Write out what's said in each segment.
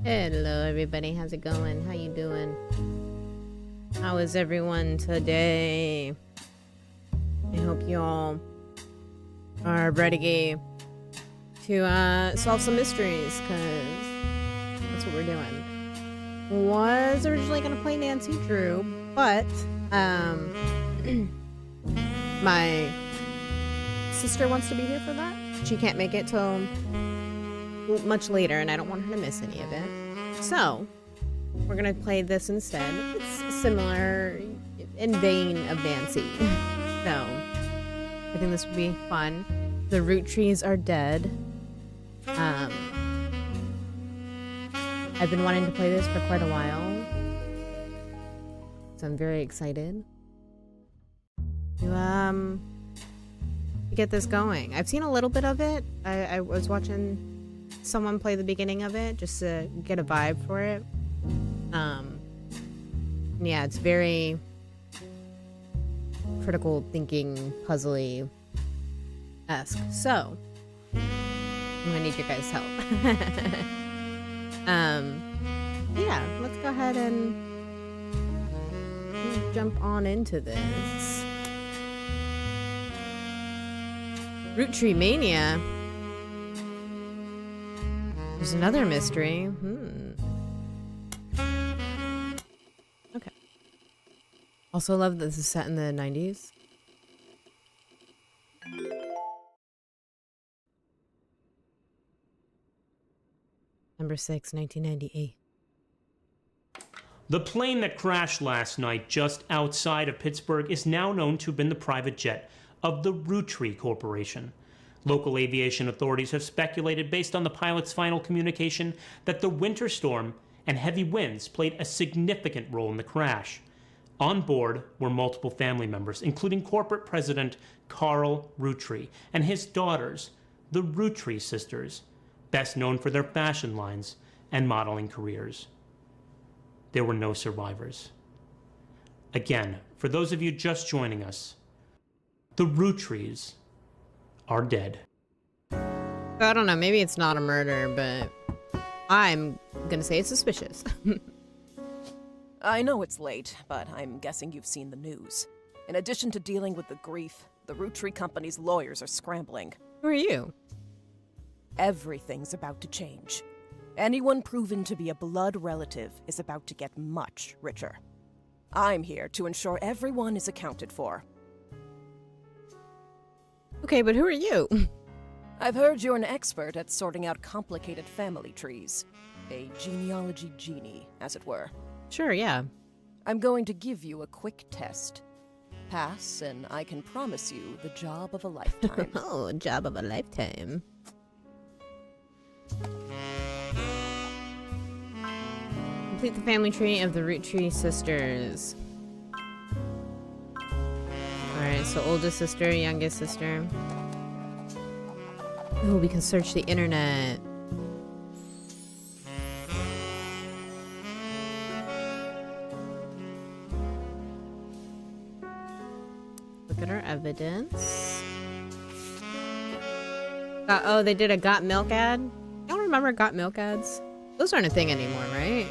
Hello everybody, how's it going? How you doing? How is everyone today? I hope you all are ready to solve some mysteries, because that's what we're doing. Was originally gonna play Nancy Drew, but my sister wants to be here for that. She can't make it till much later, and I don't want her to miss any of it. So we're gonna play this instead. It's similar in vein of Nancy. So I think this would be fun. The root trees are dead. I've been wanting to play this for quite a while, so I'm very excited to get this going. I've seen a little bit of it. I was watching someone play the beginning of it just to get a vibe for it. Yeah, it's very critical thinking, puzzly-esque. So I'm gonna need your guys' help. Yeah, let's go ahead and jump on into this. Root Tree Mania. There's another mystery. Okay. Also love that this is set in the 90s. Number 6, 1998. The plane that crashed last night just outside of Pittsburgh is now known to have been the private jet of the Root Tree Corporation. Local aviation authorities have speculated, based on the pilot's final communication, that the winter storm and heavy winds played a significant role in the crash. On board were multiple family members, including corporate president Carl Roottree and his daughters, the Roottree sisters, best known for their fashion lines and modeling careers. There were no survivors. Again, for those of you just joining us, the Roottrees are dead. I don't know, maybe it's not a murder, but I'm gonna say it's suspicious. I know it's late, but I'm guessing you've seen the news. In addition to dealing with the grief, the Root Tree Company's lawyers are scrambling. Who are you? Everything's about to change. Anyone proven to be a blood relative is about to get much richer. I'm here to ensure everyone is accounted for. Okay, but who are you? I've heard you're an expert at sorting out complicated family trees. A genealogy genie, as it were. Sure, yeah. I'm going to give you a quick test. Pass, and I can promise you the job of a lifetime. Oh, a job of a lifetime. Complete the family tree of the Roottree sisters. Alright, so oldest sister, youngest sister. Oh, we can search the internet. Look at our evidence. Oh, they did a Got Milk ad? Y'all remember Got Milk ads? Those aren't a thing anymore, right?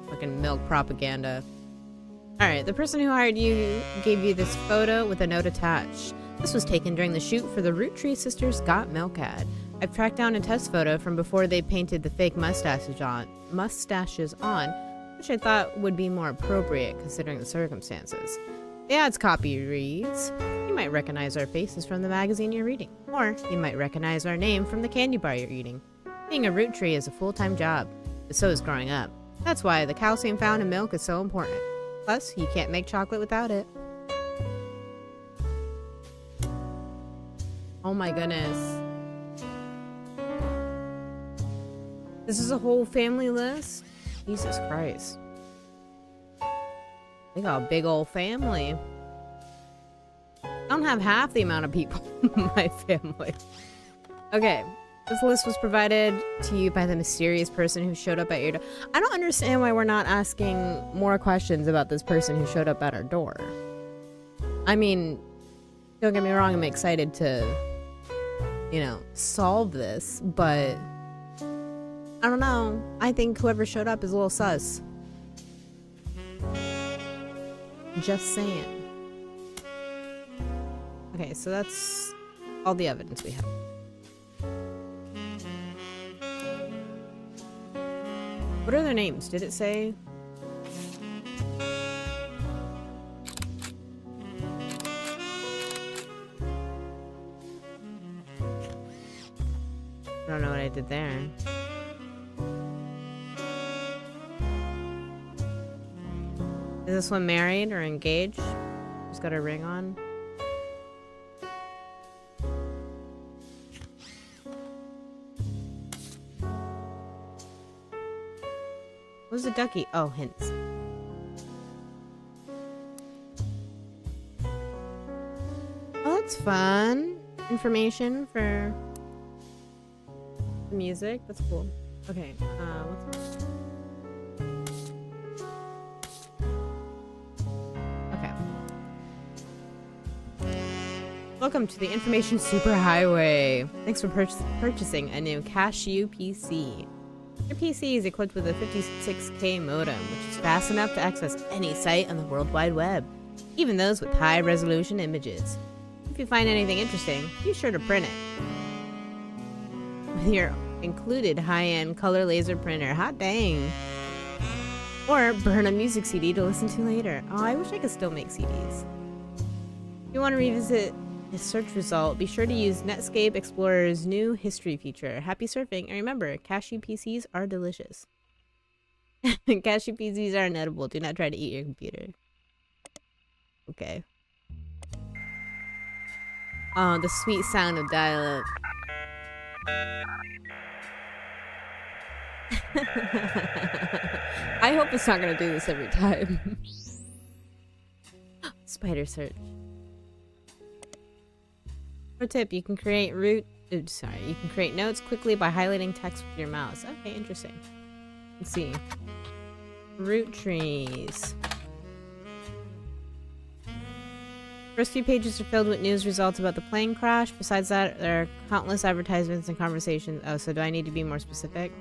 Fucking milk propaganda. Alright, the person who hired you gave you this photo with a note attached. This was taken during the shoot for the Roottree Sisters Got Milk ad. I've tracked down a test photo from before they painted the fake mustaches on, which I thought would be more appropriate considering the circumstances. The ad's copy reads, "You might recognize our faces from the magazine you're reading, or you might recognize our name from the candy bar you're eating. Being a root tree is a full-time job, but so is growing up. That's why the calcium found in milk is so important. Plus, you can't make chocolate without it." Oh my goodness. This is a whole family list? Jesus Christ. They got a big old family. I don't have half the amount of people in my family. Okay. This list was provided to you by the mysterious person who showed up at your door. I don't understand why we're not asking more questions about this person who showed up at our door. I mean, don't get me wrong, I'm excited to, you know, solve this, but I don't know. I think whoever showed up is a little sus. Just saying. Okay, so that's all the evidence we have. What are their names? Did it say? I don't know what I did there. Is this one married or engaged? She's got her ring on. What's the ducky? Oh, hints. Oh, that's fun. Information for the music. That's cool. Okay, what's this? Okay. Welcome to the Information Superhighway. Thanks for purchasing a new Cashew PC. Your PC is equipped with a 56K modem, which is fast enough to access any site on the World Wide Web, even those with high-resolution images. If you find anything interesting, be sure to print it. With your included high-end color laser printer, hot dang! Or burn a music CD to listen to later. Oh, I wish I could still make CDs. If you want to revisit a search result, be sure to use Netscape Explorer's new history feature. Happy surfing, and remember, Cashew PCs are delicious. Cashew PCs are inedible. Do not try to eat your computer. Okay. Oh, the sweet sound of dial-up. I hope it's not gonna do this every time. Spider search. Pro tip, you can create you can create notes quickly by highlighting text with your mouse. Okay, interesting. Let's see. Root trees. First few pages are filled with news results about the plane crash. Besides that, there are countless advertisements and conversations. Oh, so do I need to be more specific?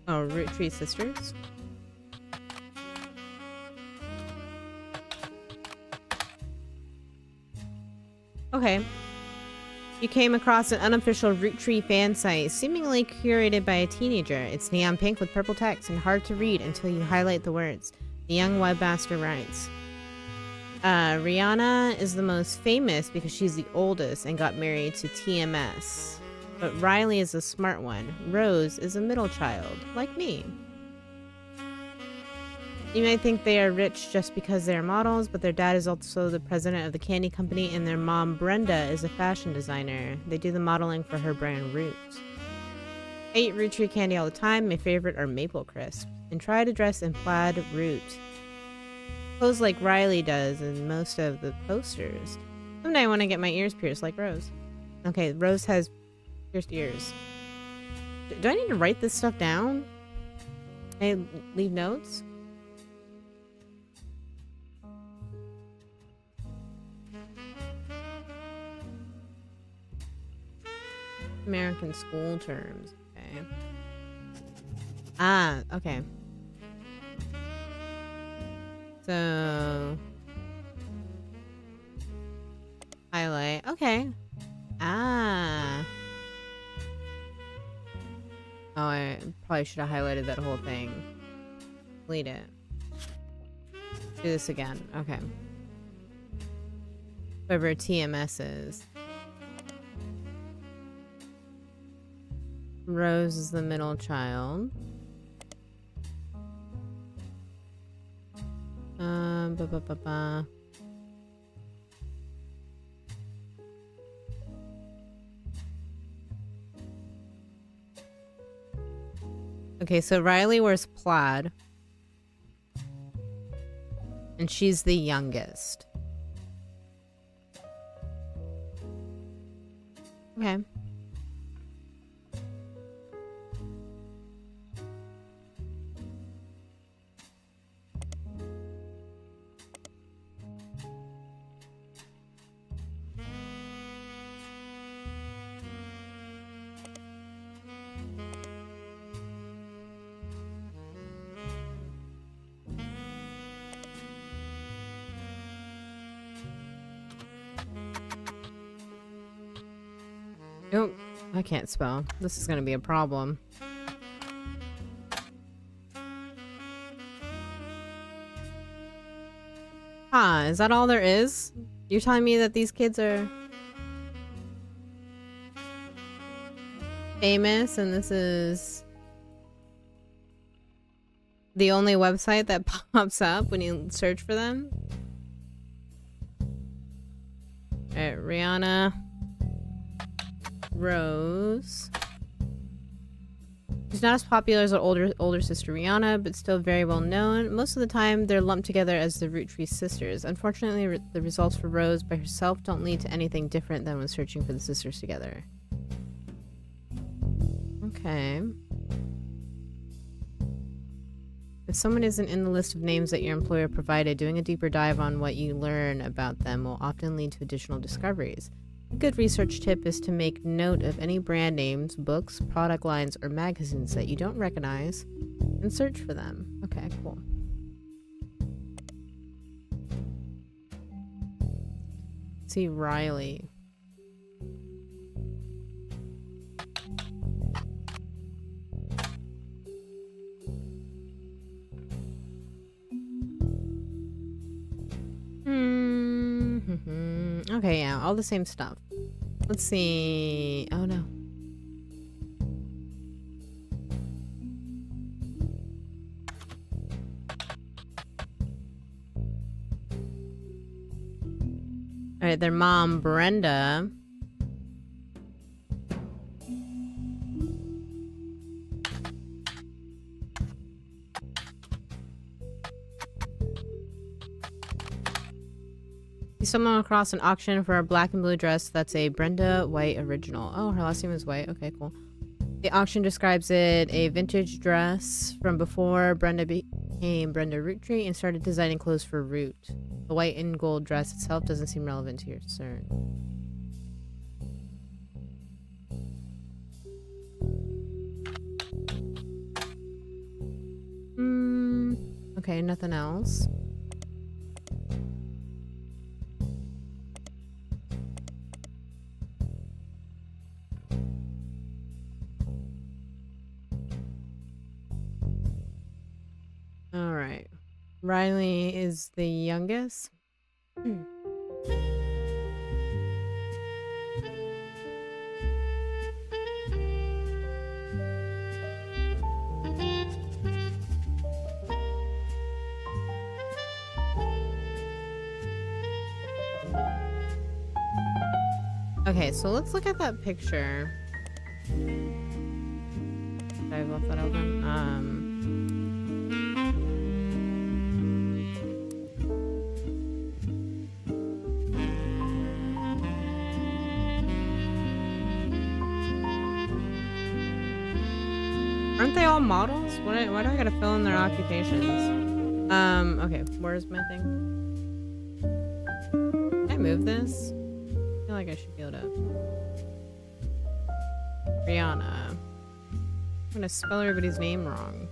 Oh, Root Tree Sisters. Okay. You came across an unofficial Root Tree fan site, seemingly curated by a teenager. It's neon pink with purple text and hard to read until you highlight the words. The young webmaster writes, Rihanna is the most famous because she's the oldest and got married to TMS. But Riley is a smart one. Rose is a middle child, like me. You might think they are rich just because they are models, but their dad is also the president of the candy company, and their mom, Brenda, is a fashion designer. They do the modeling for her brand, Roots. I eat Root Tree candy all the time. My favorite are Maple Crisp. And try to dress in plaid root. Pose like Riley does in most of the posters. Someday I want to get my ears pierced like Rose. Okay, Rose has pierced ears. Do I need to write this stuff down? Can I leave notes? American school terms. Okay. Ah, okay. So highlight. Okay. Ah. Oh, I probably should have highlighted that whole thing. Delete it. Do this again. Okay. Whoever TMS is. Rose is the middle child. Ba ba ba ba. Okay, so Riley wears plaid. And she's the youngest. Okay. Oh, I can't spell. This is gonna be a problem. Huh, is that all there is? You're telling me that these kids are famous and this is the only website that pops up when you search for them? Alright, Rihanna. Rose. She's not as popular as her older sister Rihanna, but still very well known. Most of the time, they're lumped together as the Root Tree sisters. Unfortunately, the results for Rose by herself don't lead to anything different than when searching for the sisters together. Okay. If someone isn't in the list of names that your employer provided, doing a deeper dive on what you learn about them will often lead to additional discoveries. A good research tip is to make note of any brand names, books, product lines, or magazines that you don't recognize and search for them. Okay, cool. Let's see, Riley. Okay, yeah, all the same stuff. Let's see. Oh no. Alright, their mom, Brenda. You stumble across an auction for a black and blue dress that's a Brenda White original. Oh, her last name is White. Okay, cool. The auction describes it a vintage dress from before Brenda became Brenda Roottree and started designing clothes for Root. The white and gold dress itself doesn't seem relevant to your concern. Okay, nothing else. Alright. Riley is the youngest. Okay, so let's look at that picture. Did I left that open? Aren't they all models? Why do I gotta fill in their occupations? Okay, where's my thing? Can I move this? I feel like I should be able to. Rihanna. I'm gonna spell everybody's name wrong.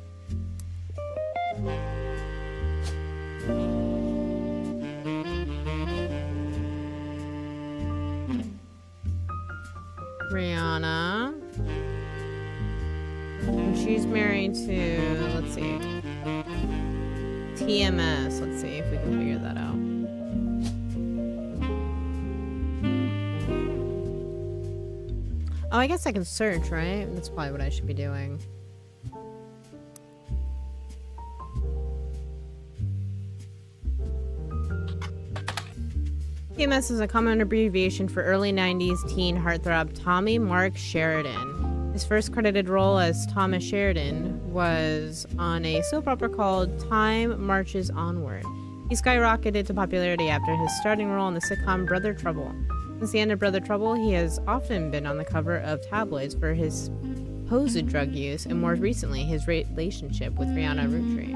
Rihanna. And she's married to, let's see, TMS. Let's see if we can figure that out. Oh, I guess I can search, right? That's probably what I should be doing. TMS is a common abbreviation for early 90s teen heartthrob Tommy Mark Sheridan. His first credited role as Thomas Sheridan was on a soap opera called Time Marches Onward. He skyrocketed to popularity after his starting role in the sitcom Brother Trouble. Since the end of Brother Trouble, he has often been on the cover of tabloids for his supposed drug use and more recently his relationship with Rihanna Roottree.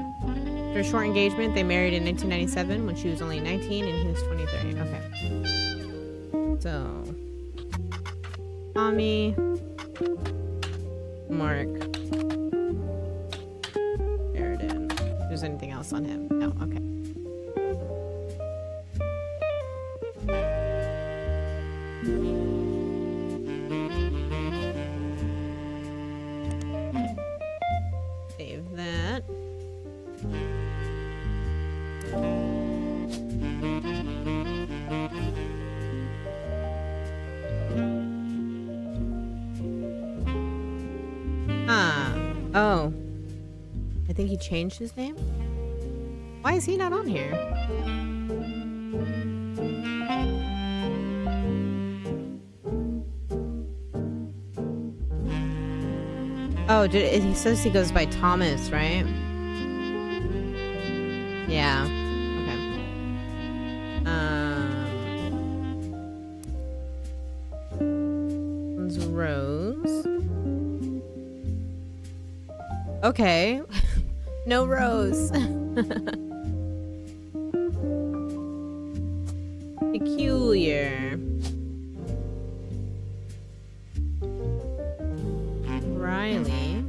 After a short engagement, they married in 1997 when she was only 19 and he was 23. Okay. So, Tommy, Mark, Sheridan. If there's anything else on him? No, okay. Save that. Oh. I think he changed his name? Why is he not on here? Oh, he says he goes by Thomas, right? Yeah. Okay. One's Rose. Okay. No Rose. Peculiar. Riley.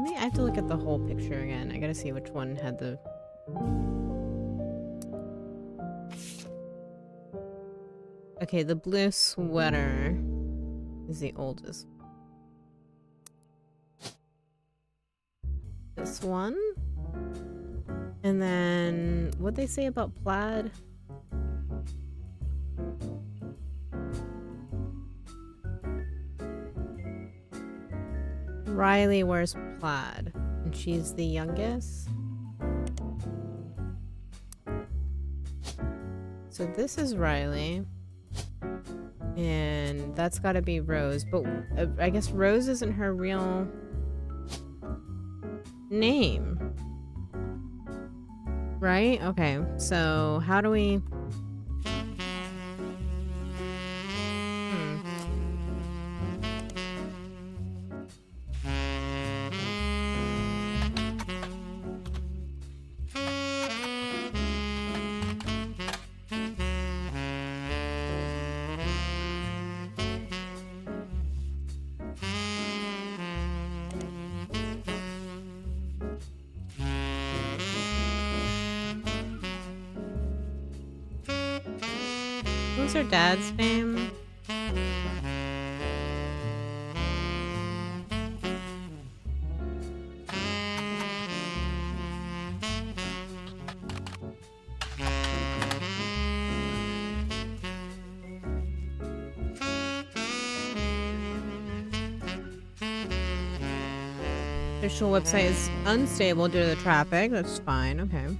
I have to look at the whole picture again. I gotta see which one had the... Okay, the blue sweater is the oldest. This one. And then, what'd they say about plaid? Riley wears plaid, and she's the youngest. So this is Riley. And that's gotta be Rose, but I guess Rose isn't her real name. Right? Okay, so how do we... What's her dad's name? Official website is unstable due to the traffic. That's fine. Okay.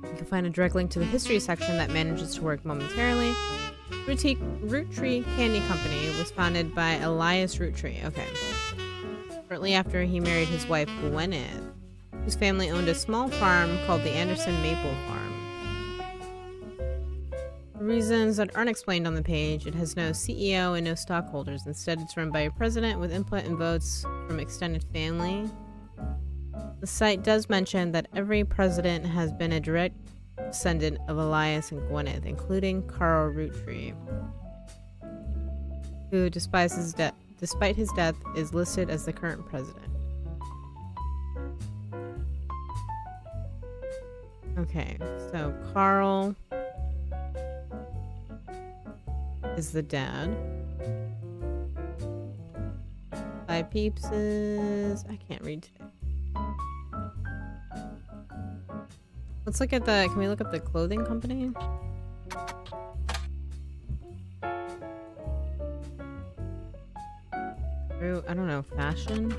You can find a direct link to the history section that manages to work momentarily. Roottree Candy Company was founded by Elias Roottree. Okay. Shortly after he married his wife Gwyneth, whose family owned a small farm called the Anderson Maple Farm. For reasons that aren't explained on the page, it has no CEO and no stockholders. Instead, it's run by a president with input and votes from extended family. The site does mention that every president has been a direct descendant of Elias and Gwyneth, including Carl Roottree, who, despite his death, is listed as the current president. Okay, so Carl is the dad. Hi, peepses. I can't read today. Let's look at the... Can we look up the clothing company? I don't know. Fashion?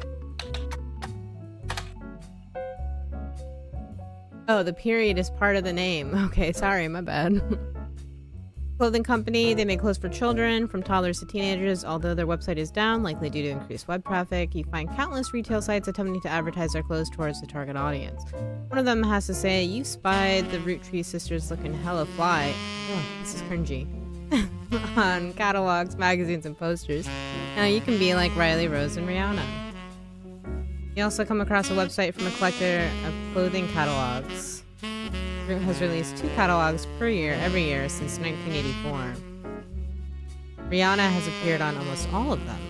Oh, the period is part of the name. Okay, sorry, my bad. Clothing company, they make clothes for children, from toddlers to teenagers. Although their website is down, likely due to increased web traffic, you find countless retail sites attempting to advertise their clothes towards the target audience. One of them has to say, "You spied the Root Tree Sisters looking hella fly." Oh, this is cringy. On catalogs, magazines, and posters. Now you can be like Riley Rose and Rihanna. You also come across a website from a collector of clothing catalogs. Root has released 2 catalogs per year every year since 1984. Rihanna has appeared on almost all of them.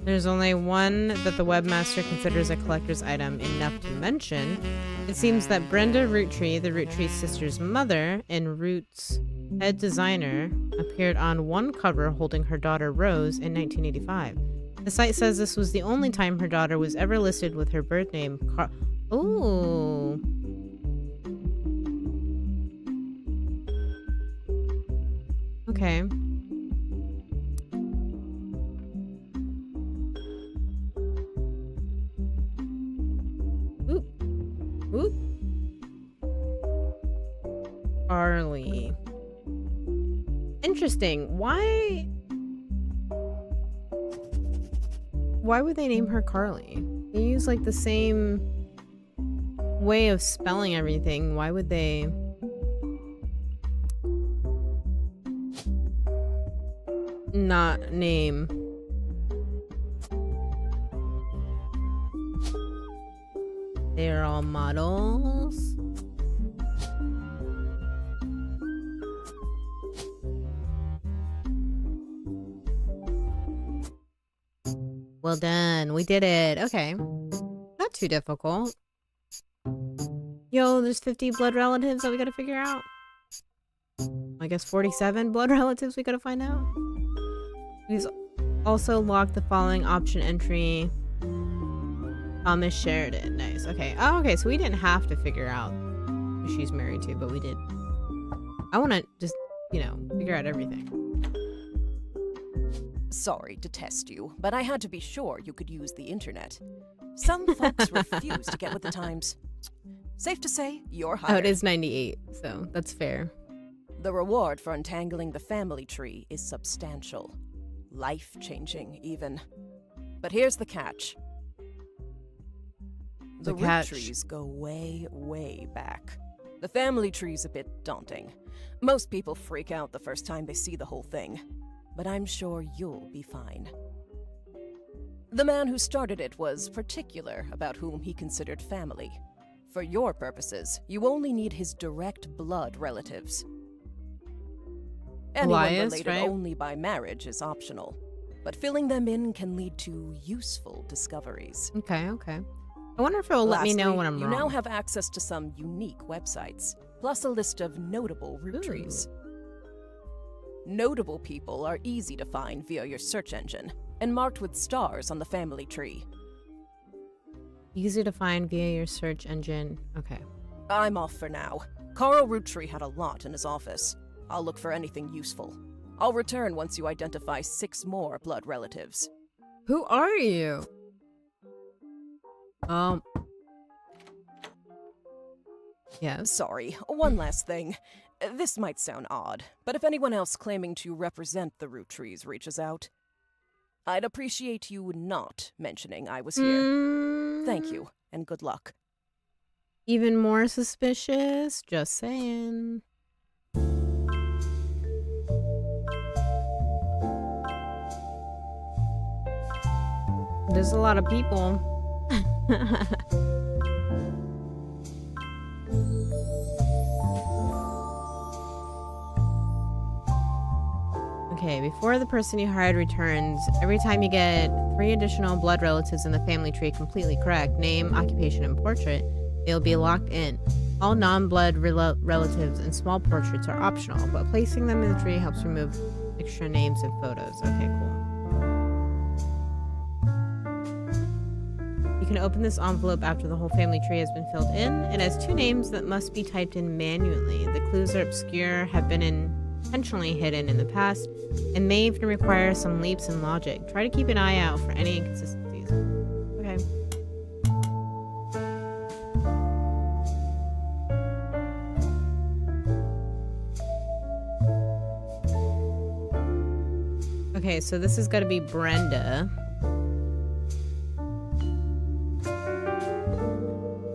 There's only one that the webmaster considers a collector's item enough to mention. It seems that Brenda Roottree, the Roottree sisters' mother and Root's head designer, appeared on one cover holding her daughter Rose in 1985. The site says this was the only time her daughter was ever listed with her birth name. Ooh. Okay. Oop. Oop. Carly. Interesting. Why would they name her Carly? They use like the same way of spelling everything. Why would they not name? They're all models. Well done. We did it. Okay. Not too difficult. Yo, there's 50 blood relatives that we gotta figure out. I guess 47 blood relatives we gotta find out. We've also logged the following option entry. Thomas Sheridan. Nice. Okay. Oh, okay. So we didn't have to figure out who she's married to, but we did. I want to just, you know, figure out everything. Sorry to test you, but I had to be sure you could use the internet. Some folks refuse to get with the times. Safe to say, you're hired. Oh, it is 98, so that's fair. The reward for untangling the family tree is substantial. Life-changing, even. But here's the catch. The root trees go way, way back. The family tree's a bit daunting. Most people freak out the first time they see the whole thing. But I'm sure you'll be fine. The man who started it was particular about whom he considered family. For your purposes, you only need his direct blood relatives. Anyone related only by marriage is optional, but filling them in can lead to useful discoveries. Okay, okay. I wonder if it will let me know when I'm wrong. You now have access to some unique websites, plus a list of notable root trees. Notable people are easy to find via your search engine, and marked with stars on the family tree. Easy to find via your search engine. Okay. I'm off for now. Carl Roottree had a lot in his office. I'll look for anything useful. I'll return once you identify 6 more blood relatives. Who are you? Yeah. Sorry, one last thing. This might sound odd, but if anyone else claiming to represent the root trees reaches out, I'd appreciate you not mentioning I was here. Thank you, and good luck. Even more suspicious? Just saying. There's a lot of people. Okay, before the person you hired returns, every time you get 3 additional blood relatives in the family tree completely correct, name, occupation, and portrait, they'll be locked in. All non-blood relatives and small portraits are optional, but placing them in the tree helps remove extra names and photos. Okay, cool. You can open this envelope after the whole family tree has been filled in. It has 2 names that must be typed in manually. The clues are obscure, have been intentionally hidden in the past, and may even require some leaps in logic. Try to keep an eye out for any inconsistencies. Okay. Okay, so this is gotta be Brenda.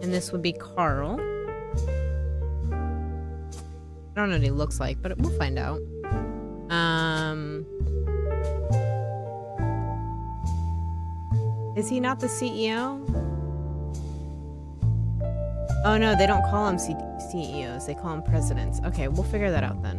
And this would be Carl. I don't know what he looks like, but we'll find out. Is he not the CEO? Oh no, they don't call him CEOs. They call him presidents. Okay, we'll figure that out then.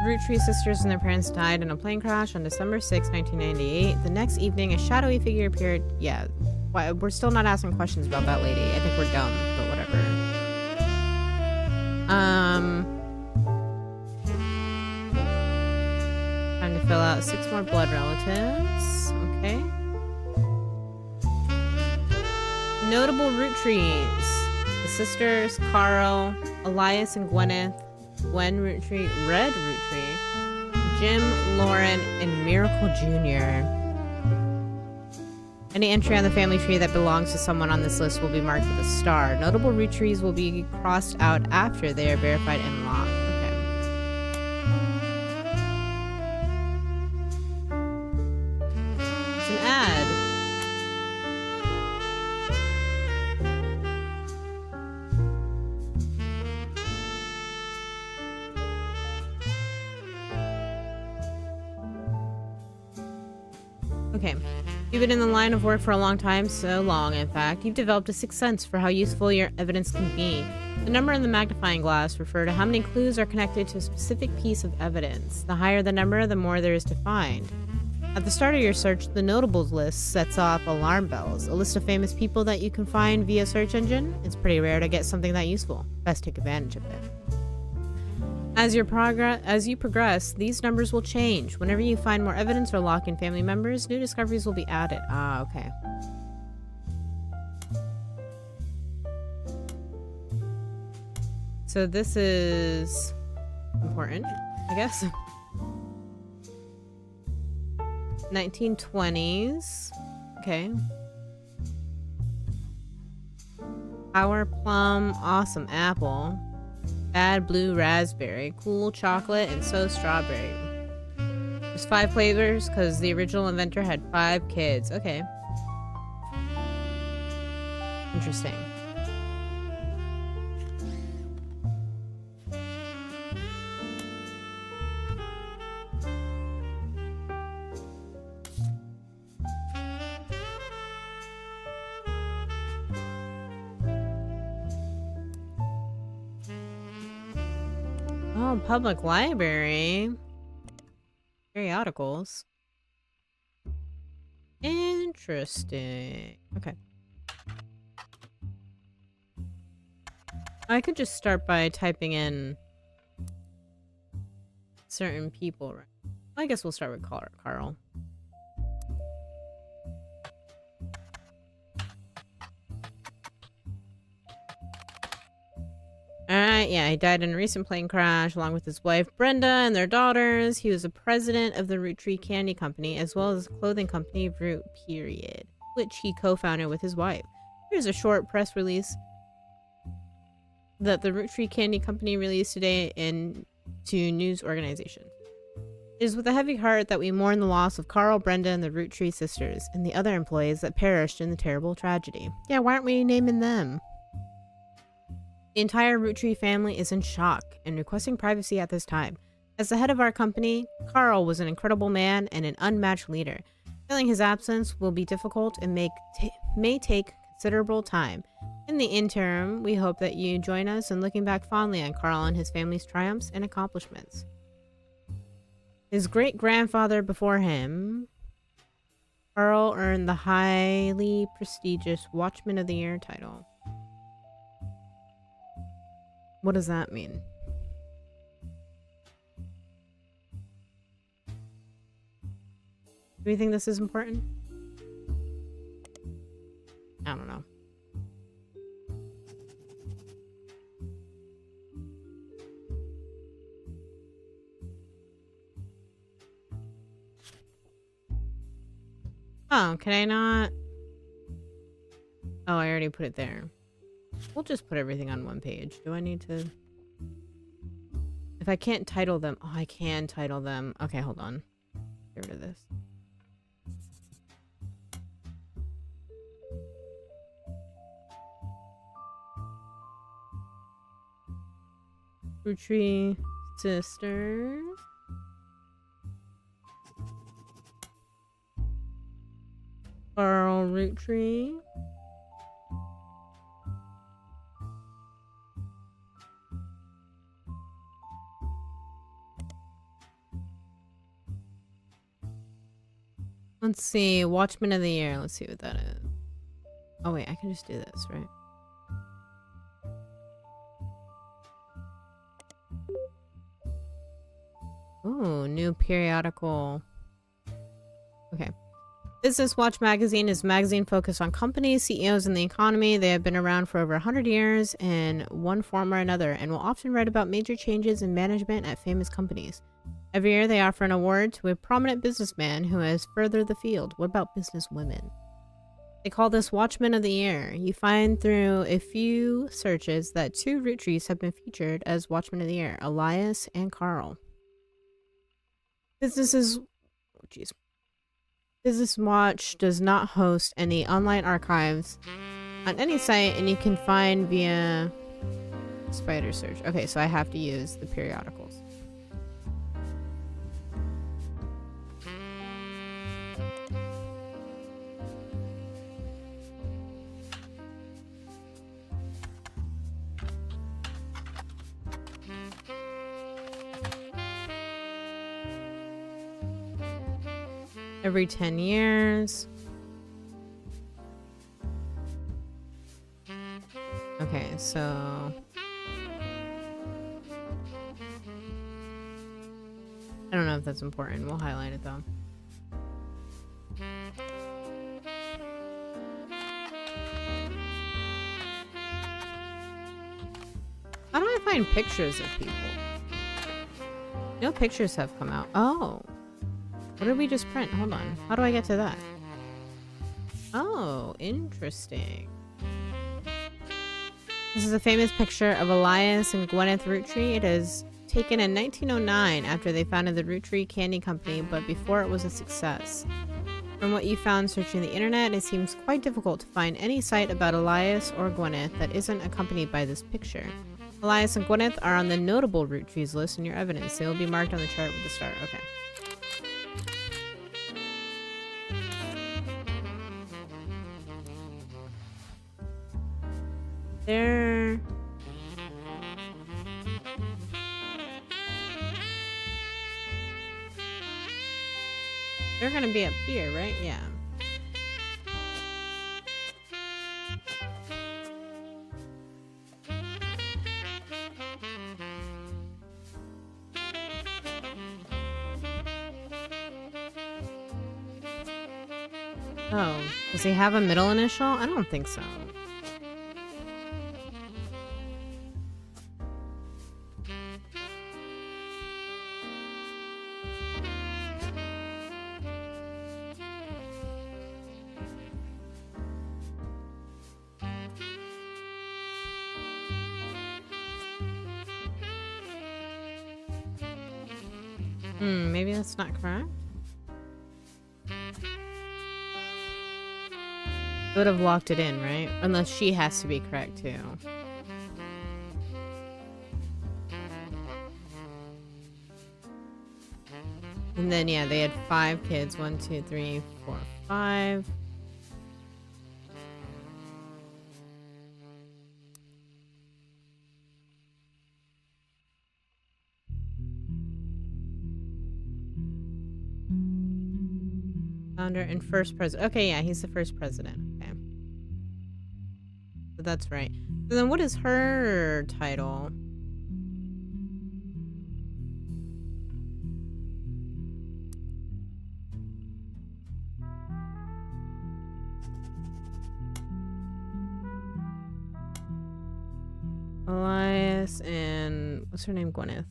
Root Tree sisters and their parents died in a plane crash on December 6, 1998. The next evening, a shadowy figure appeared. Yeah, we're still not asking questions about that lady. I think we're dumb, but whatever. Time to fill out 6 more blood relatives. Okay. Notable root trees. The sisters, Carl, Elias and Gwyneth, Gwen Root Tree, Red Root Tree, Jim, Lauren, and Miracle Jr. Any entry on the family tree that belongs to someone on this list will be marked with a star. Notable root trees will be crossed out after they are verified and locked. Okay. It's an ad. Okay. You've been in the line of work for a long time, so long, in fact. You've developed a sixth sense for how useful your evidence can be. The number and the magnifying glass refer to how many clues are connected to a specific piece of evidence. The higher the number, the more there is to find. At the start of your search, the notables list sets off alarm bells, a list of famous people that you can find via search engine. It's pretty rare to get something that useful. Best take advantage of it. As you progress, these numbers will change. Whenever you find more evidence or lock in family members, new discoveries will be added. Ah, okay. So this is important, I guess. 1920s. Okay. Sour plum, awesome apple. Bad blue raspberry, cool chocolate, and so strawberry. There's 5 flavors because the original inventor had 5 kids. Okay. Interesting. Oh, public library. Periodicals. Interesting. Okay. I could just start by typing in certain people. I guess we'll start with Carl. Alright, yeah, he died in a recent plane crash along with his wife Brenda and their daughters. He was the president of the Root Tree Candy Company as well as the clothing company Root Period, which he co-founded with his wife. Here's a short press release that the Root Tree Candy Company released today to news organizations. It is with a heavy heart that we mourn the loss of Carl, Brenda, and the Root Tree sisters, and the other employees that perished in the terrible tragedy. Yeah, why aren't we naming them? The entire Root Tree family is in shock and requesting privacy at this time. As the head of our company, Carl was an incredible man and an unmatched leader. Filling his absence will be difficult and may take considerable time. In In the interim, we hope that you join us in looking back fondly on Carl and his family's triumphs and accomplishments. His great-grandfather before him, Carl, earned the highly prestigious Watchman of the Year title. What does that mean? Do you think this is important? I don't know. Oh, can I not? Oh, I already put it there. We'll just put everything on one page. Do I need to? If I can't title them. Oh, I can title them. Okay, hold on. Get rid of this. Roottree Sisters. Carl Roottree. Let's see. Watchman of the Year. Let's see what that is. Oh, wait. I can just do this, right? Ooh, new periodical. Okay. Business Watch magazine is a magazine focused on companies, CEOs, and the economy. They have been around for over 100 years in one form or another and will often write about major changes in management at famous companies. Every year they offer an award to a prominent businessman who has furthered the field. What about business women? They call this Watchman of the Year. You find through a few searches that 2 Roottrees have been featured as Watchmen of the Year, Elias and Carl. Business Watch does not host any online archives on any site, and you can find via spider search. Okay, so I have to use the periodicals. Every 10 years. Okay, so I don't know if that's important. We'll highlight it though. How do I find pictures of people? No pictures have come out. Oh. What did we just print? Hold on. How do I get to that? Oh, interesting. This is a famous picture of Elias and Gwyneth Roottree. It is taken in 1909 after they founded the Roottree Candy Company, but before it was a success. From what you found searching the internet, it seems quite difficult to find any site about Elias or Gwyneth that isn't accompanied by this picture. Elias and Gwyneth are on the notable Roottrees list in your evidence. They will be marked on the chart with a star. Okay. They're gonna be up here, right? Yeah. Oh, does he have a middle initial? I don't think so. Maybe that's not correct. Would have locked it in, right? Unless she has to be correct too. And then yeah, they had 5 kids. 1, 2, 3, 4, 5. Founder and first president. Okay, yeah, he's the first president. Okay. So that's right. So then what is her title? Elias and what's her name? Gwyneth.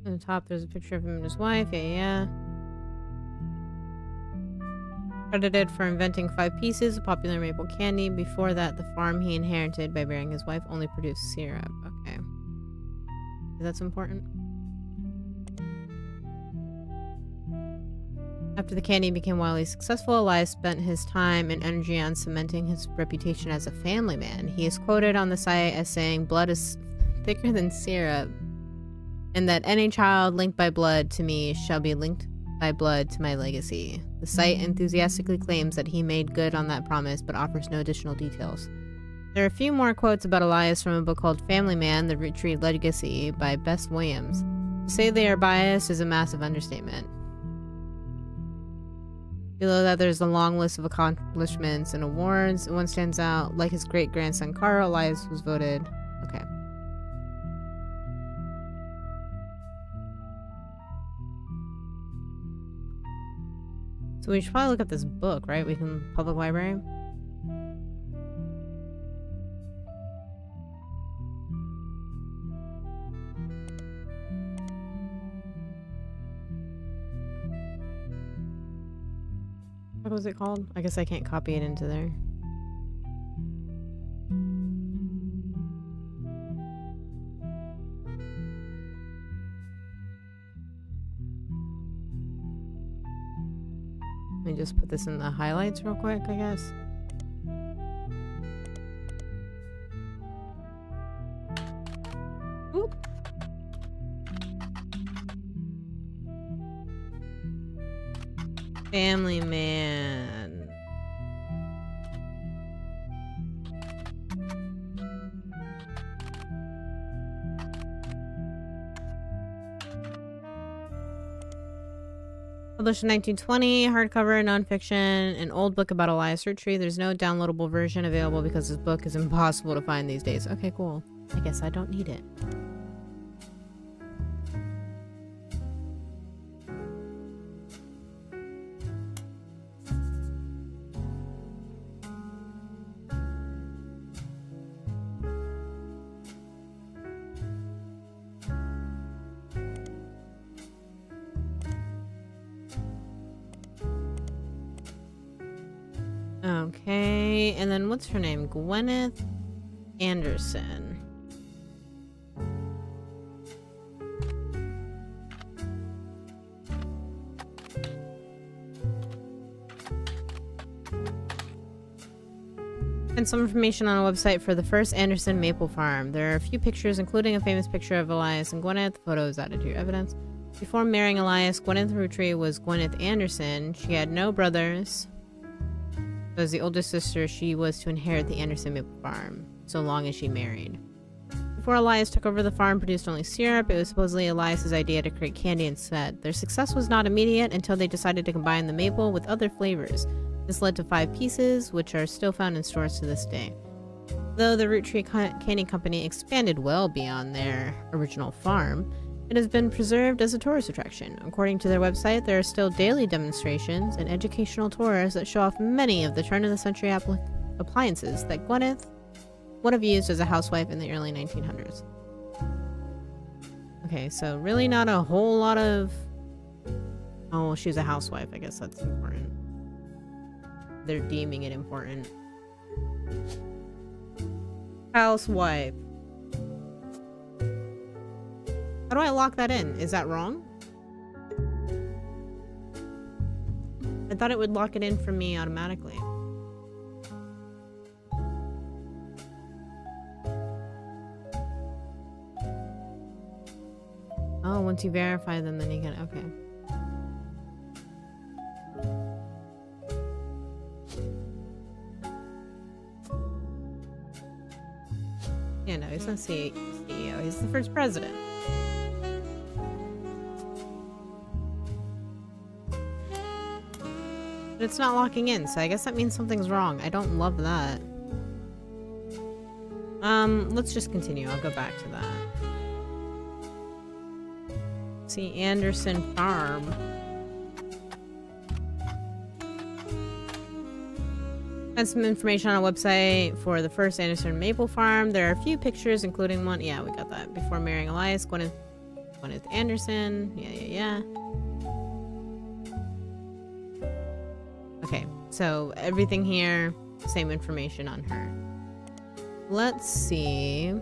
On the top, there's a picture of him and his wife. Yeah. Credited for inventing 5 Pieces, a popular maple candy. Before that, the farm he inherited by marrying his wife only produced syrup. Okay. That's important. After the candy became wildly successful, Elias spent his time and energy on cementing his reputation as a family man. He is quoted on the site as saying, "Blood is thicker than syrup, and that any child linked by blood to me shall be linked by blood to my legacy." The site enthusiastically claims that he made good on that promise, but offers no additional details. There are a few more quotes about Elias from a book called Family Man, The Root Tree Legacy by Bess Williams. To say they are biased is a massive understatement. Below that, there's a long list of accomplishments and awards. One stands out, like his great-grandson Carl, Elias was voted... Okay. So we should probably look up this book, right? We can... Public library? What was it called? I guess I can't copy it into there. Let me just put this in the highlights real quick, I guess. Oop. Family Man. Published in 1920, hardcover, nonfiction, an old book about Elias Roottree. There's no downloadable version available because this book is impossible to find these days. Okay, cool. I guess I don't need it. Okay, and then what's her name? Gwyneth Anderson. And some information on a website for the first Anderson maple farm. There are a few pictures, including a famous picture of Elias and Gwyneth. The photo is added to your evidence. Before marrying Elias, Gwyneth Roottree was Gwyneth Anderson. She had no brothers. As the oldest sister, she was to inherit the Anderson maple farm, so long as she married. Before Elias took over the farm, produced only syrup. It was supposedly Elias's idea to create candy instead. Their success was not immediate until they decided to combine the maple with other flavors. This led to 5 Pieces, which are still found in stores to this day. Though the Roottree Candy Company expanded well beyond their original farm, it has been preserved as a tourist attraction. According to their website, there are still daily demonstrations and educational tours that show off many of the turn-of-the-century appliances that Gwyneth would have used as a housewife in the early 1900s. Okay, so really not a whole lot of... Oh, she's a housewife. I guess that's important. They're deeming it important. Housewife. How do I lock that in? Is that wrong? I thought it would lock it in for me automatically. Oh, once you verify them, then you can... Okay. Yeah, no, he's not CEO. He's the first president. But it's not locking in, so I guess that means something's wrong. I don't love that. Let's just continue. I'll go back to that. See, Anderson Farm. And some information on a website for the first Anderson Maple Farm. There are a few pictures, including one. Yeah, we got that. Before marrying Elias, Gwyneth Anderson. Yeah. Okay, so everything here, same information on her. Let's see.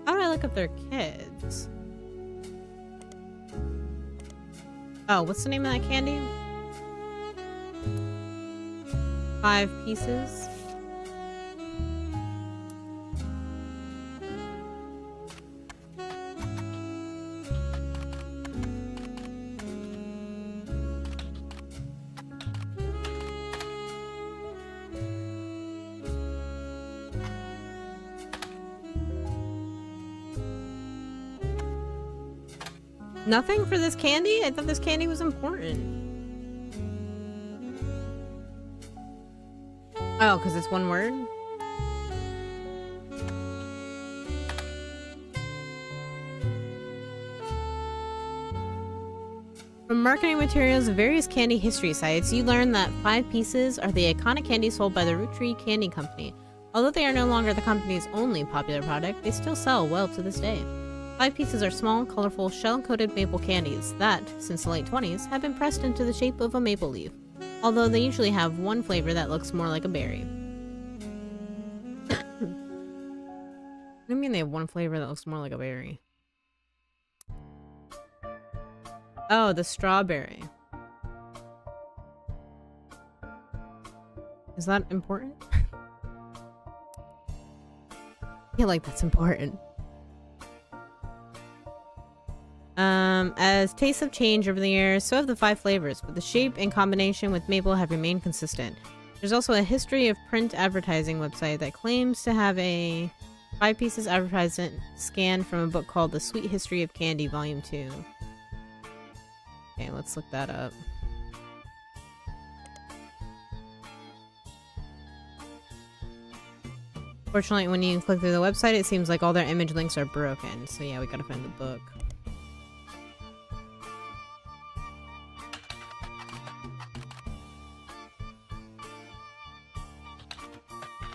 How do I look up their kids? Oh, what's the name of that candy? 5 pieces. Nothing for this candy? I thought this candy was important. Oh, because it's one word? From marketing materials of various candy history sites, you learn that 5 pieces are the iconic candy sold by the Root Tree Candy Company. Although they are no longer the company's only popular product, they still sell well to this day. 5 pieces are small, colorful, shell-coated maple candies that, since the late 20s, have been pressed into the shape of a maple leaf, although they usually have one flavor that looks more like a berry. What do you mean they have one flavor that looks more like a berry? Oh, the strawberry. Is that important? I feel like that's important. As tastes have changed over the years, so have the 5 flavors, but the shape and combination with maple have remained consistent. There's also a history of print advertising website that claims to have a 5 pieces advertisement scanned from a book called The Sweet History of Candy, Volume 2. Okay, let's look that up. Fortunately, when you click through the website, it seems like all their image links are broken. So yeah, we gotta find the book.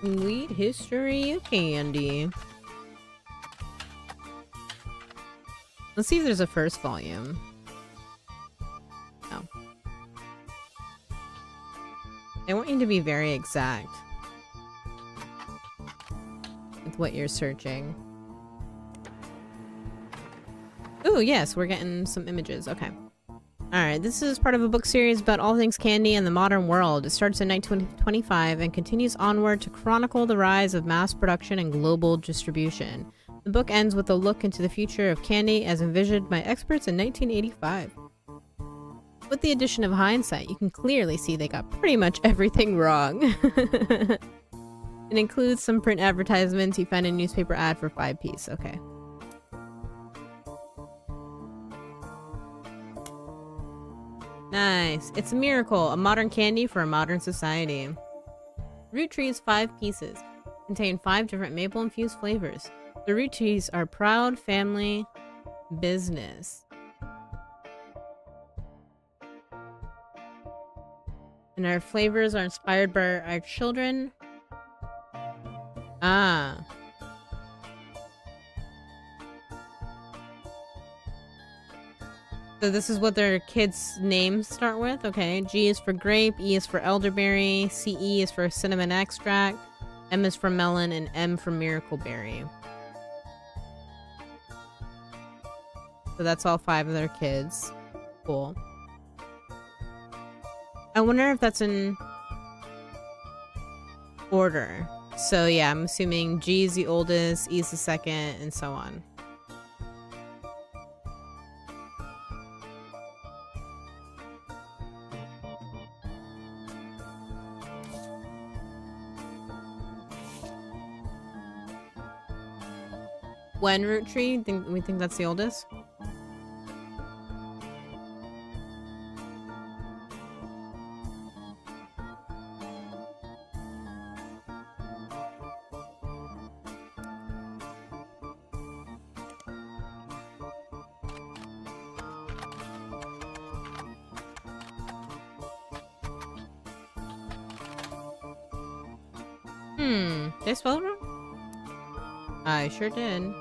Sweet History of Candy. Let's see if there's a first volume. No. They want you to be very exact with what you're searching. Ooh, yes, we're getting some images. Okay. Alright, this is part of a book series about all things candy and the modern world. It starts in 1925 and continues onward to chronicle the rise of mass production and global distribution. The book ends with a look into the future of candy as envisioned by experts in 1985. With the addition of hindsight, you can clearly see they got pretty much everything wrong. It includes some print advertisements. You find a newspaper ad for 5 piece. Okay. Nice. It's a miracle, a modern candy for a modern society. Root Tree's 5 pieces contain 5 different maple-infused flavors. The Root Trees are proud family business. And our flavors are inspired by our children. Ah. So this is what their kids' names start with. Okay, G is for grape, E is for elderberry, CE is for cinnamon extract, M is for melon, and M for miracle berry. So that's all 5 of their kids. Cool. I wonder if that's in order. So yeah, I'm assuming G is the oldest, E is the second, and so on. Gwen root tree? We think that's the oldest? Did I spell it wrong? I sure did.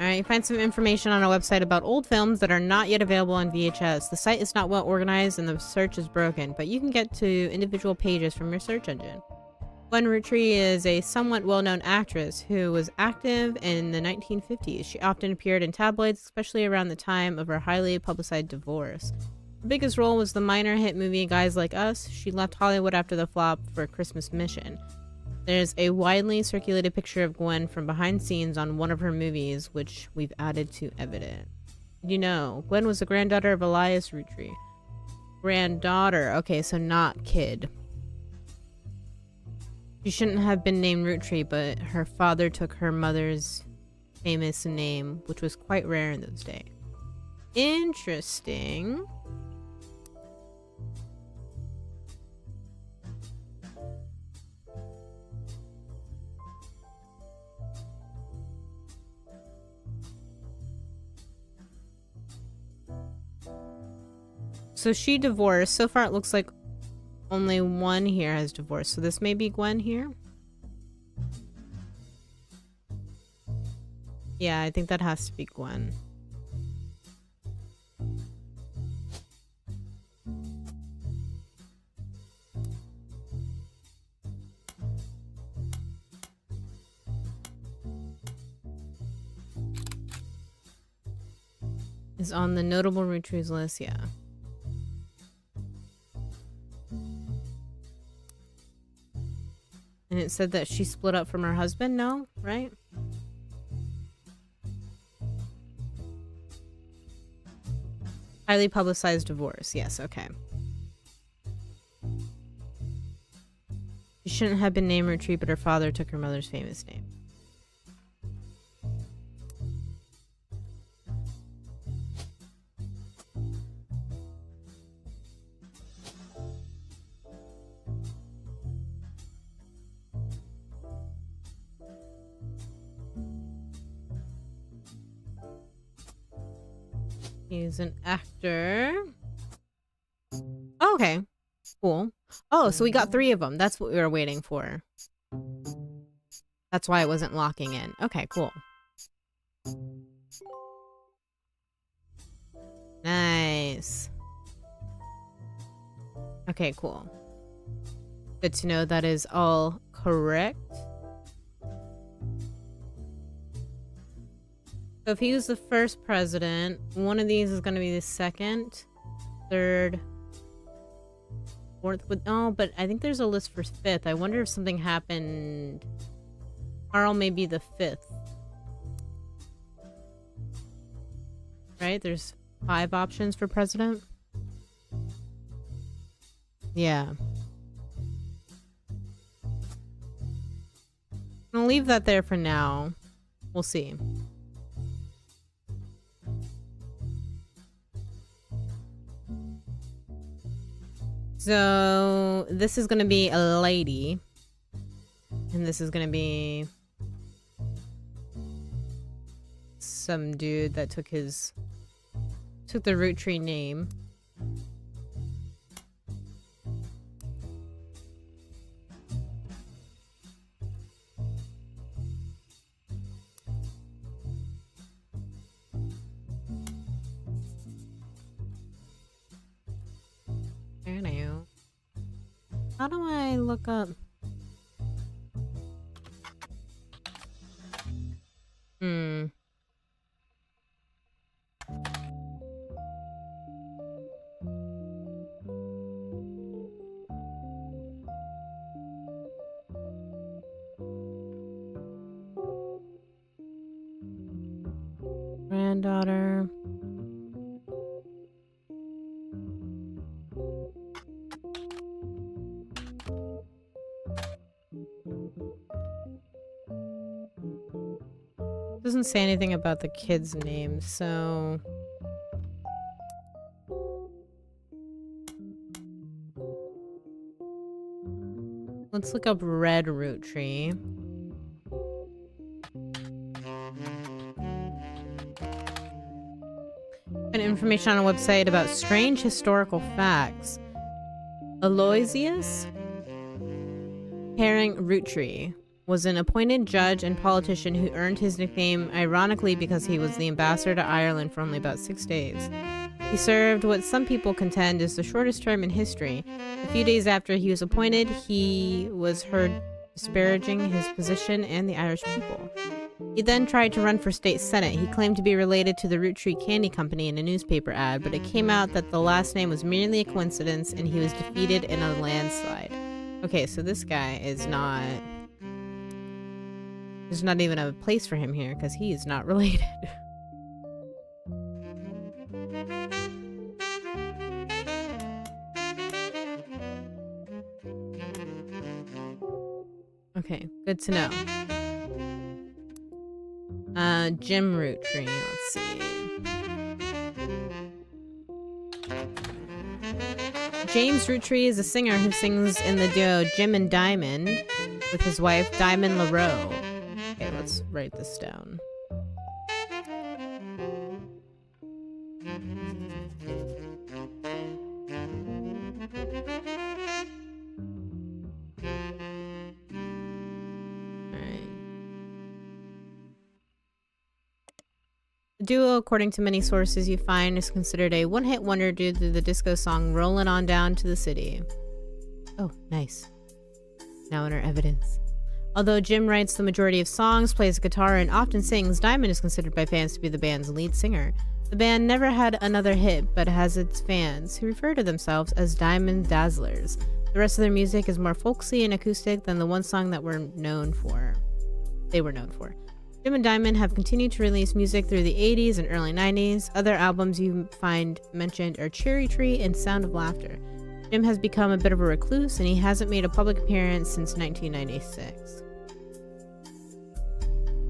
Alright, find some information on a website about old films that are not yet available on VHS. The site is not well organized and the search is broken, but you can get to individual pages from your search engine. Gwen Roottree is a somewhat well-known actress who was active in the 1950s. She often appeared in tabloids, especially around the time of her highly publicized divorce. Her biggest role was the minor hit movie Guys Like Us. She left Hollywood after the flop for Christmas Mission. There's a widely circulated picture of Gwen from behind scenes on one of her movies, which we've added to evidence. Did you know? Gwen was the granddaughter of Elias Roottree. Granddaughter. Okay, so not kid. She shouldn't have been named Roottree, but her father took her mother's famous name, which was quite rare in those days. Interesting. So she divorced. So far it looks like only one here has divorced. So this may be Gwen here. Yeah, I think that has to be Gwen. Is on the notable Roottrees list, yeah. And it said that she split up from her husband? No, right? Highly publicized divorce. Yes, okay. She shouldn't have been named Roottree, but her father took her mother's famous name. He's an actor. Oh, okay. Cool. Oh, so we got 3 of them. That's what we were waiting for. That's why it wasn't locking in. Okay, cool. Nice. Okay, cool. Good to know that is all correct. So if he was the first president, one of these is going to be the second, third, fourth. Oh, but I think there's a list for 5th. I wonder if something happened. Carl may be the 5th. Right? There's 5 options for president. Yeah. I'll leave that there for now. We'll see. So this is gonna be a lady, and this is gonna be some dude that took the Roottree name. How do I look up? Hmm. Granddaughter. Doesn't say anything about the kid's name, so... Let's look up red root tree. And information on a website about strange historical facts. Aloysius Herring Roottree was an appointed judge and politician who earned his nickname ironically because he was the ambassador to Ireland for only about 6 days. He served what some people contend is the shortest term in history. A few days after he was appointed, he was heard disparaging his position and the Irish people. He then tried to run for state senate. He claimed to be related to the Root Tree Candy Company in a newspaper ad, but it came out that the last name was merely a coincidence and he was defeated in a landslide. Okay, so this guy is not... There's not even a place for him here because he is not related. Okay, good to know. Jim Root Tree, let's see. James Root Tree is a singer who sings in the duo Jim and Diamond with his wife Diamond LaRoe. Okay, let's write this down. The duo, according to many sources you find, is considered a one-hit wonder due to the disco song Rollin' On Down to the City. Oh, nice. Now in our evidence. Although Jim writes the majority of songs, plays guitar, and often sings, Diamond is considered by fans to be the band's lead singer. The band never had another hit, but has its fans, who refer to themselves as Diamond Dazzlers. The rest of their music is more folksy and acoustic than the one song that they were known for. Jim and Diamond have continued to release music through the 80s and early 90s. Other albums you find mentioned are Cherry Tree and Sound of Laughter. Jim has become a bit of a recluse, and he hasn't made a public appearance since 1996.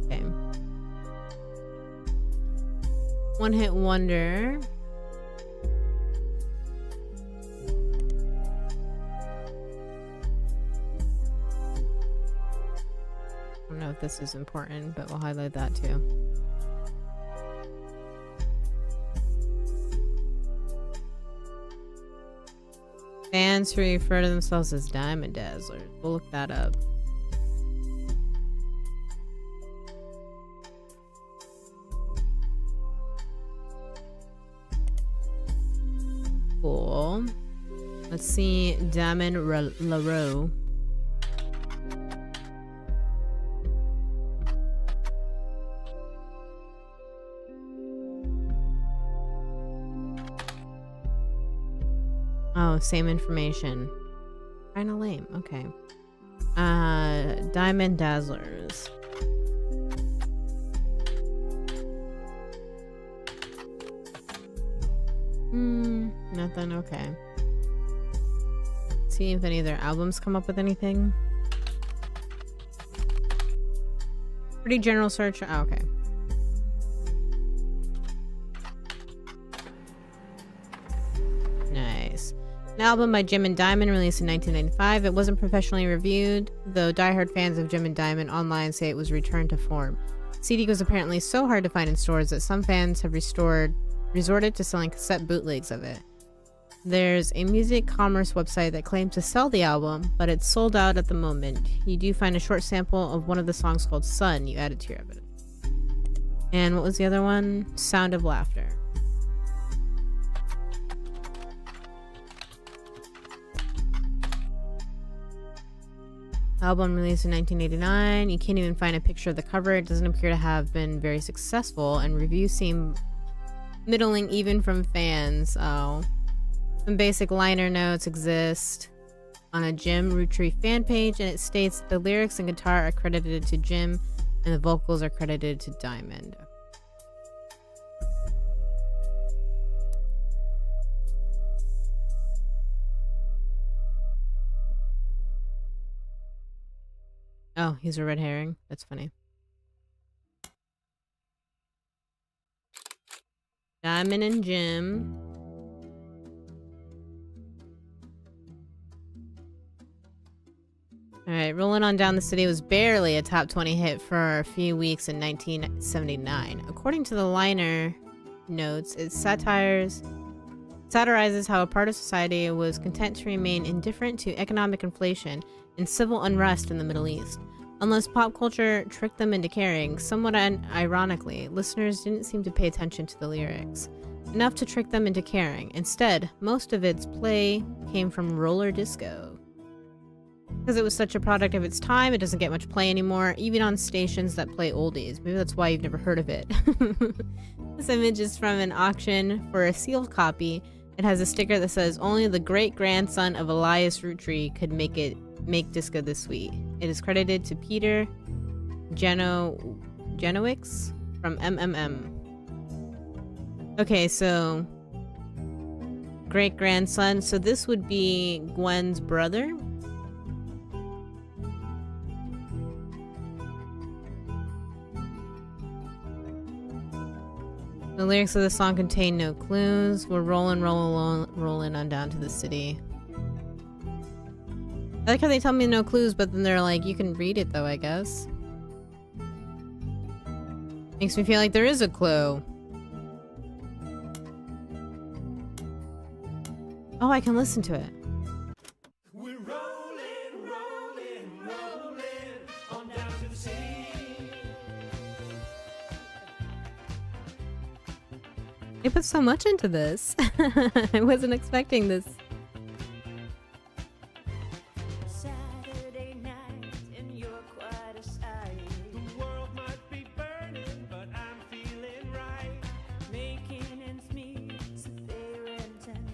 Okay. One Hit Wonder. I don't know if this is important, but we'll highlight that too. Fans who refer to themselves as Diamond Dazzlers. We'll look that up. Cool. Let's see. Diamond LaRoe. Oh, same information. Kinda lame. Okay. Diamond Dazzlers. Nothing. Okay. See if any of their albums come up with anything. Pretty general search. Oh, okay. Nice. An album by Jim and Diamond released in 1995. It wasn't professionally reviewed, though diehard fans of Jim and Diamond online say it was returned to form. The CD was apparently so hard to find in stores that some fans have resorted to selling cassette bootlegs of it. There's a music commerce website that claims to sell the album, but it's sold out at the moment. You do find a short sample of one of the songs called Sun you added to your evidence. And what was the other one? Sound of Laughter. Album released in 1989. You can't even find a picture of the cover. It doesn't appear to have been very successful, and reviews seem middling even from fans. Oh. Some basic liner notes exist on a Jim Roottree fan page, and it states the lyrics and guitar are credited to Jim, and the vocals are credited to Diamond. Oh, he's a red herring. That's funny. Diamond and Jim. Alright, Rolling On Down the City was barely a top 20 hit for a few weeks in 1979. According to the liner notes, it satirizes how a part of society was content to remain indifferent to economic inflation and civil unrest in the Middle East. Unless pop culture tricked them into caring, somewhat ironically, listeners didn't seem to pay attention to the lyrics enough to trick them into caring. Instead, most of its play came from roller disco. Because it was such a product of its time, it doesn't get much play anymore, even on stations that play oldies. Maybe that's why you've never heard of it. This image is from an auction for a sealed copy. It has a sticker that says, "Only the great-grandson of Elias Roottree could make disco this sweet." It is credited to Peter Genowicz from MMM. Okay, so great-grandson. So this would be Gwen's brother. The lyrics of the song contain no clues. We're rolling on down to the city. I like how they tell me no clues, but then they're like, you can read it though, I guess. Makes me feel like there is a clue. Oh, I can listen to it. We're rolling on down to the city. They put so much into this. I wasn't expecting this. Saturday night and you're quite a sight. The world might be burning, but I'm feeling right. Making ends meet, so they rent and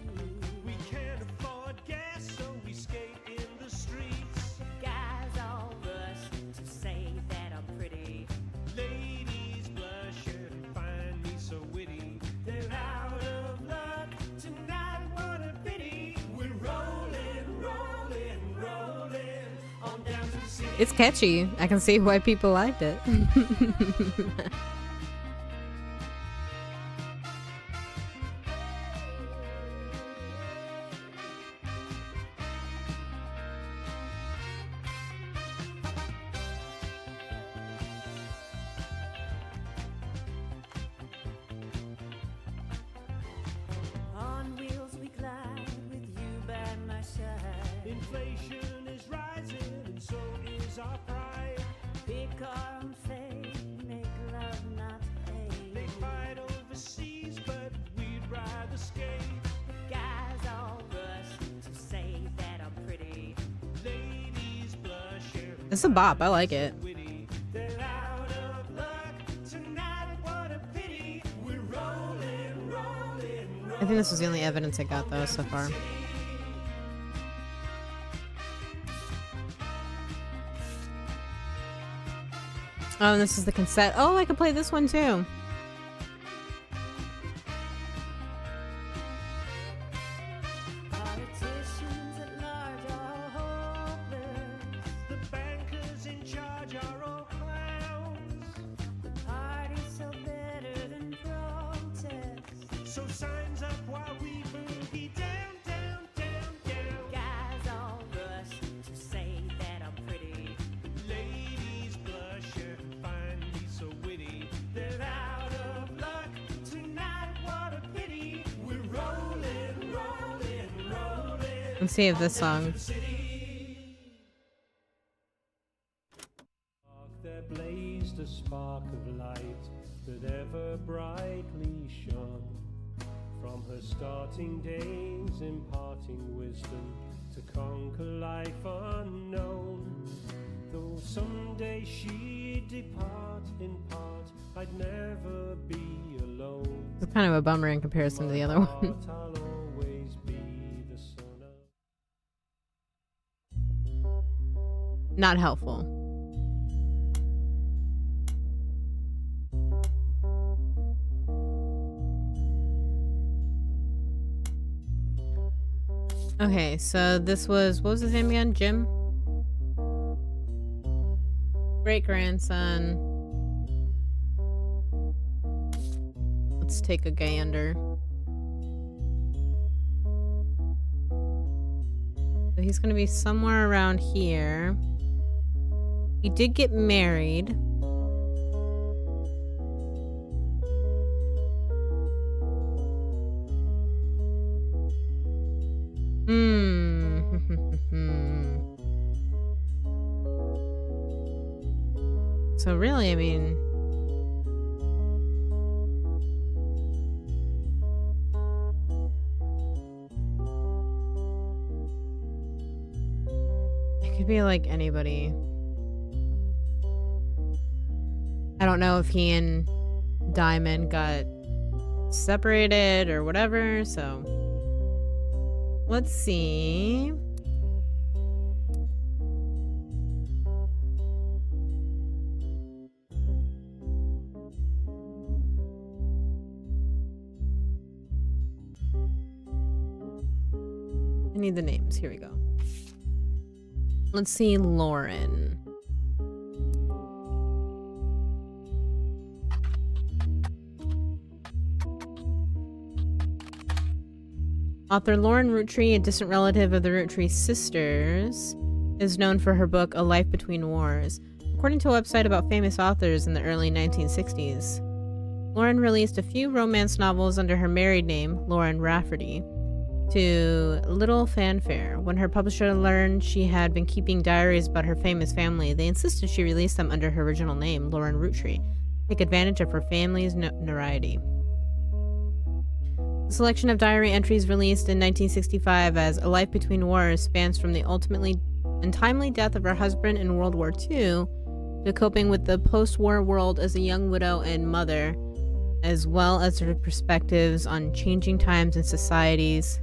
we can't afford gas, so we skate in the streets. Guys all rush to say that I'm pretty. Ladies blush and find me so witty. They're out of luck tonight, what a pity. We're rolling on down to the city. It's catchy. I can see why people liked it. On wheels we glide with you by my side. Inflation is rising and so is our pride. Pick our own fate, make love not hate. They fight overseas, but we'd rather skate. Guys all rush to say that I'm pretty. Ladies blush and It's a bop. I like it. witty. They're out of luck tonight, what a pity. We're rolling I think this was the only evidence I got though so far. Oh, and this is the cassette. Oh, I could play this one too. Politicians at large are hopeless. The bankers in charge are all clowns. The party's so better than protest. So signs up while we boogie down, down, down, down. Guys all rush to say that I'm pretty. Ladies blush and find me so witty. They're out of luck tonight, what a pity. We're rolling. Let's see if this song. There blazed a spark of light that ever brightly shone from her her starting days, imparting wisdom to conquer life unknown. Though someday she'd depart in part, I'd never be alone. It's kind of a bummer in comparison to the other one. I'll always be the son of... Not helpful. Okay, so this was, what was his name again? Jim? Great-grandson. Let's take a gander. So he's gonna be somewhere around here. He did get married. So really, I mean... It could be like anybody. I don't know if he and Diamond got separated or whatever, so... Let's see... I need the names. Here we go. Let's see, Lauren. Author Lauren Roottree, a distant relative of the Roottree sisters, is known for her book A Life Between Wars. According to a website about famous authors in the early 1960s, Lauren released a few romance novels under her married name, Lauren Rafferty, to little fanfare. When her publisher learned she had been keeping diaries about her famous family, they insisted she release them under her original name, Lauren Roottree, to take advantage of her family's notoriety. The selection of diary entries released in 1965 as A Life Between Wars spans from the ultimately untimely death of her husband in World War II to coping with the post-war world as a young widow and mother, as well as her perspectives on changing times and societies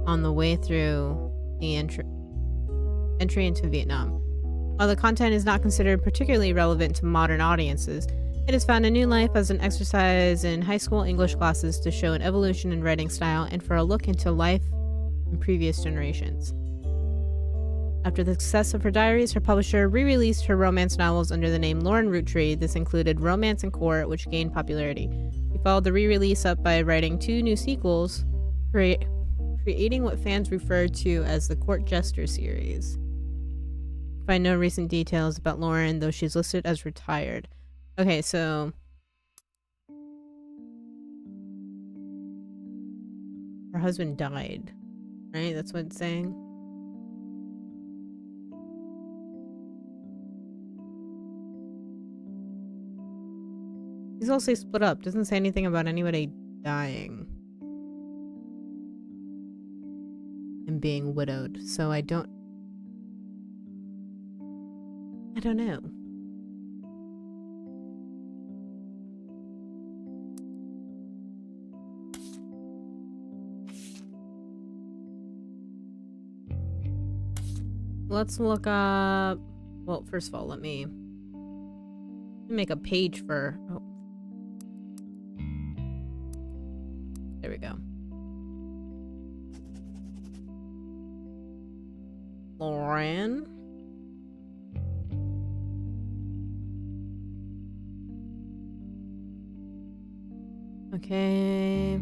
on the way through the entry into Vietnam. While the content is not considered particularly relevant to modern audiences, it has found a new life as an exercise in high school English classes to show an evolution in writing style and for a look into life in previous generations. After the success of her diaries, her publisher re-released her romance novels under the name Lauren Roottree. This included Romance and Court, which gained popularity. She followed the re-release up by writing 2 new sequels, creating what fans referred to as the Court Jester series. Find no recent details about Lauren, though she's listed as retired. Okay, so... her husband died, right? That's what it's saying. These all say split up. Doesn't say anything about anybody dying. And being widowed. So I don't know. Let's look up... Well, first of all, let me make a page for... Oh. There we go. Lauren. Okay.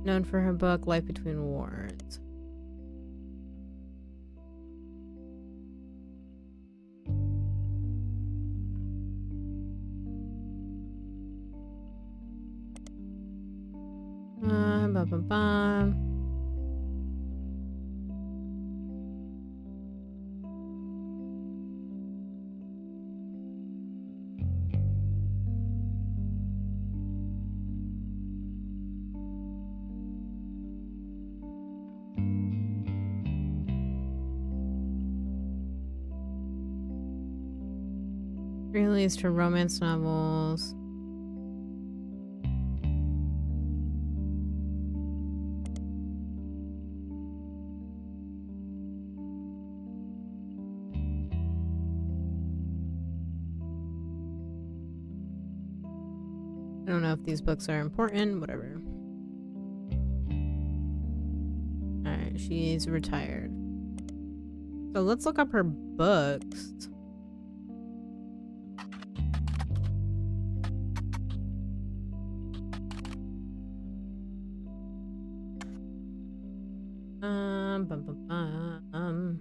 Known for her book, Life Between Wars. Ba, ba, ba. Released her romance novels. I don't know if these books are important, whatever. Alright, she's retired. So let's look up her books. Bum, bum, bum.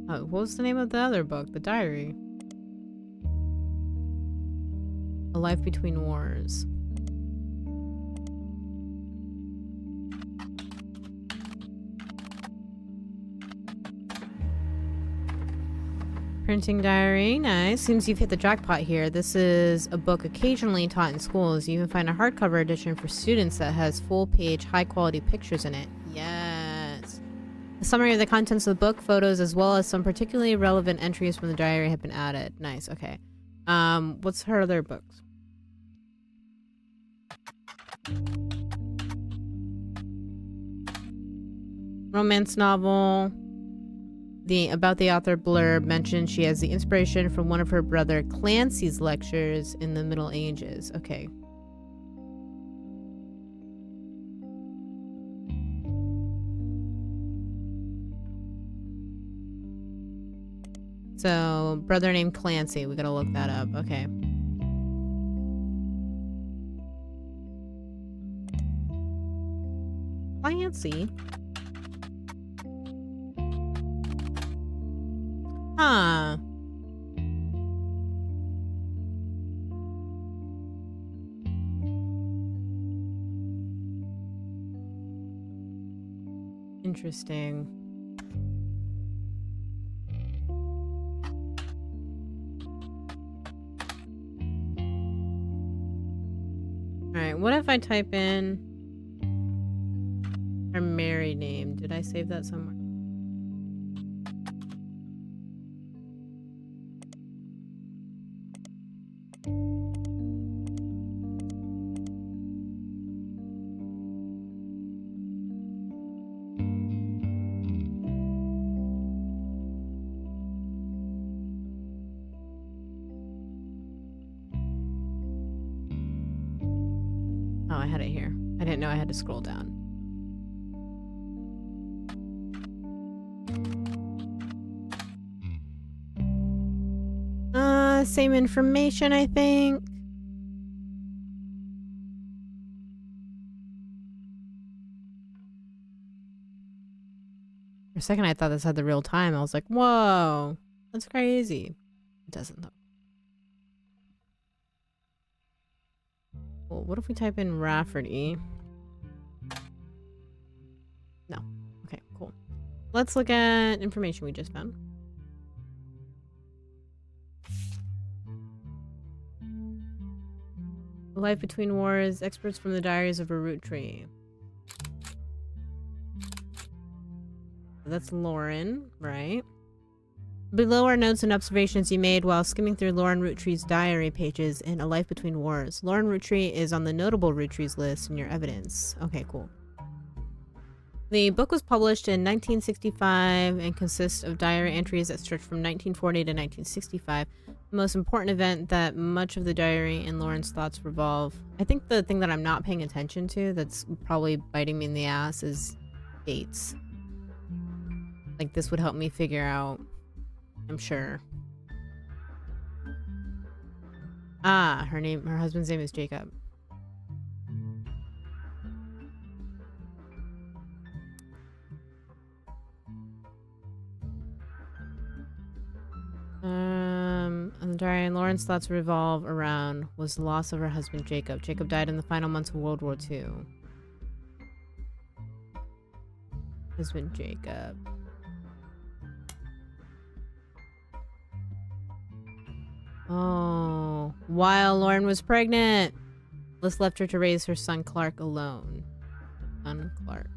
Oh, what was the name of the other book? The diary. A Life Between Wars. Printing diary, nice. Seems you've hit the jackpot here. This is a book occasionally taught in schools. You can find a hardcover edition for students that has full-page, high-quality pictures in it. Yes. A summary of the contents of the book, photos, as well as some particularly relevant entries from the diary have been added. Nice, okay. What's her other books? Romance novel. About the author blurb mentioned she has the inspiration from one of her brother Clancy's lectures in the Middle Ages. Okay. So, brother named Clancy. We gotta look that up. Okay. Clancy? Huh. Interesting. Alright, what if I type in her married name? Did I save that somewhere? Oh, I had it here. I didn't know I had to scroll down. Same information, I think. For a second, I thought this had the real time. I was like, whoa, that's crazy. It doesn't, though. Well, what if we type in Rafferty? No. Okay, cool. Let's look at information we just found. Life Between Wars, experts from the diaries of a root tree. That's Lauren, right? Below are notes and observations you made while skimming through Lauren Roottree's diary pages in A Life Between Wars. Lauren Roottree is on the notable Roottrees list in your evidence. Okay, cool. The book was published in 1965 and consists of diary entries that stretch from 1940 to 1965. The most important event that much of the diary and Lauren's thoughts revolve. I think the thing that I'm not paying attention to that's probably biting me in the ass is dates. Like, this would help me figure out, I'm sure. Ah, her husband's name is Jacob. On the diary, Lauren's thoughts revolve around was the loss of her husband Jacob. Jacob died in the final months of World War II. Husband Jacob. Oh, while Lauren was pregnant, Liz left her to raise her son Clark alone. Son Clark.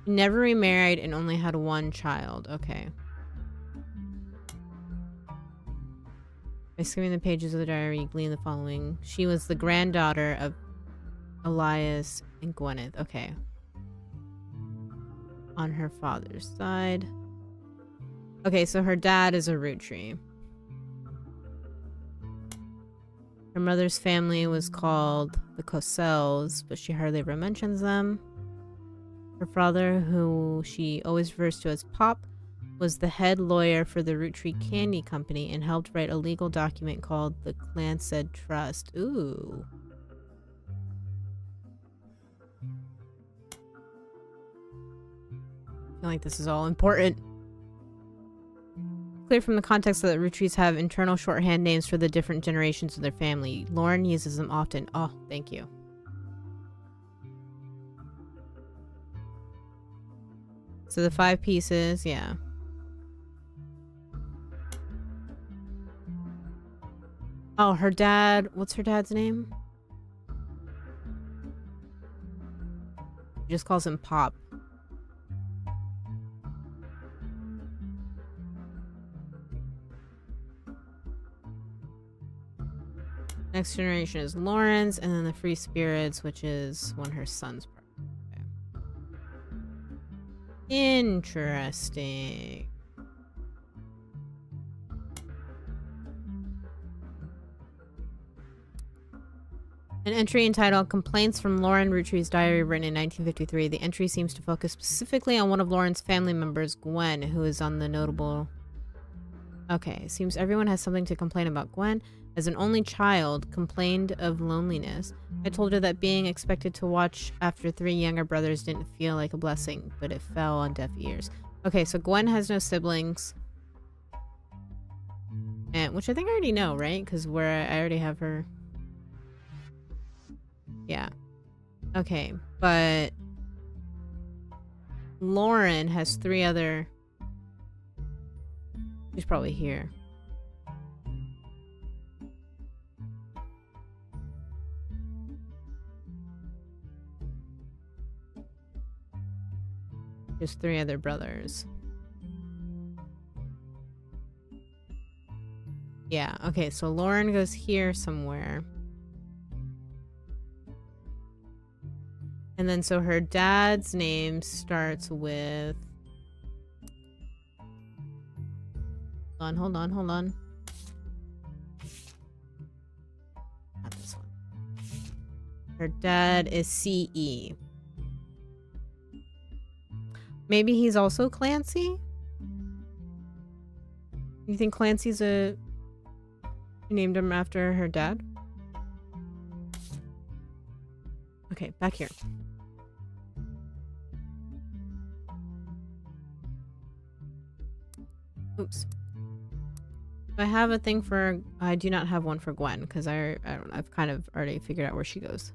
Never remarried and only had one child. Okay. By skimming the pages of the diary, you glean the following. She was the granddaughter of Elias and Gwyneth. Okay. On her father's side. Okay, so her dad is a root tree. Her mother's family was called the Cossells, but she hardly ever mentions them. Her father, who she always refers to as Pop, was the head lawyer for the Root Tree Candy Company and helped write a legal document called the Clansed Trust. Ooh. I feel like this is all important. Clear from the context that root trees have internal shorthand names for the different generations of their family. Lauren uses them often. Oh, thank you. So the 5 pieces, yeah. Oh, her dad, what's her dad's name? He just calls him Pop. Next generation is Lawrence, and then the Free Spirits, which is one of her sons. Okay. Interesting. An entry entitled Complaints from Lauren Rootree's Diary, written in 1953. The entry seems to focus specifically on one of Lauren's family members, Gwen, who is on the notable... Okay, seems everyone has something to complain about. Gwen, as an only child, complained of loneliness. I told her that being expected to watch after 3 younger brothers didn't feel like a blessing, but it fell on deaf ears. Okay, so Gwen has no siblings. And, which I think I already know, right? Because I already have her... Yeah. Okay, but... Lauren has 3 other... She's probably here. There's 3 other brothers. Yeah, okay, so Lauren goes here somewhere. And then so her dad's name starts with... Hold on. Not this one. Her dad is C.E. Maybe he's also Clancy? You think Clancy's you named him after her dad? Okay, back here. Oops. I have a thing for... I do not have one for Gwen, because I don't know, I've kind of already figured out where she goes.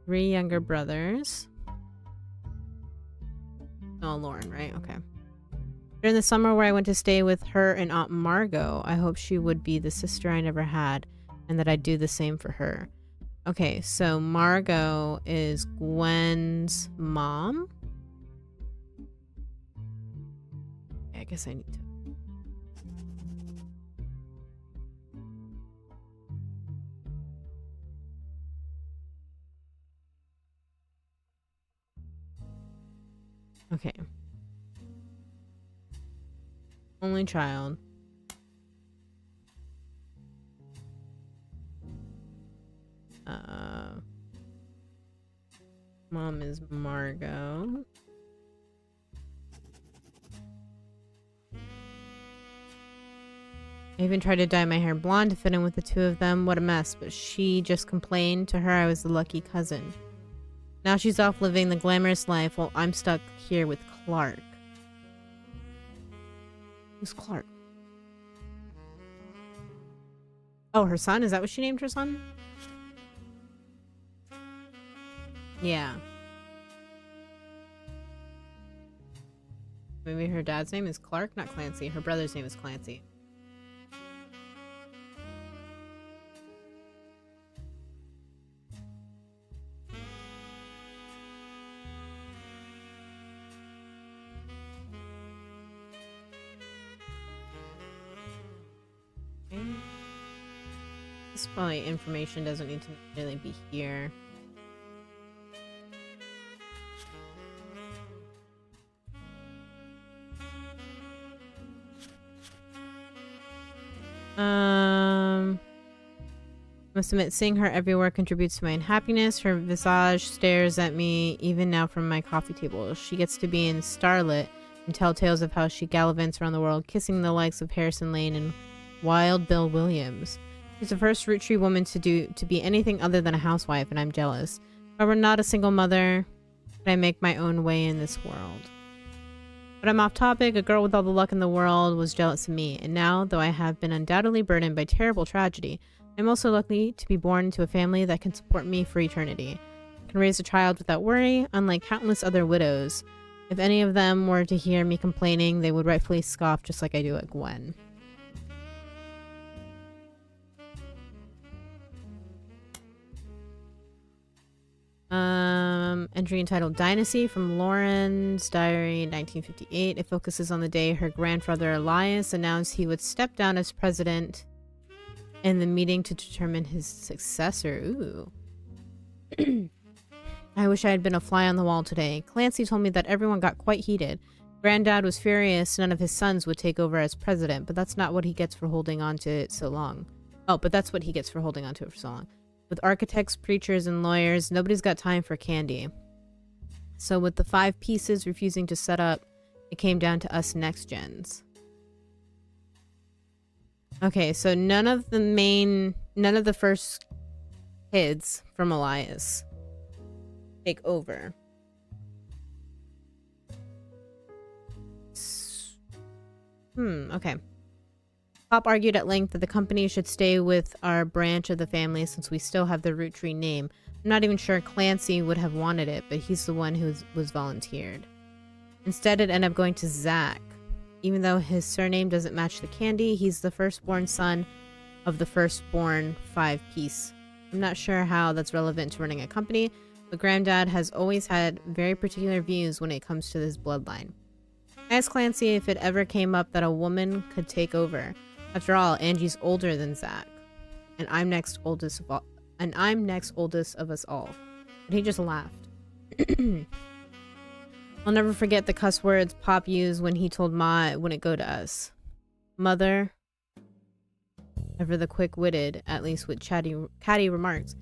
3 younger brothers. Oh, Lauren, right? Okay. During the summer where I went to stay with her and Aunt Margot, I hoped she would be the sister I never had, and that I'd do the same for her. Okay, so Margot is Gwen's mom? I guess I need to. Okay. Only child. Mom is Margot. I even tried to dye my hair blonde to fit in with the 2 of them. What a mess. But she just complained. To her, I was the lucky cousin. Now she's off living the glamorous life while I'm stuck here with Clark. Who's Clark? Oh, her son? Is that what she named her son? Yeah. Maybe her dad's name is Clark, not Clancy. Her brother's name is Clancy. This probably information doesn't need to really be here. Must admit, seeing her everywhere contributes to my unhappiness. Her visage stares at me even now from my coffee table. She gets to be in Starlit and tell tales of how she gallivants around the world, kissing the likes of Harrison Lane and Wild Bill Williams. She's the first Root Tree woman to be anything other than a housewife, and I'm jealous. However, not a single mother, but I make my own way in this world. But I'm off topic. A girl with all the luck in the world was jealous of me, and now, though I have been undoubtedly burdened by terrible tragedy, I'm also lucky to be born into a family that can support me for eternity. I can raise a child without worry, unlike countless other widows. If any of them were to hear me complaining, they would rightfully scoff just like I do at Gwen. Entry entitled Dynasty from Lauren's Diary, 1958. It focuses on the day her grandfather Elias announced he would step down as president in the meeting to determine his successor. Ooh. I wish I had been a fly on the wall today. Clancy told me that everyone got quite heated. Granddad was furious none of his sons would take over as president, but that's not what he gets for holding on to it so long. Oh, but that's what he gets for holding on to it for so long. With architects, preachers, and lawyers, nobody's got time for candy. So with the 5 pieces refusing to set up, it came down to us next gens. Okay, so none of the first kids from Elias take over. Okay. Pop argued at length that the company should stay with our branch of the family since we still have the Root Tree name. I'm not even sure Clancy would have wanted it, but he's the one who was volunteered. Instead, it ended up going to Zach. Even though his surname doesn't match the candy, he's the firstborn son of the firstborn 5-piece. I'm not sure how that's relevant to running a company, but Granddad has always had very particular views when it comes to this bloodline. I asked Clancy if it ever came up that a woman could take over. After all, Angie's older than Zach, and I'm next oldest of us all. But he just laughed. I'll never forget the cuss words Pop used when he told Ma it wouldn't go to us. Mother, ever the quick-witted, at least with catty remarks,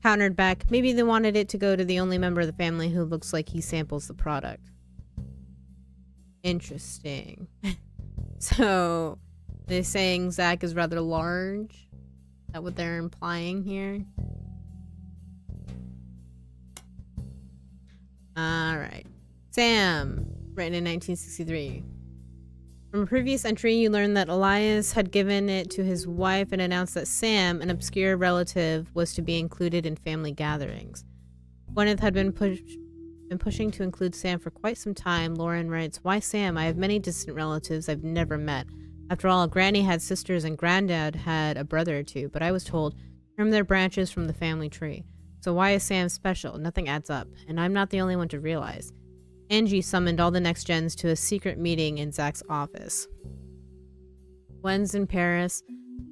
countered back, maybe they wanted it to go to the only member of the family who looks like he samples the product. Interesting. So, they're saying Zach is rather large? Is that what they're implying here? Alright. Sam, written in 1963. From a previous entry, you learn that Elias had given it to his wife and announced that Sam, an obscure relative, was to be included in family gatherings. Gwyneth had been pushing to include Sam for quite some time. Lauren writes, "Why Sam? I have many distant relatives I've never met. After all, Granny had sisters and Granddad had a brother or two, but I was told, trim their branches from the family tree. So why is Sam special? Nothing adds up, and I'm not the only one to realize." Angie summoned all the next gens to a secret meeting in Zach's office. Gwen's in Paris,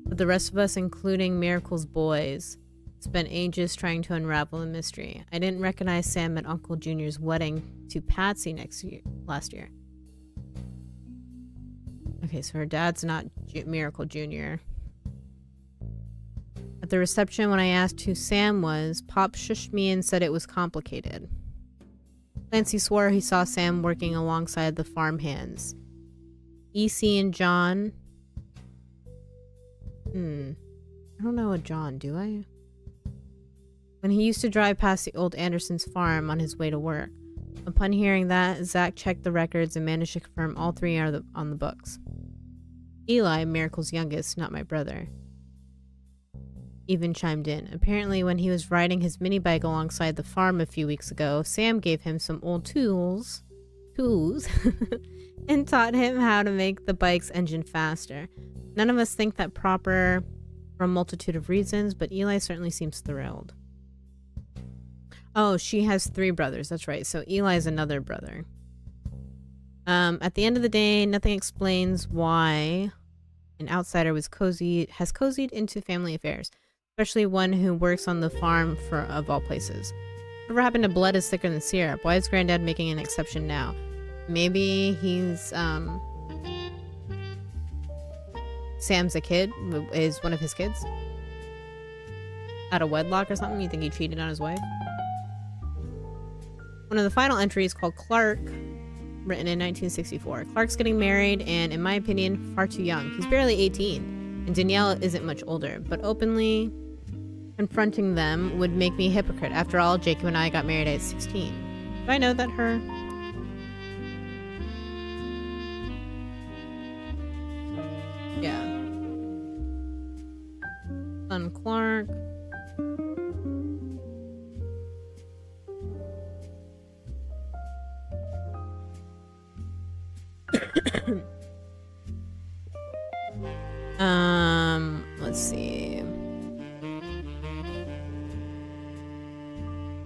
but the rest of us, including Miracle's boys, spent ages trying to unravel the mystery. I didn't recognize Sam at Uncle Junior's wedding to Patsy last year. Okay, so her dad's not Miracle Jr. At the reception, when I asked who Sam was, Pop shushed me and said it was complicated. Clancy swore he saw Sam working alongside the farmhands. E.C. and John... I don't know a John, do I? When he used to drive past the old Anderson's farm on his way to work. Upon hearing that, Zach checked the records and managed to confirm all 3 are on the books. Eli, Miracle's youngest, not my brother, even chimed in. Apparently, when he was riding his mini bike alongside the farm a few weeks ago, Sam gave him some old tools, and taught him how to make the bike's engine faster. None of us think that proper for a multitude of reasons, but Eli certainly seems thrilled. Oh, she has 3 brothers. That's right. So Eli's another brother. At the end of the day, nothing explains why an outsider has cozied into family affairs. especially one who works on the farm for of all places. Whatever happened to blood is thicker than syrup? Why is Granddad making an exception now? Maybe he's Sam's a kid, is one of his kids out of wedlock or something. You think he cheated on his wife? One of the final entries called Clark, written in 1964. Clark's getting married and, in my opinion, far too young. He's barely 18, and Danielle isn't much older, but openly confronting them would make me a hypocrite. After all, Jacob and I got married at 16. Do I know that her? Yeah. Son Clark. Let's see.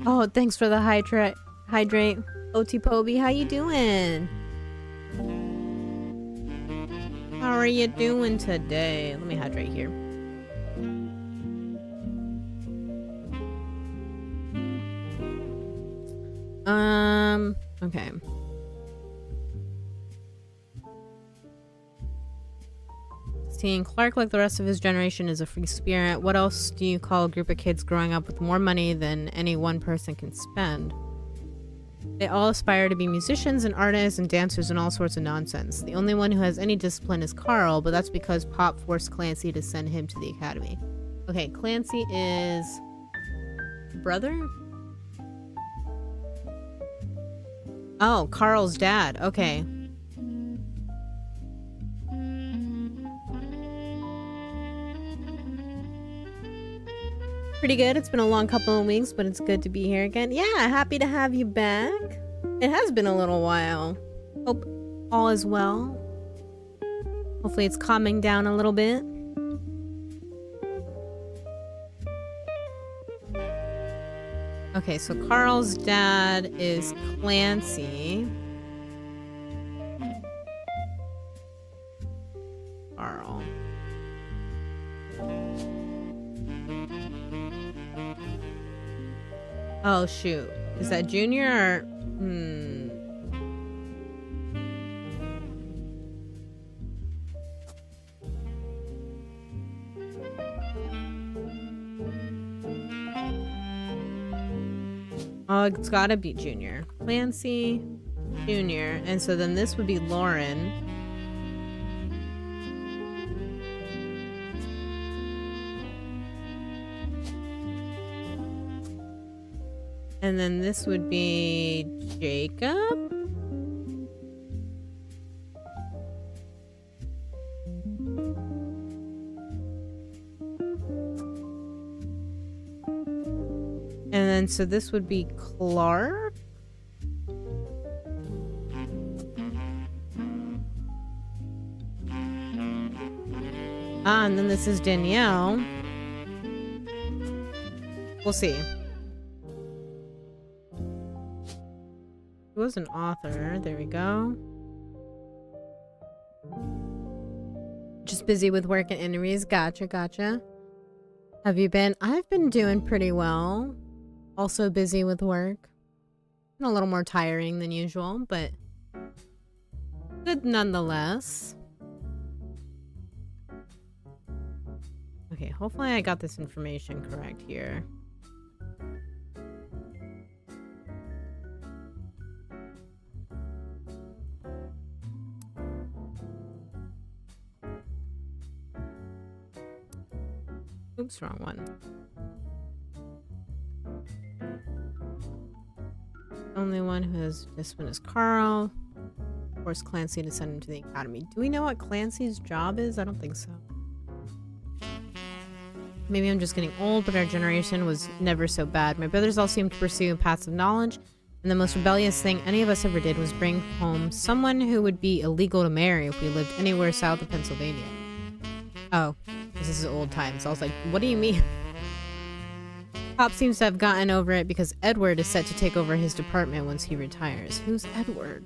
Oh, thanks for the hydrate. OT Poby, how you doing? How are you doing today? Let me hydrate here. Okay. Seeing Clark, like the rest of his generation, is a free spirit. What else do you call a group of kids growing up with more money than any one person can spend? They all aspire to be musicians and artists and dancers and all sorts of nonsense. The only one who has any discipline is Carl, but that's because Pop forced Clancy to send him to the academy. Okay, Clancy is brother? Oh, Carl's dad. Okay. Pretty good. It's been a long couple of weeks, but it's good to be here again. Yeah, happy to have you back. It has been a little while. Hope all is well. Hopefully it's calming down a little bit. Okay, so Carl's dad is Clancy. Carl. Oh shoot. Is that Junior or Oh, it's gotta be Junior. Clancy, Junior. And so then this would be Lauren. And then this would be Jacob. And then so this would be Clark. Ah, and then this is Danielle. We'll see. He was an author. There we go. Just busy with work and interviews. Gotcha. Have you been? I've been doing pretty well. Also busy with work. And a little more tiring than usual, but good nonetheless. Okay, hopefully I got this information correct here. Oops, wrong one. Only one who has this one is Carl. Of course, Clancy to send him to the academy. Do we know what Clancy's job is? I don't think so. Maybe I'm just getting old, but our generation was never so bad. My brothers all seemed to pursue paths of knowledge, and the most rebellious thing any of us ever did was bring home someone who would be illegal to marry if we lived anywhere south of Pennsylvania. Oh, this is old times. I was like, what do you mean? Pop seems to have gotten over it because Edward is set to take over his department once he retires. Who's Edward?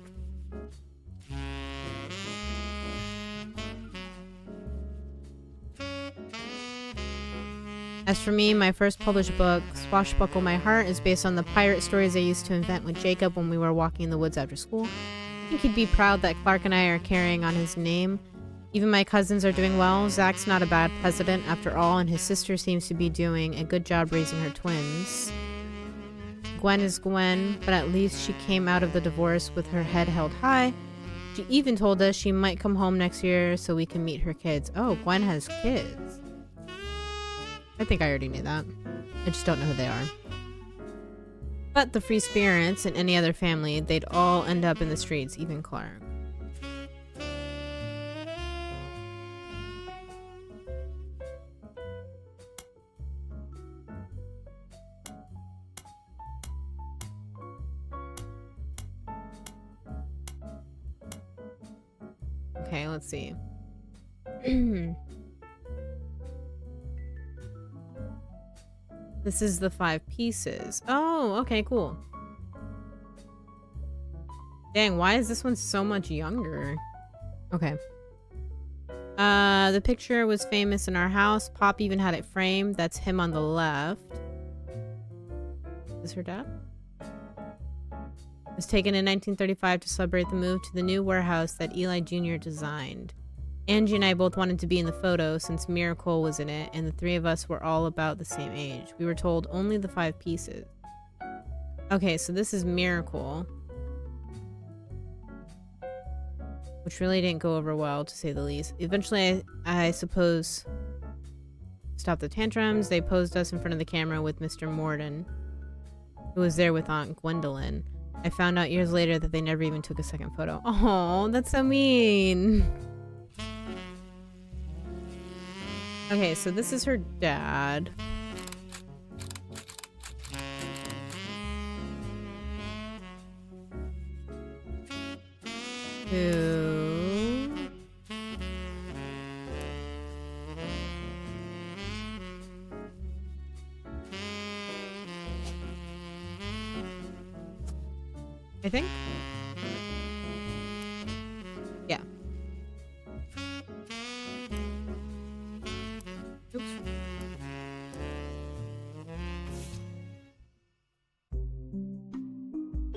As for me, my first published book, Swashbuckle My Heart, is based on the pirate stories I used to invent with Jacob when we were walking in the woods after school. I think he'd be proud that Clark and I are carrying on his name. Even my cousins are doing well. Zach's not a bad president after all, and his sister seems to be doing a good job raising her twins. Gwen is Gwen, but at least she came out of the divorce with her head held high. She even told us she might come home next year so we can meet her kids. Oh, Gwen has kids. I think I already knew that. I just don't know who they are. But the free spirits in any other family, they'd all end up in the streets, even Clark. Okay, let's see. This is the 5 pieces. Oh, okay, cool. Dang, why is this one so much younger? Okay. The picture was famous in our house. Pop even had it framed. That's him on the left. Is this her dad? It was taken in 1935 to celebrate the move to the new warehouse that Eli Jr. designed. Angie and I both wanted to be in the photo since Miracle was in it, and the 3 of us were all about the same age. We were told only the 5 pieces. Okay, so this is Miracle. Which really didn't go over well, to say the least. Eventually, I suppose, stopped the tantrums. They posed us in front of the camera with Mr. Morden, who was there with Aunt Gwendolyn. I found out years later that they never even took a second photo. Oh, that's so mean. Okay, so this is her dad. Who... I think? Yeah. Oops.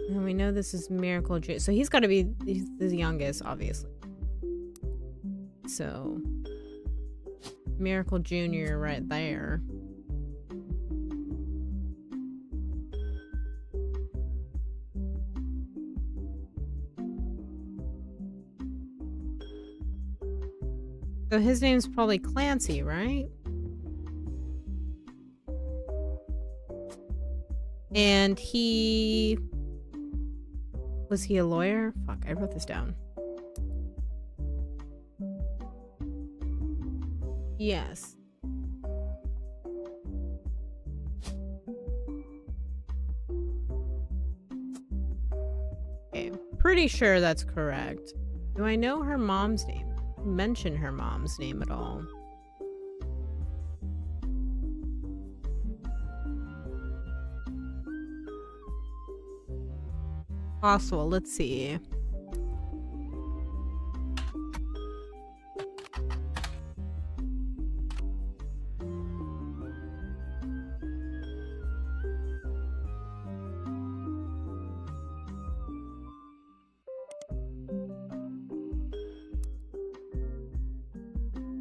And we know this is Miracle Jr. So he's got to be he's the youngest, obviously. So Miracle Jr. right there. So his name's probably Clancy, right? And he... Was he a lawyer? Fuck, I wrote this down. Yes. Okay, pretty sure that's correct. Do I know her mom's name? Mention her mom's name at all? Possible. Let's see.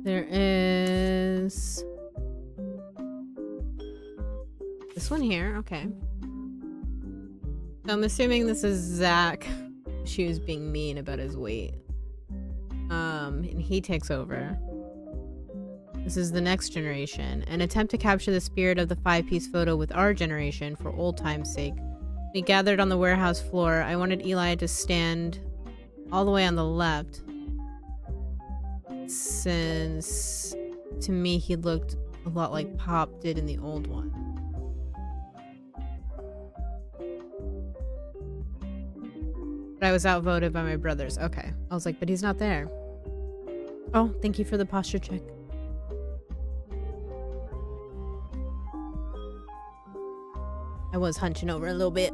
There is this one here. Okay. So I'm assuming this is Zach. She was being mean about his weight. And he takes over. This is the next generation. An attempt to capture the spirit of the 5-piece photo with our generation for old time's sake. We gathered on the warehouse floor. I wanted Eli to stand all the way on the left, since to me he looked a lot like Pop did in the old one. But I was outvoted by my brothers. Okay. I was like, but he's not there. Oh, thank you for the posture check. I was hunching over a little bit.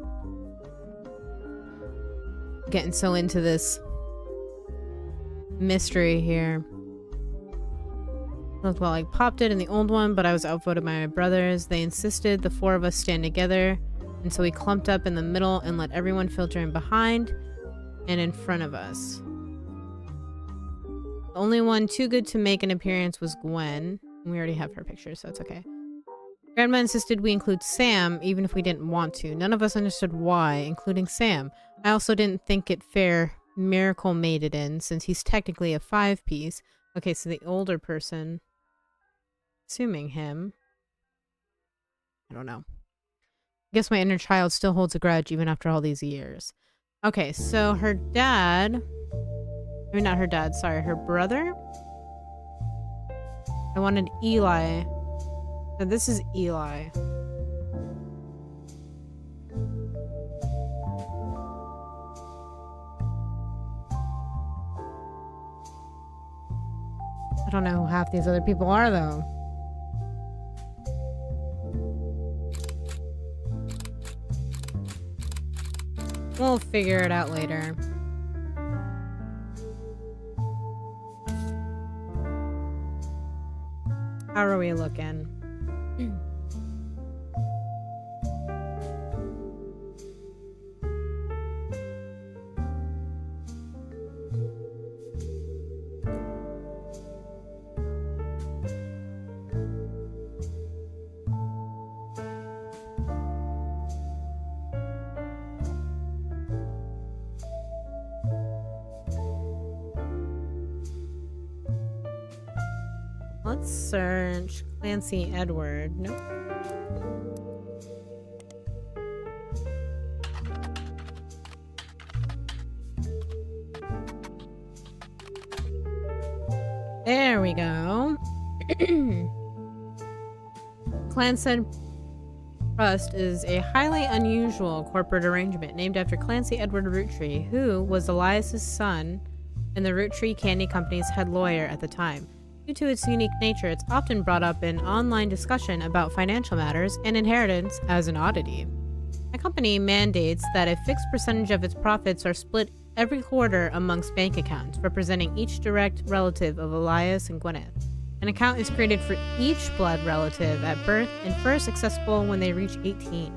Getting so into this mystery here. Looked well like Pop did in the old one, but I was outvoted by my brothers. They insisted the four of us stand together, and so we clumped up in the middle and let everyone filter in behind and in front of us. The only one too good to make an appearance was Gwen. We already have her picture, so it's okay. Grandma insisted we include Sam, even if we didn't want to. None of us understood why, including Sam. I also didn't think it fair Miracle made it in, since he's technically a 5-piece. Okay, so the older person... Assuming him. I don't know. I guess my inner child still holds a grudge even after all these years. Okay, so her dad... I mean, not her dad, sorry, her brother? I wanted Eli. So this is Eli. I don't know who half these other people are, though. We'll figure it out later. How are we looking? Let's search Clancy Edward. Nope. There we go. Clancy Trust is a highly unusual corporate arrangement named after Clancy Edward Roottree, who was Elias's son and the Roottree Candy Company's head lawyer at the time. Due to its unique nature, it's often brought up in online discussion about financial matters and inheritance as an oddity. The company mandates that a fixed percentage of its profits are split every quarter amongst bank accounts, representing each direct relative of Elias and Gwyneth. An account is created for each blood relative at birth and first accessible when they reach 18.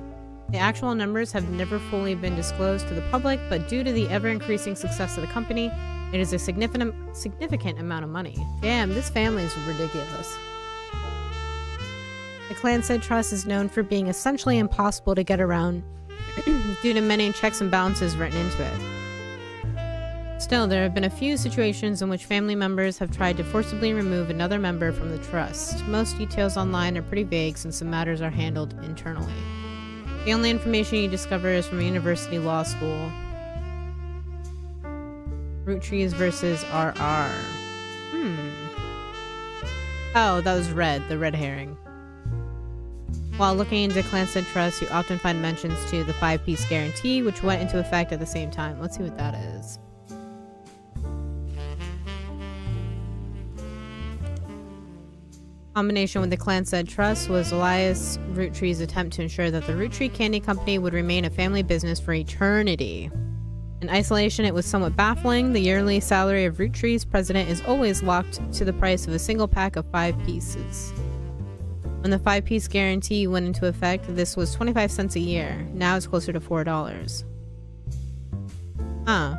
The actual numbers have never fully been disclosed to the public, but due to the ever-increasing success of the company, it is a significant amount of money. Damn, this family is ridiculous. The Clancy Trust is known for being essentially impossible to get around due to many checks and balances written into it. Still, there have been a few situations in which family members have tried to forcibly remove another member from the trust. Most details online are pretty vague since the matters are handled internally. The only information you discover is from a university law school. Roottrees versus RR. Oh, that was Red, the red herring. While looking into Clancy Trust, you often find mentions to the 5-piece guarantee, which went into effect at the same time. Let's see what that is. Combination with the Clancy Trust was Elias Roottree's attempt to ensure that the Roottree Candy Company would remain a family business for eternity. In isolation, it was somewhat baffling. The yearly salary of Roottree's president is always locked to the price of a single pack of 5 pieces. When the 5-piece guarantee went into effect, this was 25 cents a year. Now it's closer to $4. Huh.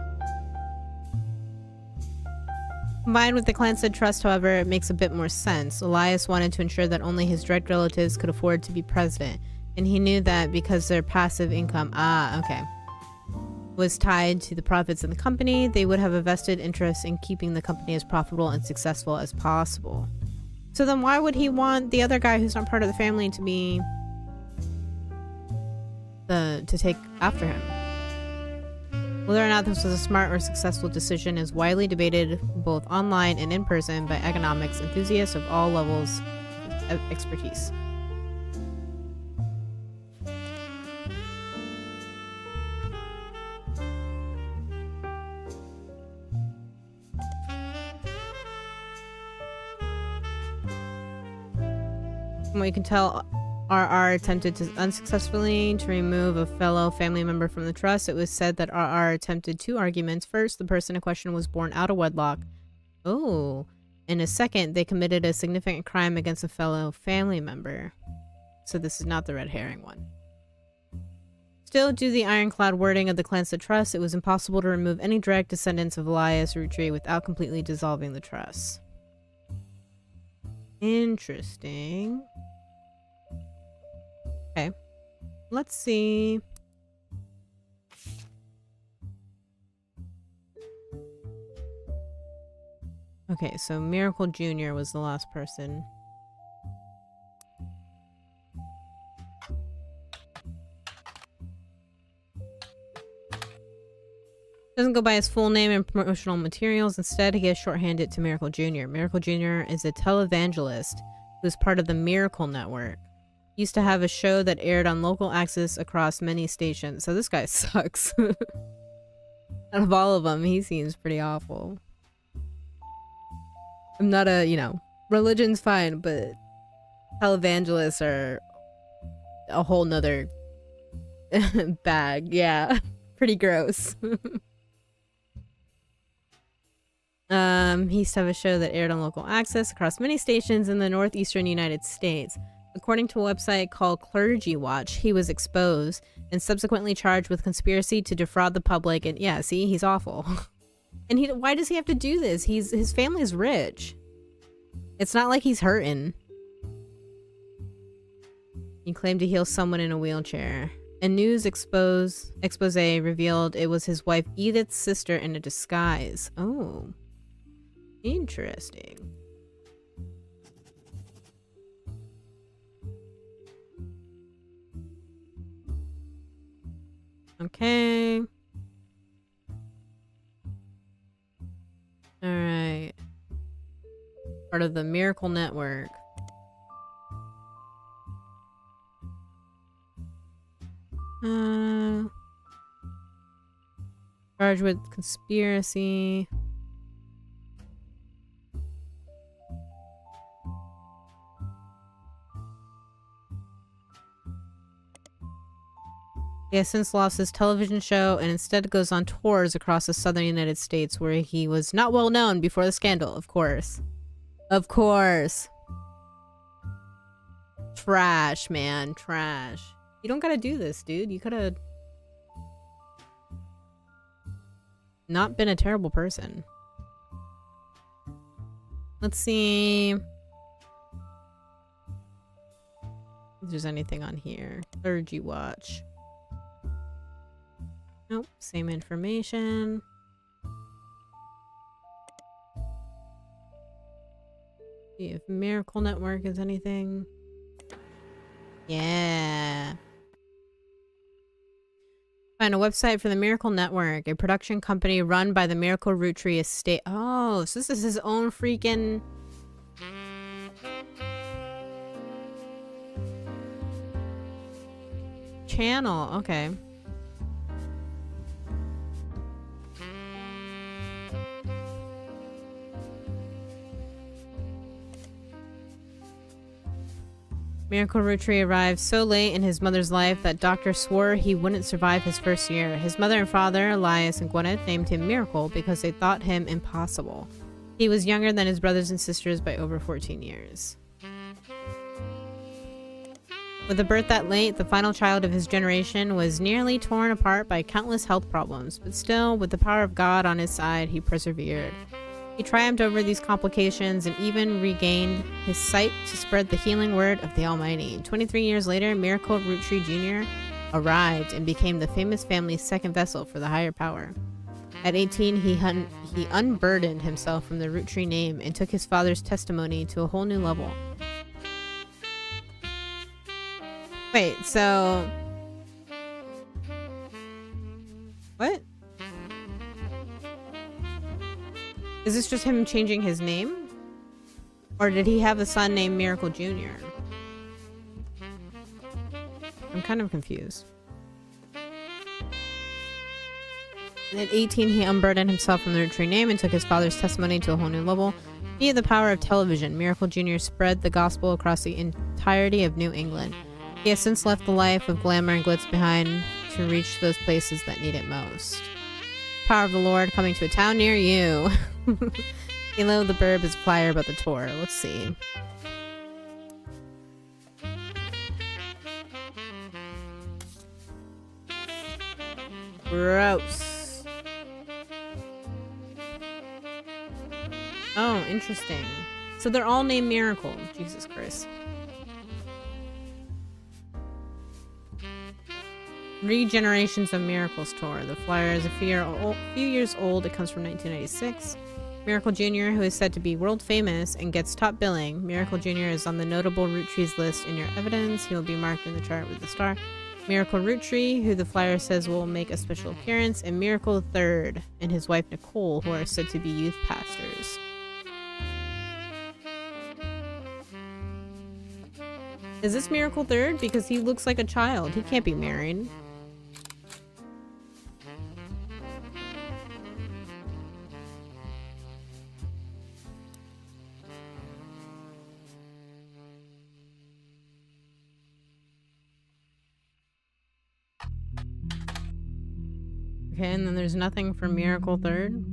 Combined with the Clancy Trust, however, it makes a bit more sense. Elias wanted to ensure that only his direct relatives could afford to be president, and he knew that because their passive income, was tied to the profits in the company, they would have a vested interest in keeping the company as profitable and successful as possible. So then why would he want the other guy who's not part of the family to be to take after him? Whether or not this was a smart or successful decision is widely debated both online and in person by economics enthusiasts of all levels of expertise. From what you can tell, RR attempted to unsuccessfully to remove a fellow family member from the trust. It was said that RR attempted 2 arguments. First, the person in question was born out of wedlock. Oh, In a second, they committed a significant crime against a fellow family member. So this is not the red herring one. Still, due to the ironclad wording of the Clanset Trust, it was impossible to remove any direct descendants of Elias Roottree without completely dissolving the trust. Interesting. Okay. Let's see. Okay, so Miracle Jr. was the last person. Doesn't go by his full name in promotional materials. Instead, he gets shorthanded to Miracle Jr. Miracle Jr. is a televangelist who's part of the Miracle Network. He used to have a show that aired on local access across many stations. So this guy sucks. Out of all of them, he seems pretty awful. I'm not a, you know, religion's fine, but televangelists are a whole nother bag. Yeah, pretty gross. He used to have a show that aired on local access across many stations in the northeastern United States. According to a website called Clergy Watch, he was exposed and subsequently charged with conspiracy to defraud the public. And yeah, see, he's awful. And why does he have to do this? His family's rich. It's not like he's hurting. He claimed to heal someone in a wheelchair. A news expose revealed it was his wife Edith's sister in a disguise. Oh. Interesting. Okay. Alright. Part of the Miracle Network. Charged with conspiracy. He has since lost his television show and instead goes on tours across the southern United States where he was not well known before the scandal, of course. Of course. Trash, man. Trash. You don't gotta do this, dude. You could've not been a terrible person. Let's see if there's anything on here. Clergy Watch. Nope, same information. See if Miracle Network is anything. Yeah. Find a website for the Miracle Network, a production company run by the Miracle Roottree Estate. Oh, so this is his own freaking... channel. Okay. Miracle Roottree arrived so late in his mother's life that doctors swore he wouldn't survive his first year. His mother and father, Elias and Gwyneth, named him Miracle because they thought him impossible. He was younger than his brothers and sisters by over 14 years. With a birth that late, the final child of his generation was nearly torn apart by countless health problems, but still, with the power of God on his side, he persevered. He triumphed over these complications and even regained his sight to spread the healing word of the Almighty. 23 years later, Miracle Roottree Jr. arrived and became the famous family's second vessel for the higher power. At 18, he unburdened himself from the Roottree name and took his father's testimony to a whole new level. Wait, so... what? Is this just him changing his name? Or did he have a son named Miracle Jr.? I'm kind of confused. At 18, he unburdened himself from the Roottree name and took his father's testimony to a whole new level. Via the power of television, Miracle Jr. spread the gospel across the entirety of New England. He has since left the life of glamour and glitz behind to reach those places that need it most. Power of the Lord coming to a town near you. Halo the Burb is flyer about the tour. Let's see. Gross. Oh, interesting. So they're all named Miracle. Jesus Christ. Regenerations of Miracles tour. The flyer is a few years old. It comes from 1996. Miracle Jr., who is said to be world famous and gets top billing. Miracle Jr. is on the notable root trees list in your evidence. He will be marked in the chart with a star. Miracle Root Tree, who the flyer says will make a special appearance, and Miracle Third and his wife Nicole, who are said to be youth pastors. Is this Miracle Third? Because he looks like a child. He can't be married. Okay, and then there's nothing for Miracle Third.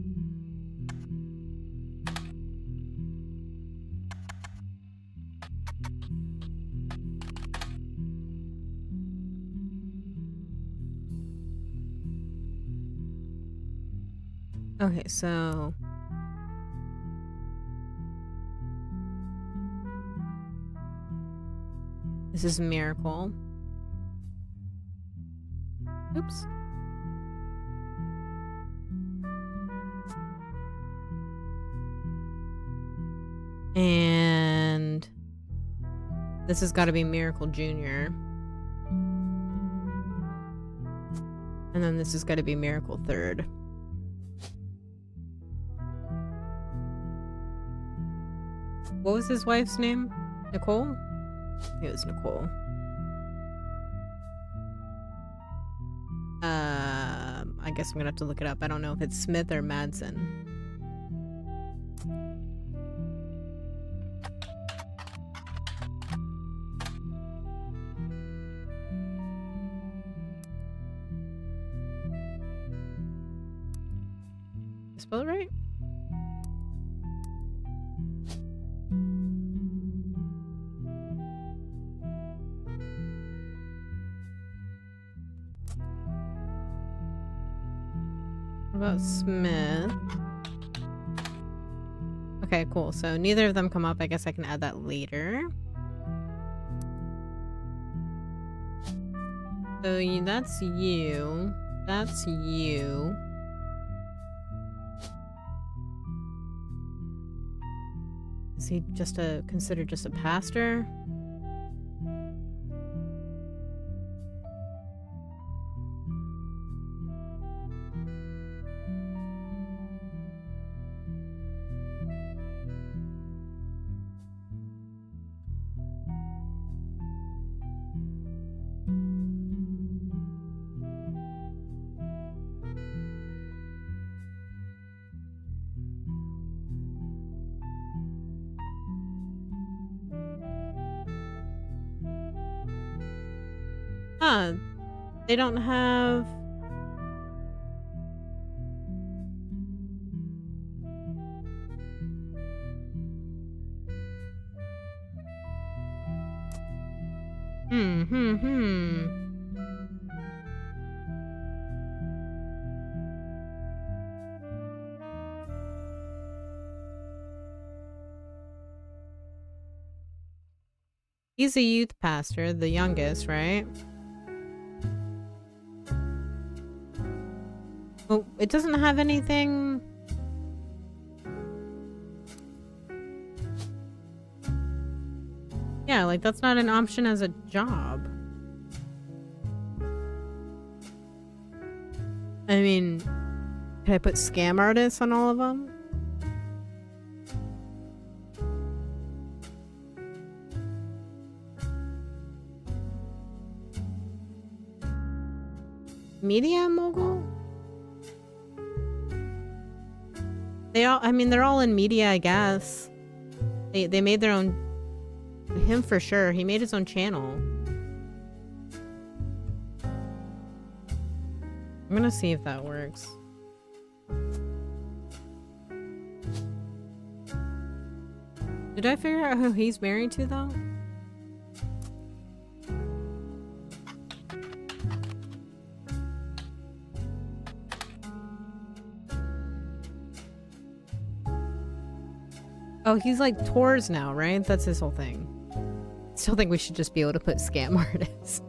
Okay, so this is Miracle. Oops. And this has got to be Miracle Jr. And then this has got to be Miracle Third. What was his wife's name? Nicole? I think it was Nicole. I guess I'm gonna have to look it up. I don't know if it's Smith or Madsen. Spell it right? What about Smith? Okay, cool. So neither of them come up. I guess I can add that later. So that's you. That's you. Is he just considered just a pastor? Huh. They don't have... He's a youth pastor, the youngest, right? Well, it doesn't have anything... Yeah, like that's not an option as a job. I mean, can I put scam artists on all of them? Media mogul? They all, I mean, they're all in media, I guess. They made their own... Him for sure. He made his own channel. I'm gonna see if that works. Did I figure out who he's married to, though? Oh, he's like tours now, right? That's his whole thing. Still think we should just be able to put scam artists.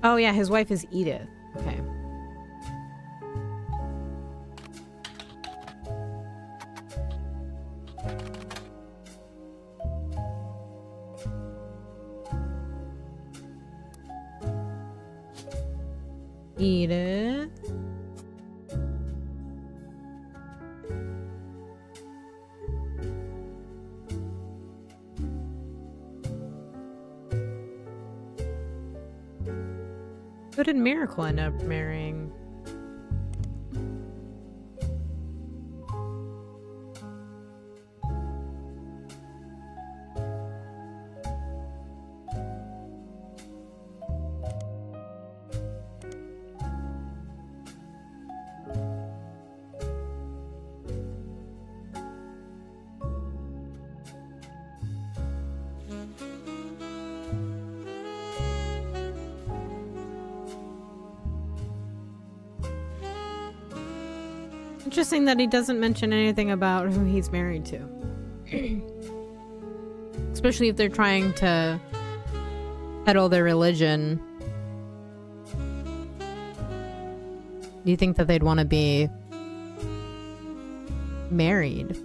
Oh yeah, his wife is Edith. Okay. Edith. Who did Miracle end up marrying? Interesting that he doesn't mention anything about who he's married to. Especially if they're trying to peddle their religion. Do you think that they'd want to be married?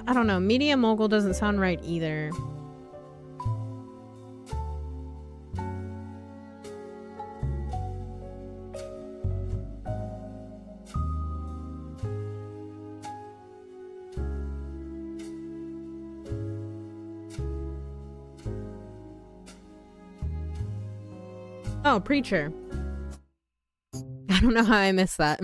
I don't know. Media mogul doesn't sound right either. Oh, preacher. I don't know how I missed that.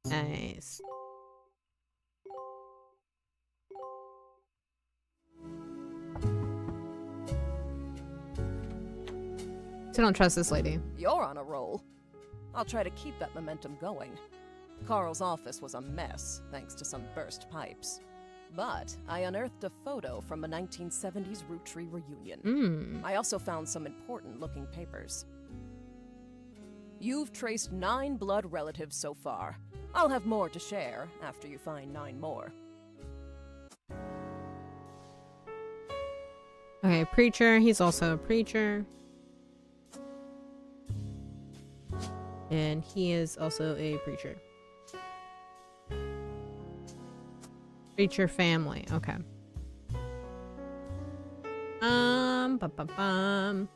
Nice. So don't trust this lady. You're on a roll. I'll try to keep that momentum going. Carl's office was a mess, thanks to some burst pipes. But I unearthed a photo from a 1970s Root Tree reunion. I also found some important-looking papers. You've traced 9 blood relatives so far. I'll have more to share after you find 9 more. Okay, preacher. He's also a preacher. And he is also a preacher. Preacher family. Okay. Bum, bum, bum.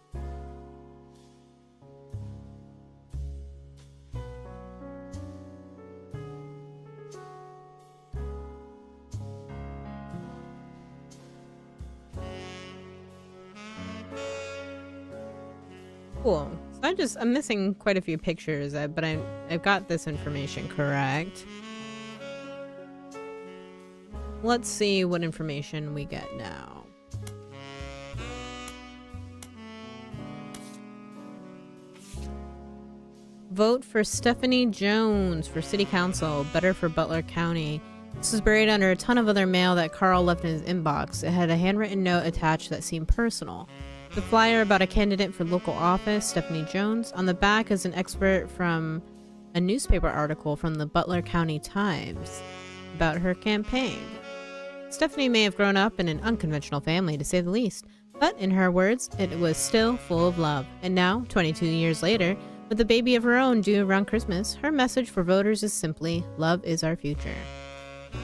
Cool. So I'm missing quite a few pictures, but I've got this information correct. Let's see what information we get now. Vote for Stephanie Jones for City Council. Better for Butler County. This was buried under a ton of other mail that Carl left in his inbox. It had a handwritten note attached that seemed personal. The flyer about a candidate for local office, Stephanie Jones. On the back is an excerpt from a newspaper article from the Butler County Times about her campaign. Stephanie may have grown up in an unconventional family, to say the least, but in her words, it was still full of love. And now, 22 years later, with a baby of her own due around Christmas, her message for voters is simply, love is our future.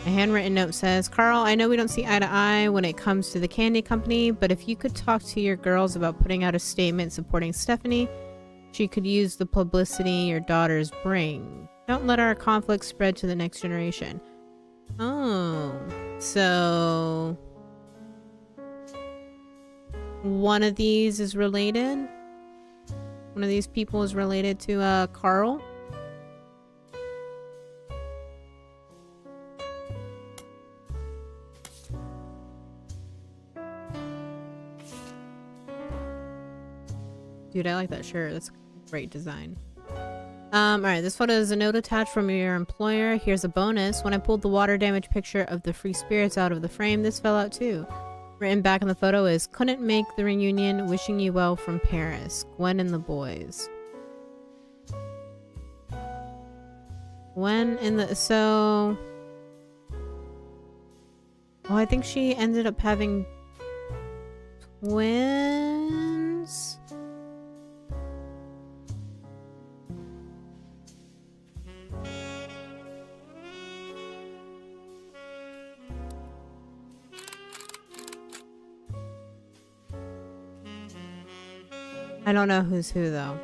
A handwritten note says, Carl, I know we don't see eye to eye when it comes to the candy company, but if you could talk to your girls about putting out a statement supporting Stephanie, she could use the publicity your daughters bring. Don't let our conflict spread to the next generation. Oh, so one of these is related? One of these people is related to Carl? Dude, I like that shirt. That's a great design. Alright, this photo is a note attached from your employer. Here's a bonus. When I pulled the water damage picture of the free spirits out of the frame, this fell out too. Written back in the photo is, couldn't make the reunion, wishing you well from Paris. Gwen and the boys. Gwen in the... So... Oh, I think she ended up having... twins? I don't know who's who though.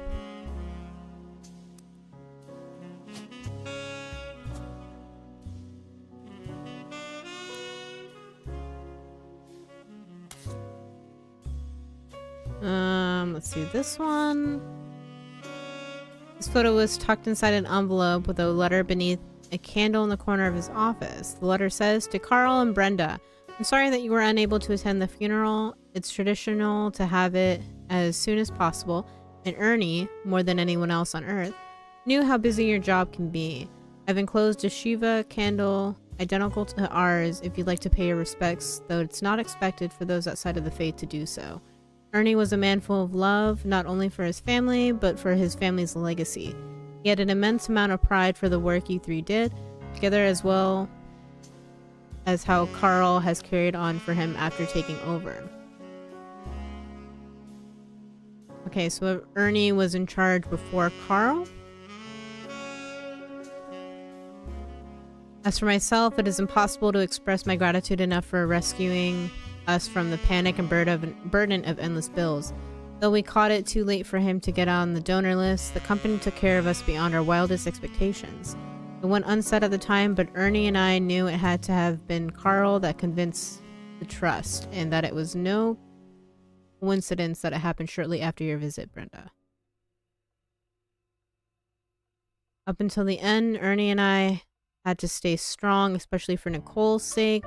Let's see this one. This photo was tucked inside an envelope with a letter beneath a candle in the corner of his office. The letter says, to Carl and Brenda, I'm sorry that you were unable to attend the funeral. It's traditional to have it as soon as possible, and Ernie, more than anyone else on Earth, knew how busy your job can be. I've enclosed a Shiva candle identical to ours if you'd like to pay your respects, though it's not expected for those outside of the faith to do so. Ernie was a man full of love, not only for his family, but for his family's legacy. He had an immense amount of pride for the work you three did together, as well as how Carl has carried on for him after taking over. Okay, so Ernie was in charge before Carl. As for myself, it is impossible to express my gratitude enough for rescuing us from the panic and burden of endless bills. Though we caught it too late for him to get on the donor list, the company took care of us beyond our wildest expectations. It went unsaid at the time, but Ernie and I knew it had to have been Carl that convinced the trust, and that it was no coincidence that it happened shortly after your visit, Brenda. Up until the end, Ernie and I had to stay strong, especially for Nicole's sake.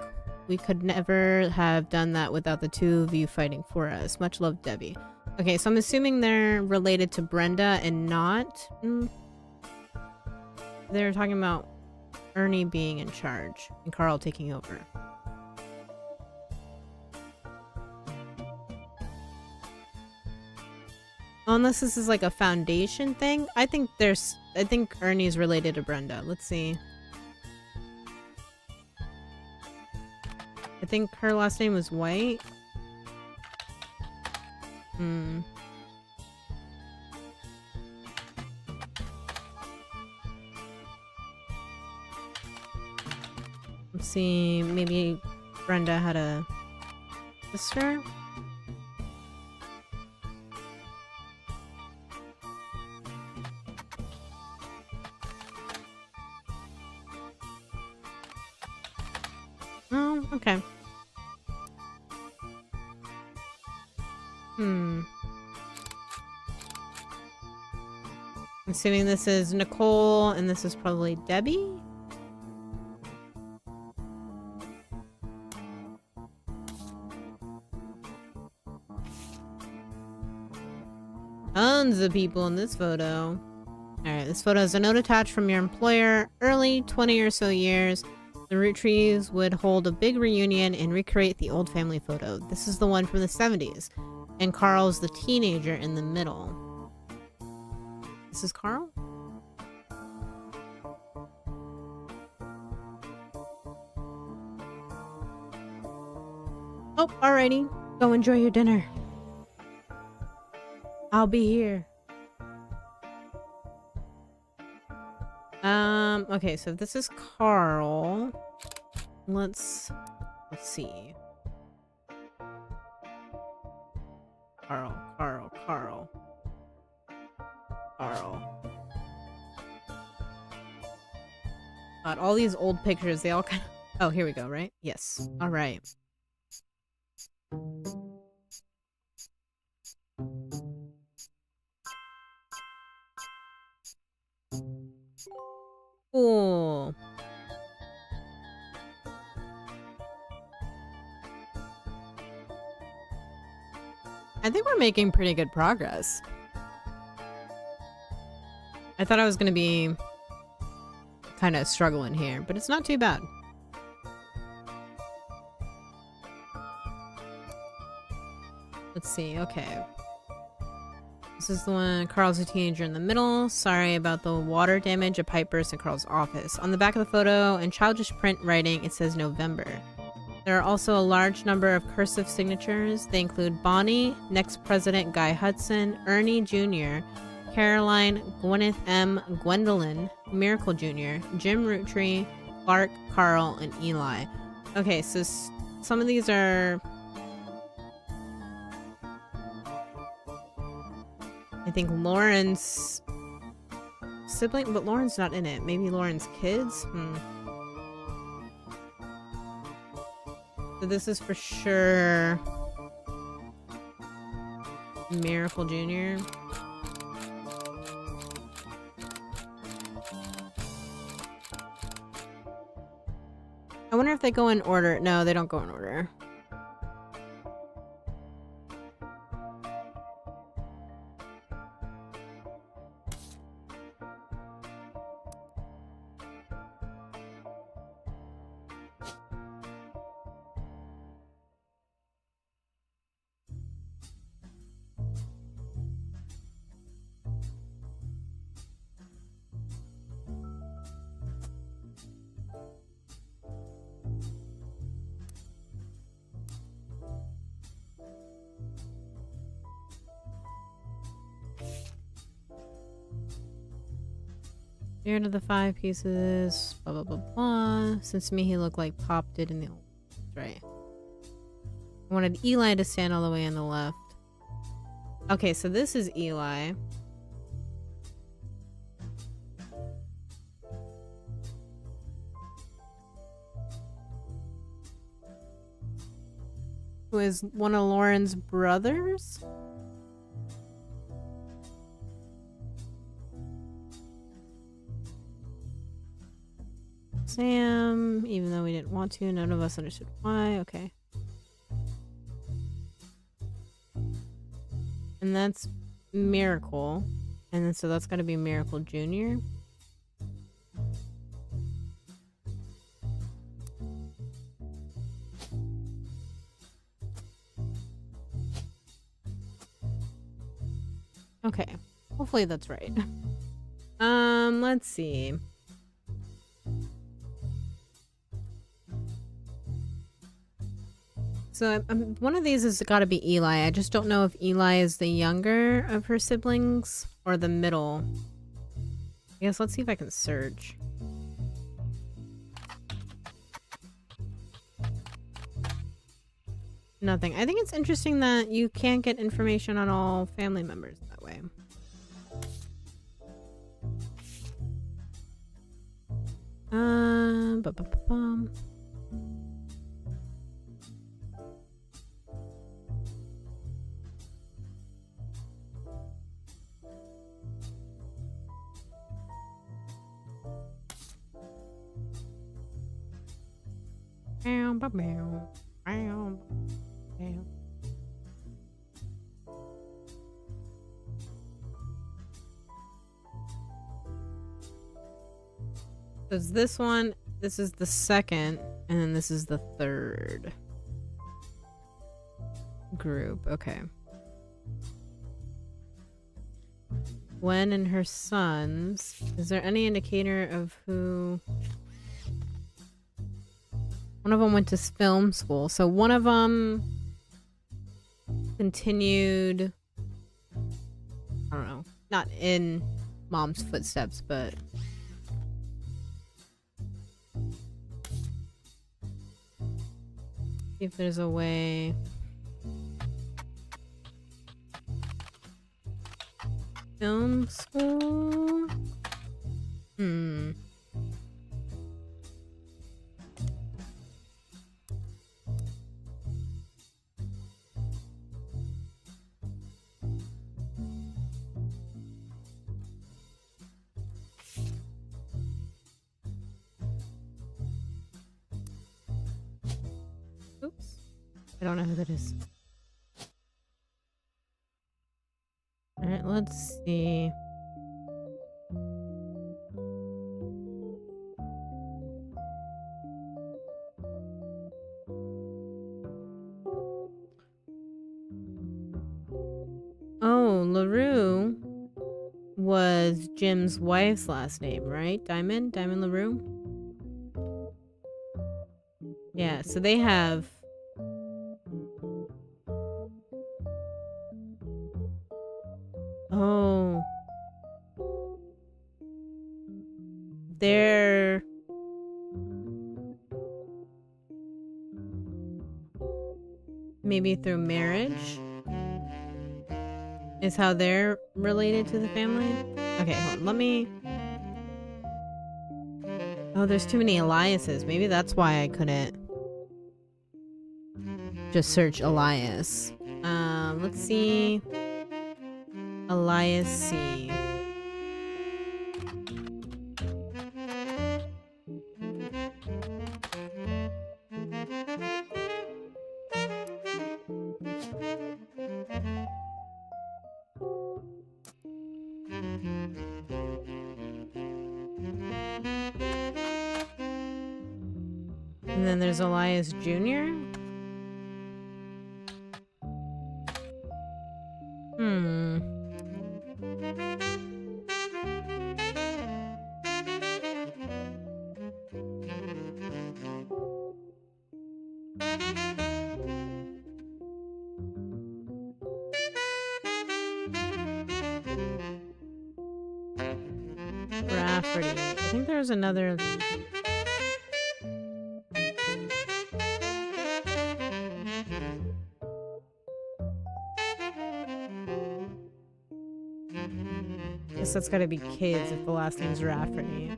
We could never have done that without the two of you fighting for us. Much love, Debbie. Okay, so I'm assuming they're related to Brenda and not... They're talking about Ernie being in charge and Carl taking over. Unless this is like a foundation thing. I think Ernie's related to Brenda. Let's see. I think her last name was White. Let's see, maybe Brenda had a sister? Oh, okay. I'm assuming this is Nicole and this is probably Debbie? Tons of people in this photo. Alright, this photo is a note attached from your employer. Early 20 or so years, the Root Trees would hold a big reunion and recreate the old family photo. This is the one from the 70s. And Carl's the teenager in the middle. This is Carl? Oh, alrighty. Go enjoy your dinner. I'll be here. Okay, so this is Carl. Let's see. Carl. God, all these old pictures, they all kind of... Oh, here we go, right? Yes. All right. Cool. I think we're making pretty good progress. I thought I was gonna be kind of struggling here, but it's not too bad. Let's see, okay. This is the one, Carl's a teenager in the middle. Sorry about the water damage. A pipe burst in Carl's office. On the back of the photo, in childish print writing, it says November. There are also a large number of cursive signatures. They include Bonnie, next president Guy Hudson, Ernie Jr., Caroline, Gwyneth M., Gwendolyn, Miracle Jr., Jim Roottree, Clark, Carl, and Eli. Okay, so some of these are... I think Lauren's sibling, but Lauren's not in it. Maybe Lauren's kids? So this is for sure Miracle Jr. I wonder if they go in order. No, they don't go in order. Here to the 5 pieces, blah blah blah blah. Since to me he looked like Pop did in the old, right? I wanted Eli to stand all the way on the left. Okay, so this is Eli. Who is one of Lauren's brothers? Sam, even though we didn't want to, none of us understood why. Okay. And that's Miracle. And then so that's gotta be Miracle Jr. Okay. Hopefully that's right. Let's see. So one of these has got to be Eli. I just don't know if Eli is the younger of her siblings or the middle. I guess let's see if I can search. Nothing. I think it's interesting that you can't get information on all family members that way. Ba-ba-ba-bum. There's this one, this is the second, and then this is the third group. Okay. Gwen and her sons. Is there any indicator of who... One of them went to film school, so one of them continued, I don't know, not in mom's footsteps, but see if there's a way. Film school? Oops. I don't know who that is. Alright, let's see. Oh, LaRue was Jim's wife's last name, right? Diamond LaRue? Yeah, so they have... Oh. They're... Maybe through marriage is how they're related to the family. Okay, hold on. Let me... Oh, there's too many Eliases. Maybe that's why I couldn't just search Elias. Let's see. Elias C. And then there's Elias Jr. Rafferty. I think there's another... Guess that's gotta be kids if the last name's Rafferty.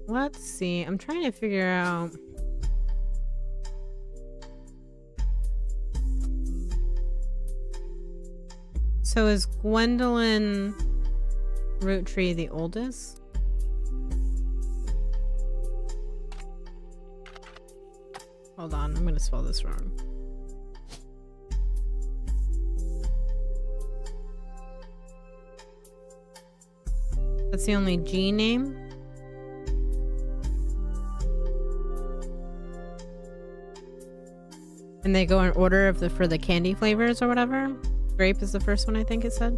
Let's see. I'm trying to figure out... So is Gwendolyn Root Tree the oldest? Hold on, I'm gonna spell this wrong. That's the only G name? And they go in order of for the candy flavors or whatever? Grape is the first one, I think it said.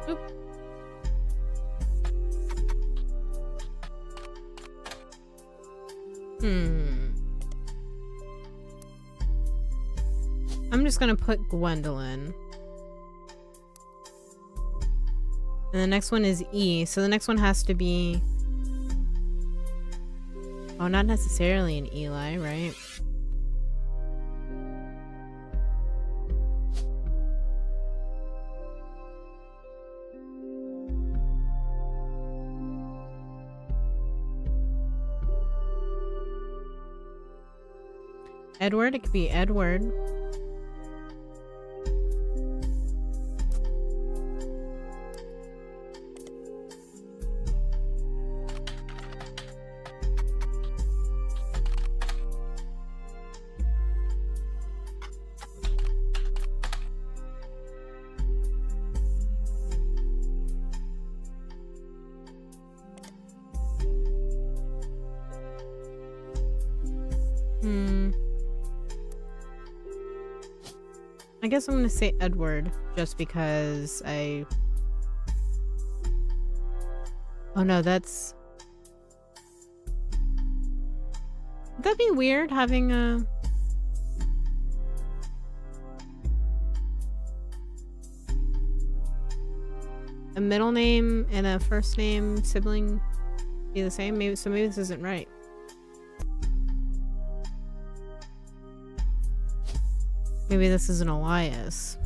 Oop. I'm just gonna put Gwendolyn. And the next one is E, so the next one has to be... Oh, not necessarily an Eli, right? Edward, it could be Edward. I guess I'm gonna say Edward just because I... Oh no, that's... Would that be weird having a... A middle name and a first name sibling be the same? Maybe this isn't right. Maybe this is an Elias.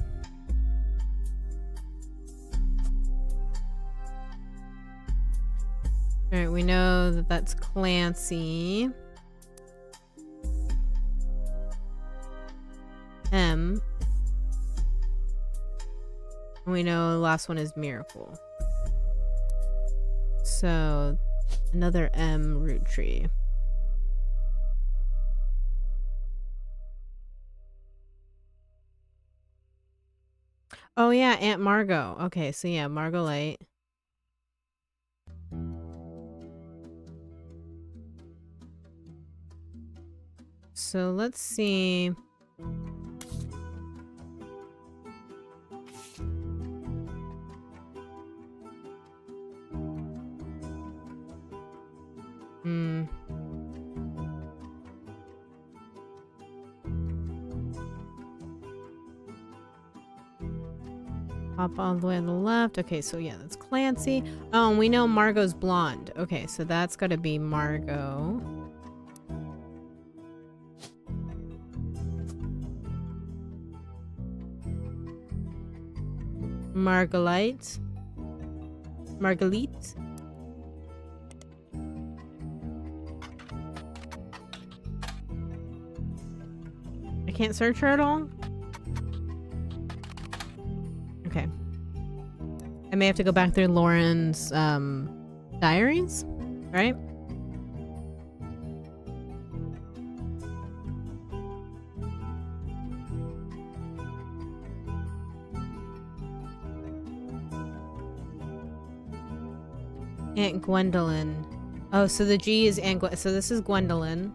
Alright, we know that that's Clancy. M. And we know the last one is Miracle. So, another M root tree. Oh yeah, Aunt Margot. Okay, so yeah, Margolite. So let's see. Hmm. Hop all the way on the left. Okay, so yeah, that's Clancy. Oh, and we know Margot's blonde. Okay, so that's gotta be Margot. Margolite. Marguerite. I can't search her at all? Okay. I may have to go back through Lauren's diaries, right? Aunt Gwendolyn. Oh, so the G is Aunt Gwen. So this is Gwendolyn.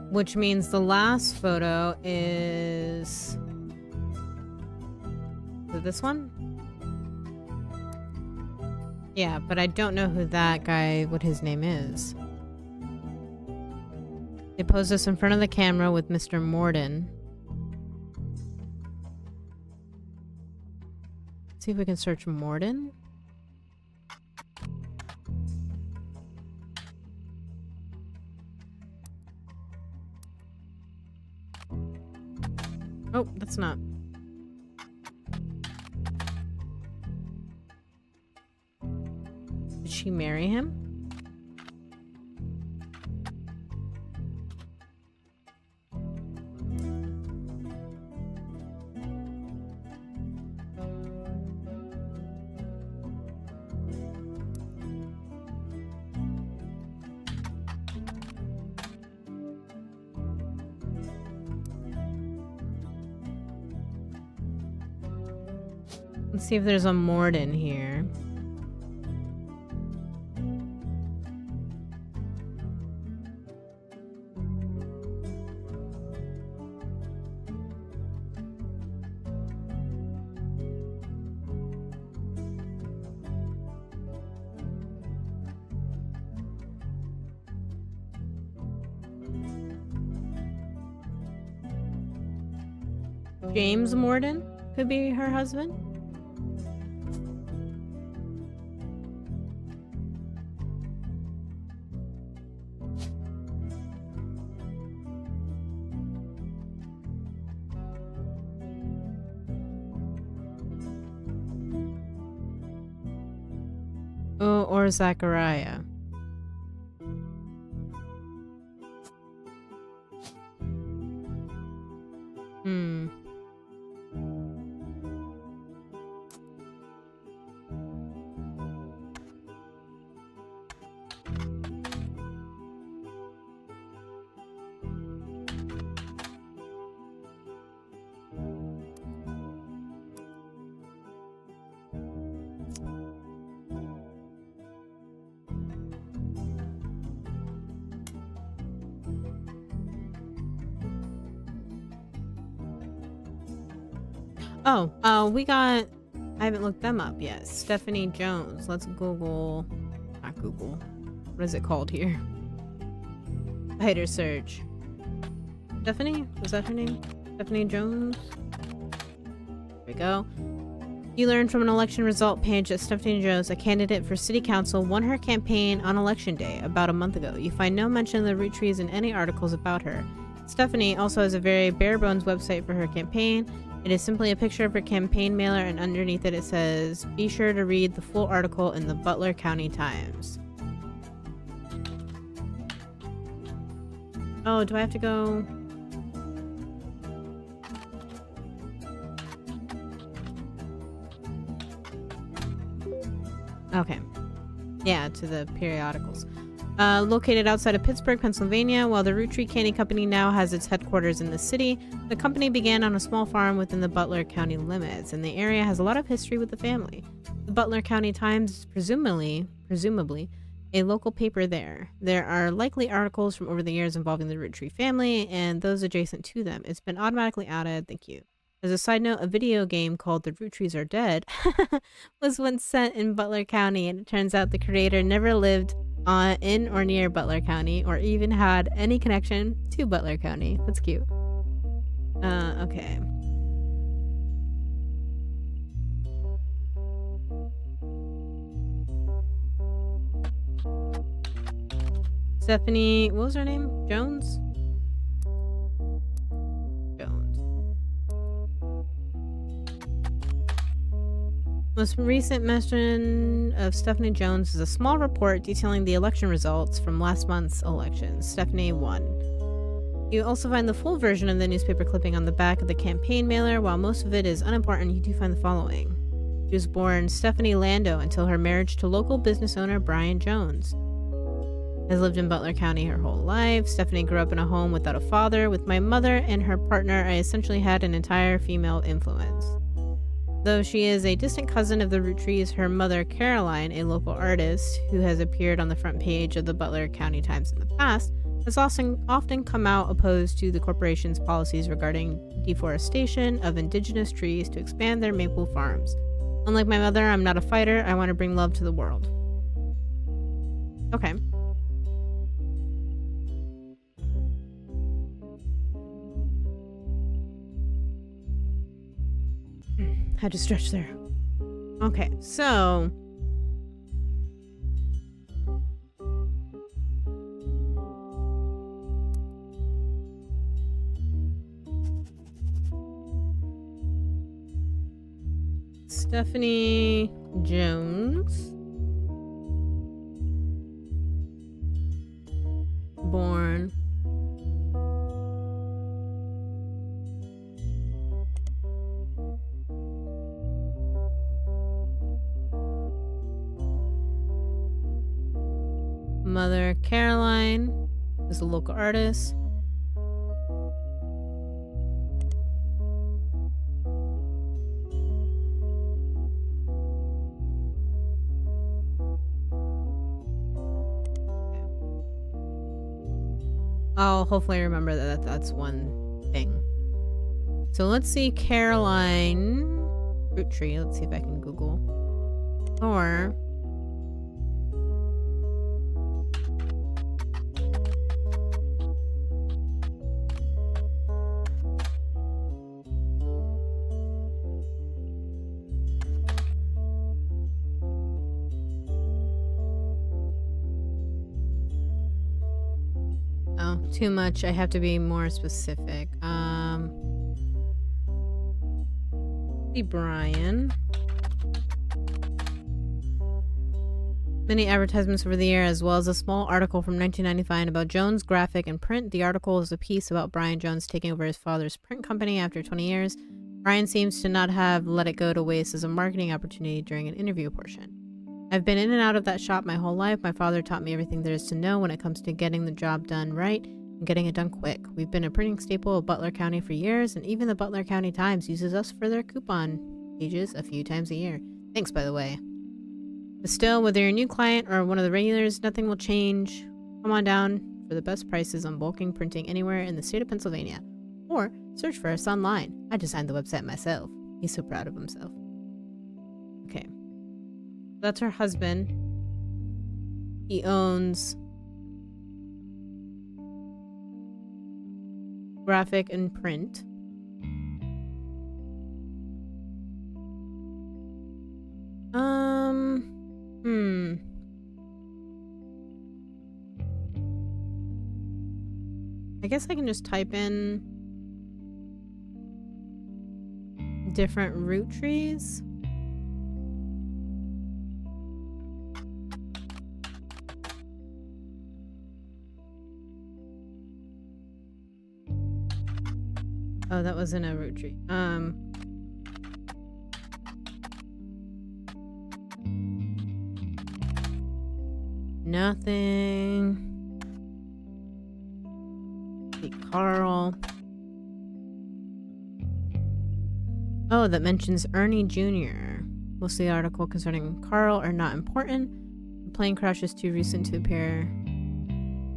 Which means the last photo is it this one? Yeah, but I don't know who that guy, what his name is. They posed us in front of the camera with Mr. Morden. Let's see if we can search Morden. Oh, that's not. Did she marry him? Let's see if there's a Morden here. James Morden could be her husband. Oh, or Zachariah. Hmm. Oh, we got, I haven't looked them up yet. Stephanie Jones. Let's Google, not Google. What is it called here? Spider search. Stephanie? Was that her name? Stephanie Jones? There we go. You learned from an election result page that Stephanie Jones, a candidate for city council, won her campaign on election day about a month ago. You find no mention of the root trees in any articles about her. Stephanie also has a very bare-bones website for her campaign. It is simply a picture of her campaign mailer, and underneath it says, be sure to read the full article in the Butler County Times. Oh, do I have to go? Okay. Yeah, to the periodicals. Located outside of Pittsburgh, Pennsylvania, while the Root Tree Candy Company now has its headquarters in the city, the company began on a small farm within the Butler County limits, and the area has a lot of history with the family. The Butler County Times is presumably a local paper there. There are likely articles from over the years involving the Root Tree family and those adjacent to them. It's been automatically added. Thank you. As a side note, a video game called The Root Trees Are Dead was once set in Butler County, and it turns out the creator never lived in or near Butler County or even had any connection to Butler County. That's cute. Okay. Stephanie, what was her name? Jones? Jones. Most recent mention of Stephanie Jones is a small report detailing the election results from last month's election. Stephanie won. You also find the full version of the newspaper clipping on the back of the campaign mailer. While most of it is unimportant, you do find the following. She was born Stephanie Lando until her marriage to local business owner Brian Jones. Has lived in Butler County her whole life. Stephanie grew up in a home without a father. With my mother and her partner, I essentially had an entire female influence. Though she is a distant cousin of the Root Trees, her mother, Caroline, a local artist who has appeared on the front page of the Butler County Times in the past, has often come out opposed to the corporation's policies regarding deforestation of indigenous trees to expand their maple farms. Unlike my mother, I'm not a fighter. I want to bring love to the world. Okay. Had to stretch there. Okay, so Stephanie Jones, born mother Caroline is a local artist. I'll hopefully remember that that's one thing. So let's see Caroline Root Tree. Let's see if I can Google. Or too much. I have to be more specific. See Brian. Many advertisements over the year, as well as a small article from 1995 about Jones Graphic and Print. The article is a piece about Brian Jones taking over his father's print company after 20 years. Brian seems to not have let it go to waste as a marketing opportunity during an interview portion. I've been in and out of that shop my whole life. My father taught me everything there is to know when it comes to getting the job done right and getting it done quick. We've been a printing staple of Butler County for years, and even the Butler County Times uses us for their coupon pages a few times a year. Thanks, by the way. But still, whether you're a new client or one of the regulars, nothing will change. Come on down for the best prices on bulking printing anywhere in the state of Pennsylvania. Or search for us online. I designed the website myself. He's so proud of himself. Okay. That's her husband. He owns Graphic and Print. I guess I can just type in different root trees. Oh, that wasn't a root tree. Nothing. See Carl. Oh, that mentions Ernie Jr. Most of the article concerning Carl are not important. The plane crash is too recent to appear.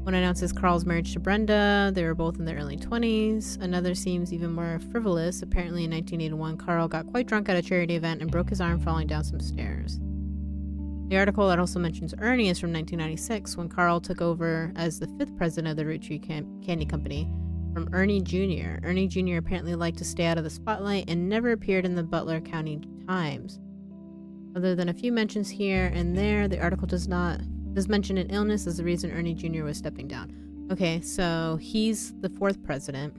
One announces Carl's marriage to Brenda. They were both in their early 20s. Another seems even more frivolous. Apparently in 1981, Carl got quite drunk at a charity event and broke his arm falling down some stairs. The article that also mentions Ernie is from 1996, when Carl took over as the 5th president of the Root Tree Candy Company from Ernie Jr. Ernie Jr. apparently liked to stay out of the spotlight and never appeared in the Butler County Times. Other than a few mentions here and there, the article does mention an illness as the reason Ernie Jr. was stepping down. Okay, so he's the 4th president.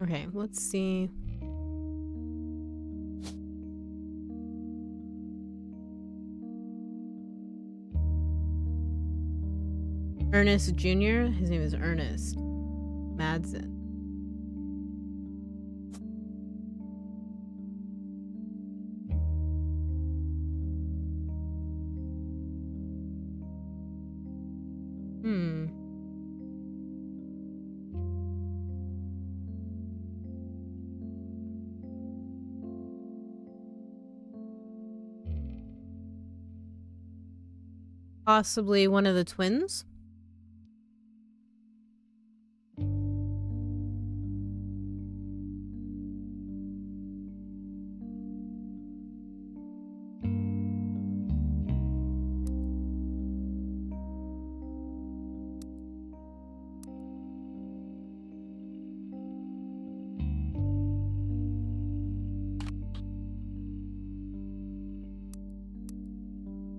Okay, let's see. Ernest Jr. His name is Ernest Madsen. Possibly one of the twins?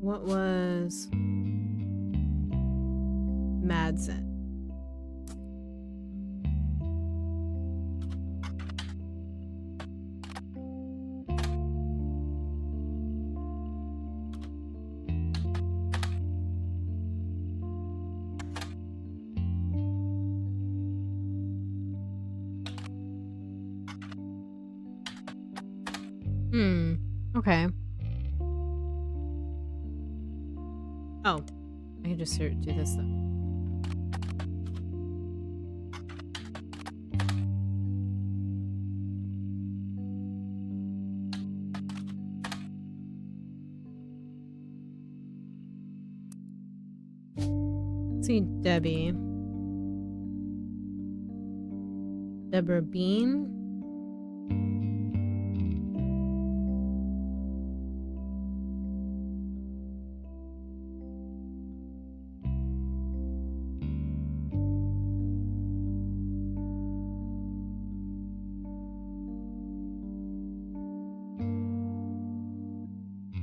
What was Madsen? Okay. Oh, I can just do this though. Let's see, Deborah Bean.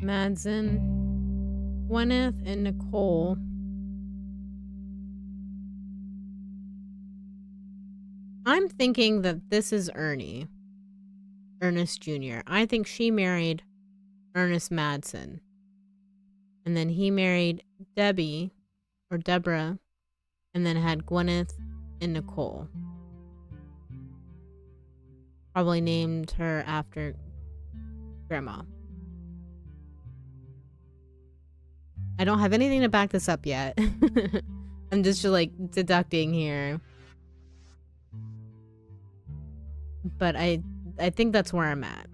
Madsen, Gwyneth, and Nicole. I'm thinking that this is Ernie. Ernest Jr. I think she married Ernest Madsen. And then he married Debbie, or Deborah, and then had Gwyneth and Nicole. Probably named her after Grandma. I don't have anything to back this up yet. I'm just like deducting here. But I think that's where I'm at.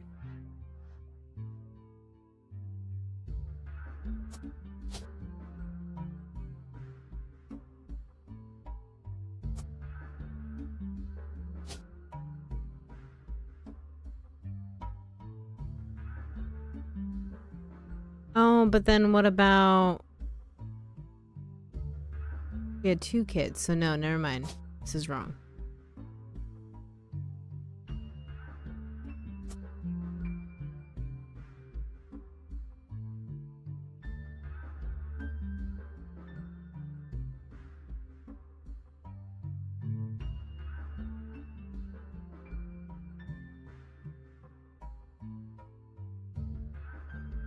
Oh, but then what about... We had 2 kids, so no, never mind. This is wrong.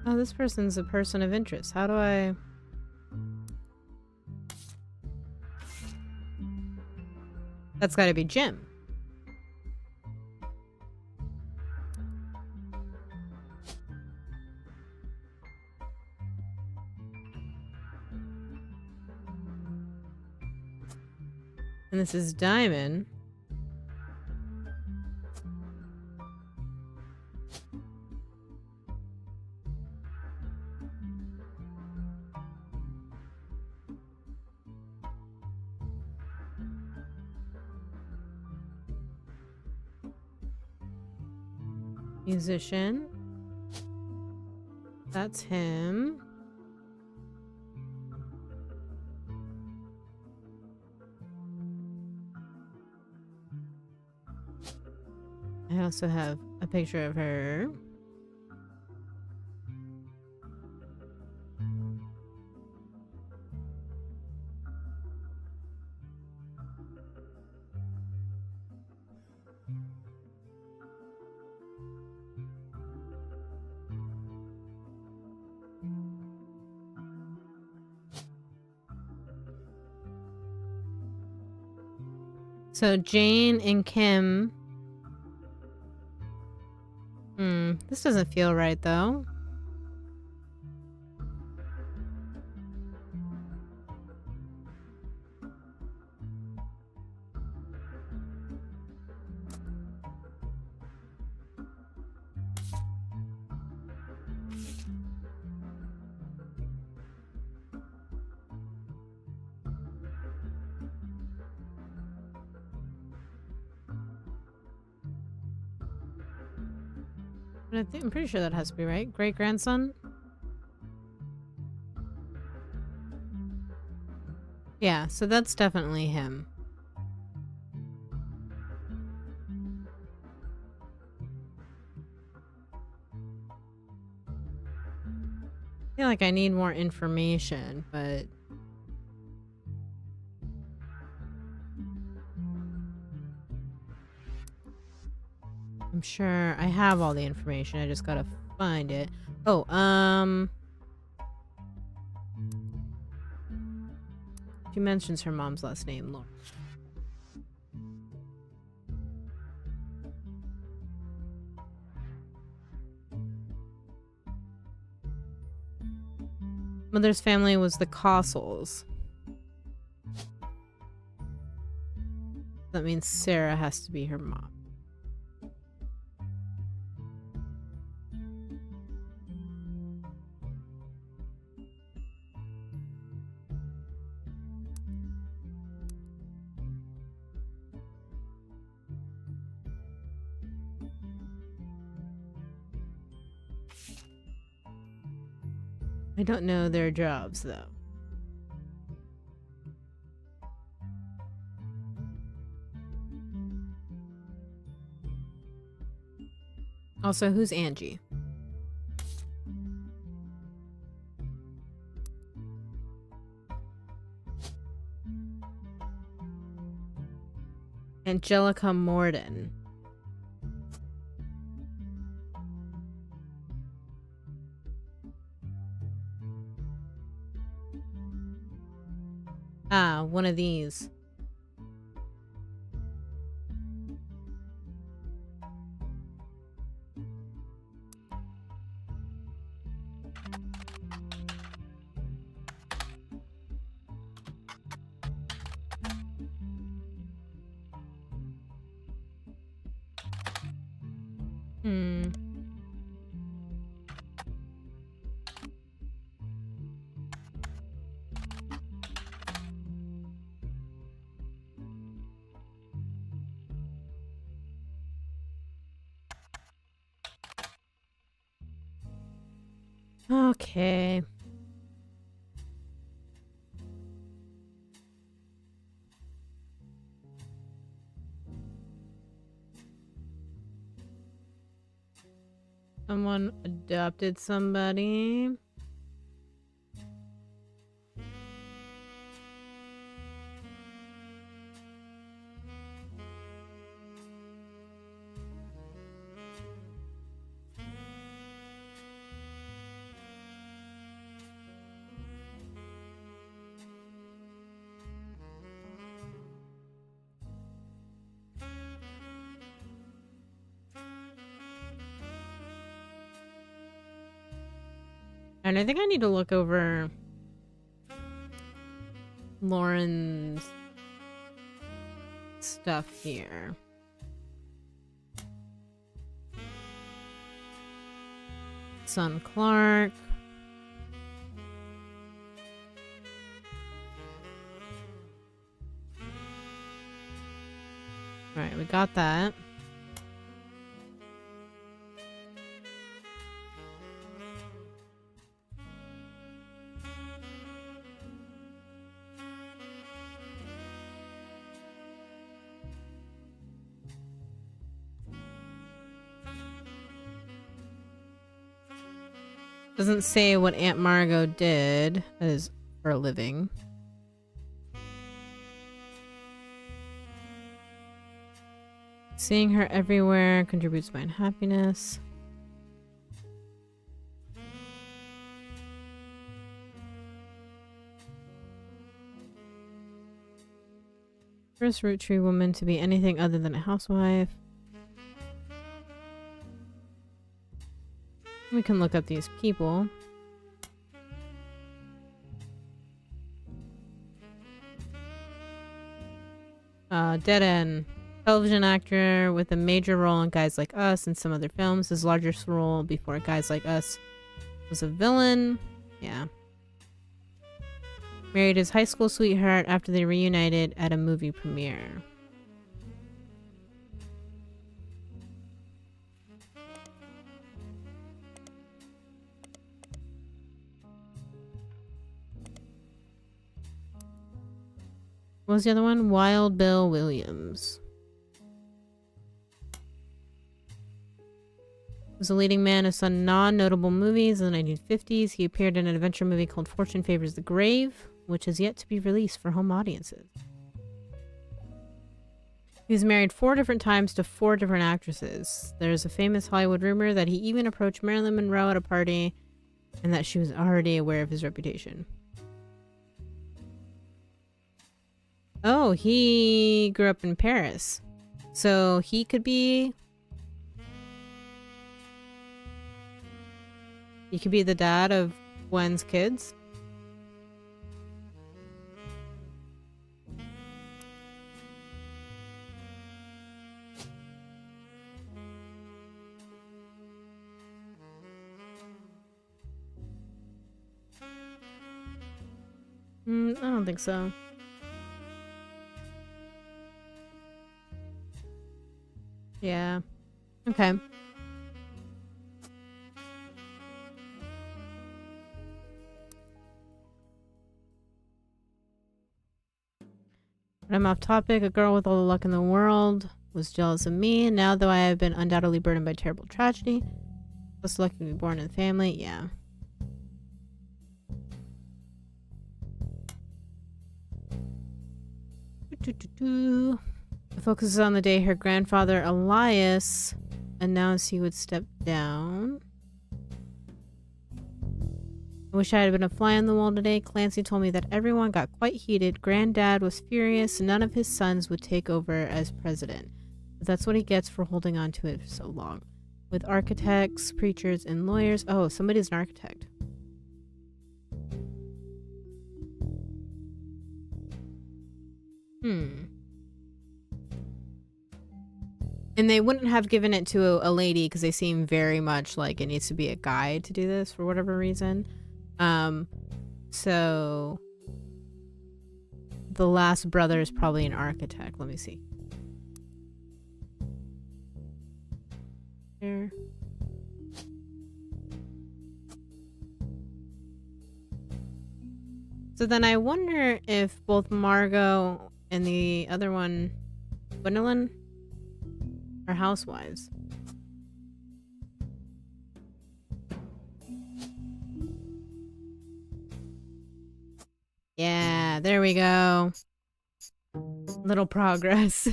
Oh, this person's a person of interest. How do I... That's got to be Jim. And this is Diamond. Musician. That's him. I also have a picture of her. So Jane and Kim. This doesn't feel right though. But I think, I'm pretty sure that has to be right. Great grandson? Yeah, so that's definitely him. I feel like I need more information, but I'm sure I have all the information. I just gotta find it. Oh, she mentions her mom's last name, Lauren. Mother's family was the Cossels. That means Sarah has to be her mom. I don't know their jobs, though. Also, who's Angie? Angelica Morden. Ah, one of these. Okay. Someone adopted somebody. And I think I need to look over Lauren's stuff here. Son Clark. Alright, we got that. Doesn't say what Aunt Margot did as for a living. Seeing her everywhere contributes to my happiness. First root tree woman to be anything other than a housewife. We can look up these people. Dead End. Television actor with a major role in Guys Like Us and some other films. His largest role before Guys Like Us was a villain. Yeah. Married his high school sweetheart after they reunited at a movie premiere. What was the other one? Wild Bill Williams. Was a leading man of some non-notable movies in the 1950s. He appeared in an adventure movie called Fortune Favors the Grave, which has yet to be released for home audiences. He was married 4 different times to 4 different actresses. There's a famous Hollywood rumor that he even approached Marilyn Monroe at a party and that she was already aware of his reputation. Oh, he grew up in Paris. So he could be... He could be the dad of Gwen's kids. I don't think so. Yeah. Okay. But I'm off topic. A girl with all the luck in the world was jealous of me. Now, though I have been undoubtedly burdened by terrible tragedy, was lucky to be born in the family. Yeah. It focuses on the day her grandfather Elias announced he would step down. I wish I had been a fly on the wall today. Clancy told me that everyone got quite heated. Granddad was furious. None of his sons would take over as president. But that's what he gets for holding on to it for so long. With architects, preachers, and lawyers. Oh, somebody's an architect. And they wouldn't have given it to a lady because they seem very much like it needs to be a guy to do this for whatever reason. So the last brother is probably an architect. Let me see. Here. So then I wonder if both Margot and the other one, Gwendolyn, are housewives. Yeah, there we go. Little progress.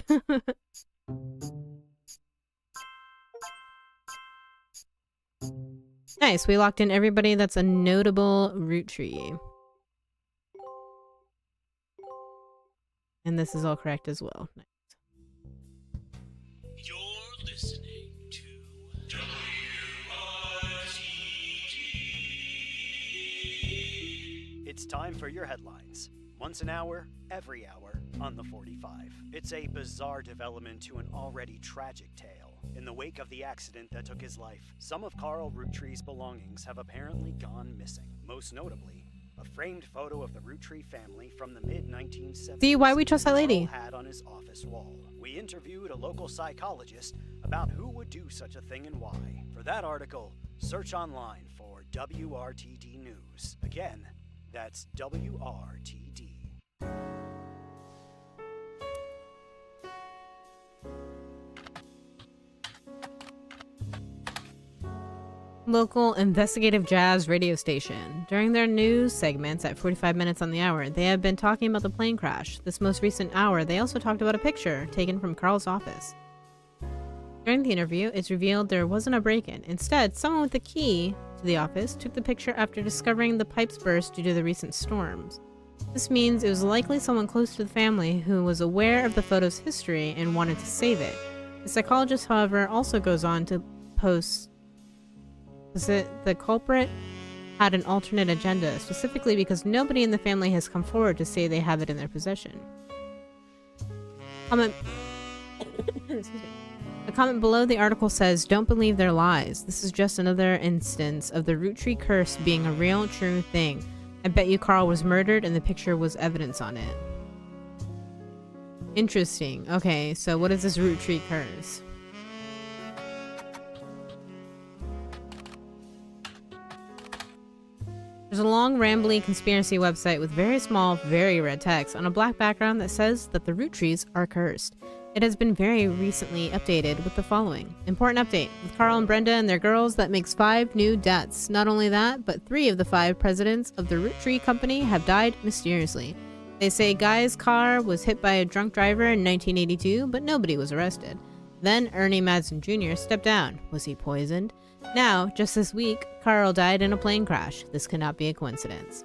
Nice, we locked in everybody that's a notable root tree. And this is all correct as well. Nice. You're listening to WRTG It's time for your headlines. Once an hour, every hour, on the 45. It's a bizarre development to an already tragic tale. In the wake of the accident that took his life, some of Carl Roottree's belongings have apparently gone missing. Most notably, a framed photo of the Roottree family from the mid-1970s. See, why we trust that lady? Carl had on his office wall. We interviewed a local psychologist about who would do such a thing and why. For that article, search online for WRTD News. Again, that's WRTD. Local investigative jazz radio station. During their news segments at 45 minutes on the hour, they have been talking about the plane crash. This most recent hour, they also talked about a picture taken from Carl's office. During the interview, it's revealed there wasn't a break-in. Instead, someone with the key to the office took the picture after discovering the pipes burst due to the recent storms. This means it was likely someone close to the family who was aware of the photo's history and wanted to save it. The psychologist, however, also goes on to post the culprit had an alternate agenda, specifically because nobody in the family has come forward to say they have it in their possession. Excuse me. The comment below the article says, "Don't believe their lies. This is just another instance of the Roottree curse being a real, true thing. I bet you Carl was murdered and the picture was evidence on it." Interesting. Okay, so what is this Roottree curse? There's a long, rambly conspiracy website with very small, very red text on a black background that says that the Roottrees are cursed. It has been very recently updated with the following. Important update. With Carl and Brenda and their girls, that makes 5 new deaths. Not only that, but 3 of the 5 presidents of the Roottree Company have died mysteriously. They say Guy's car was hit by a drunk driver in 1982, but nobody was arrested. Then Ernie Madsen Jr. stepped down. Was he poisoned? Now, just this week, Carl died in a plane crash. This cannot be a coincidence.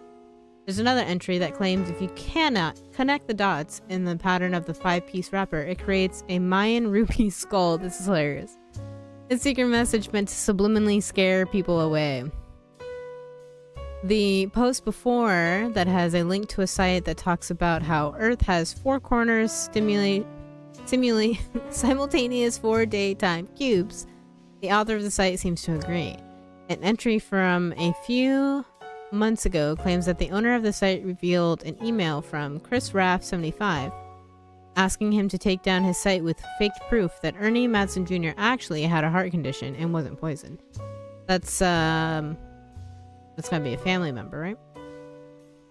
There's another entry that claims if you cannot connect the dots in the pattern of the 5-piece wrapper, it creates a Mayan ruby skull. This is hilarious. A secret message meant to subliminally scare people away. The post before that has a link to a site that talks about how Earth has 4 corners, simulate simultaneous 4 daytime cubes. The author of the site seems to agree. An entry from a few months ago claims that the owner of the site revealed an email from Chris Raff 75 asking him to take down his site with faked proof that Ernie Madsen Jr. actually had a heart condition and wasn't poisoned. That's gotta be a family member, right?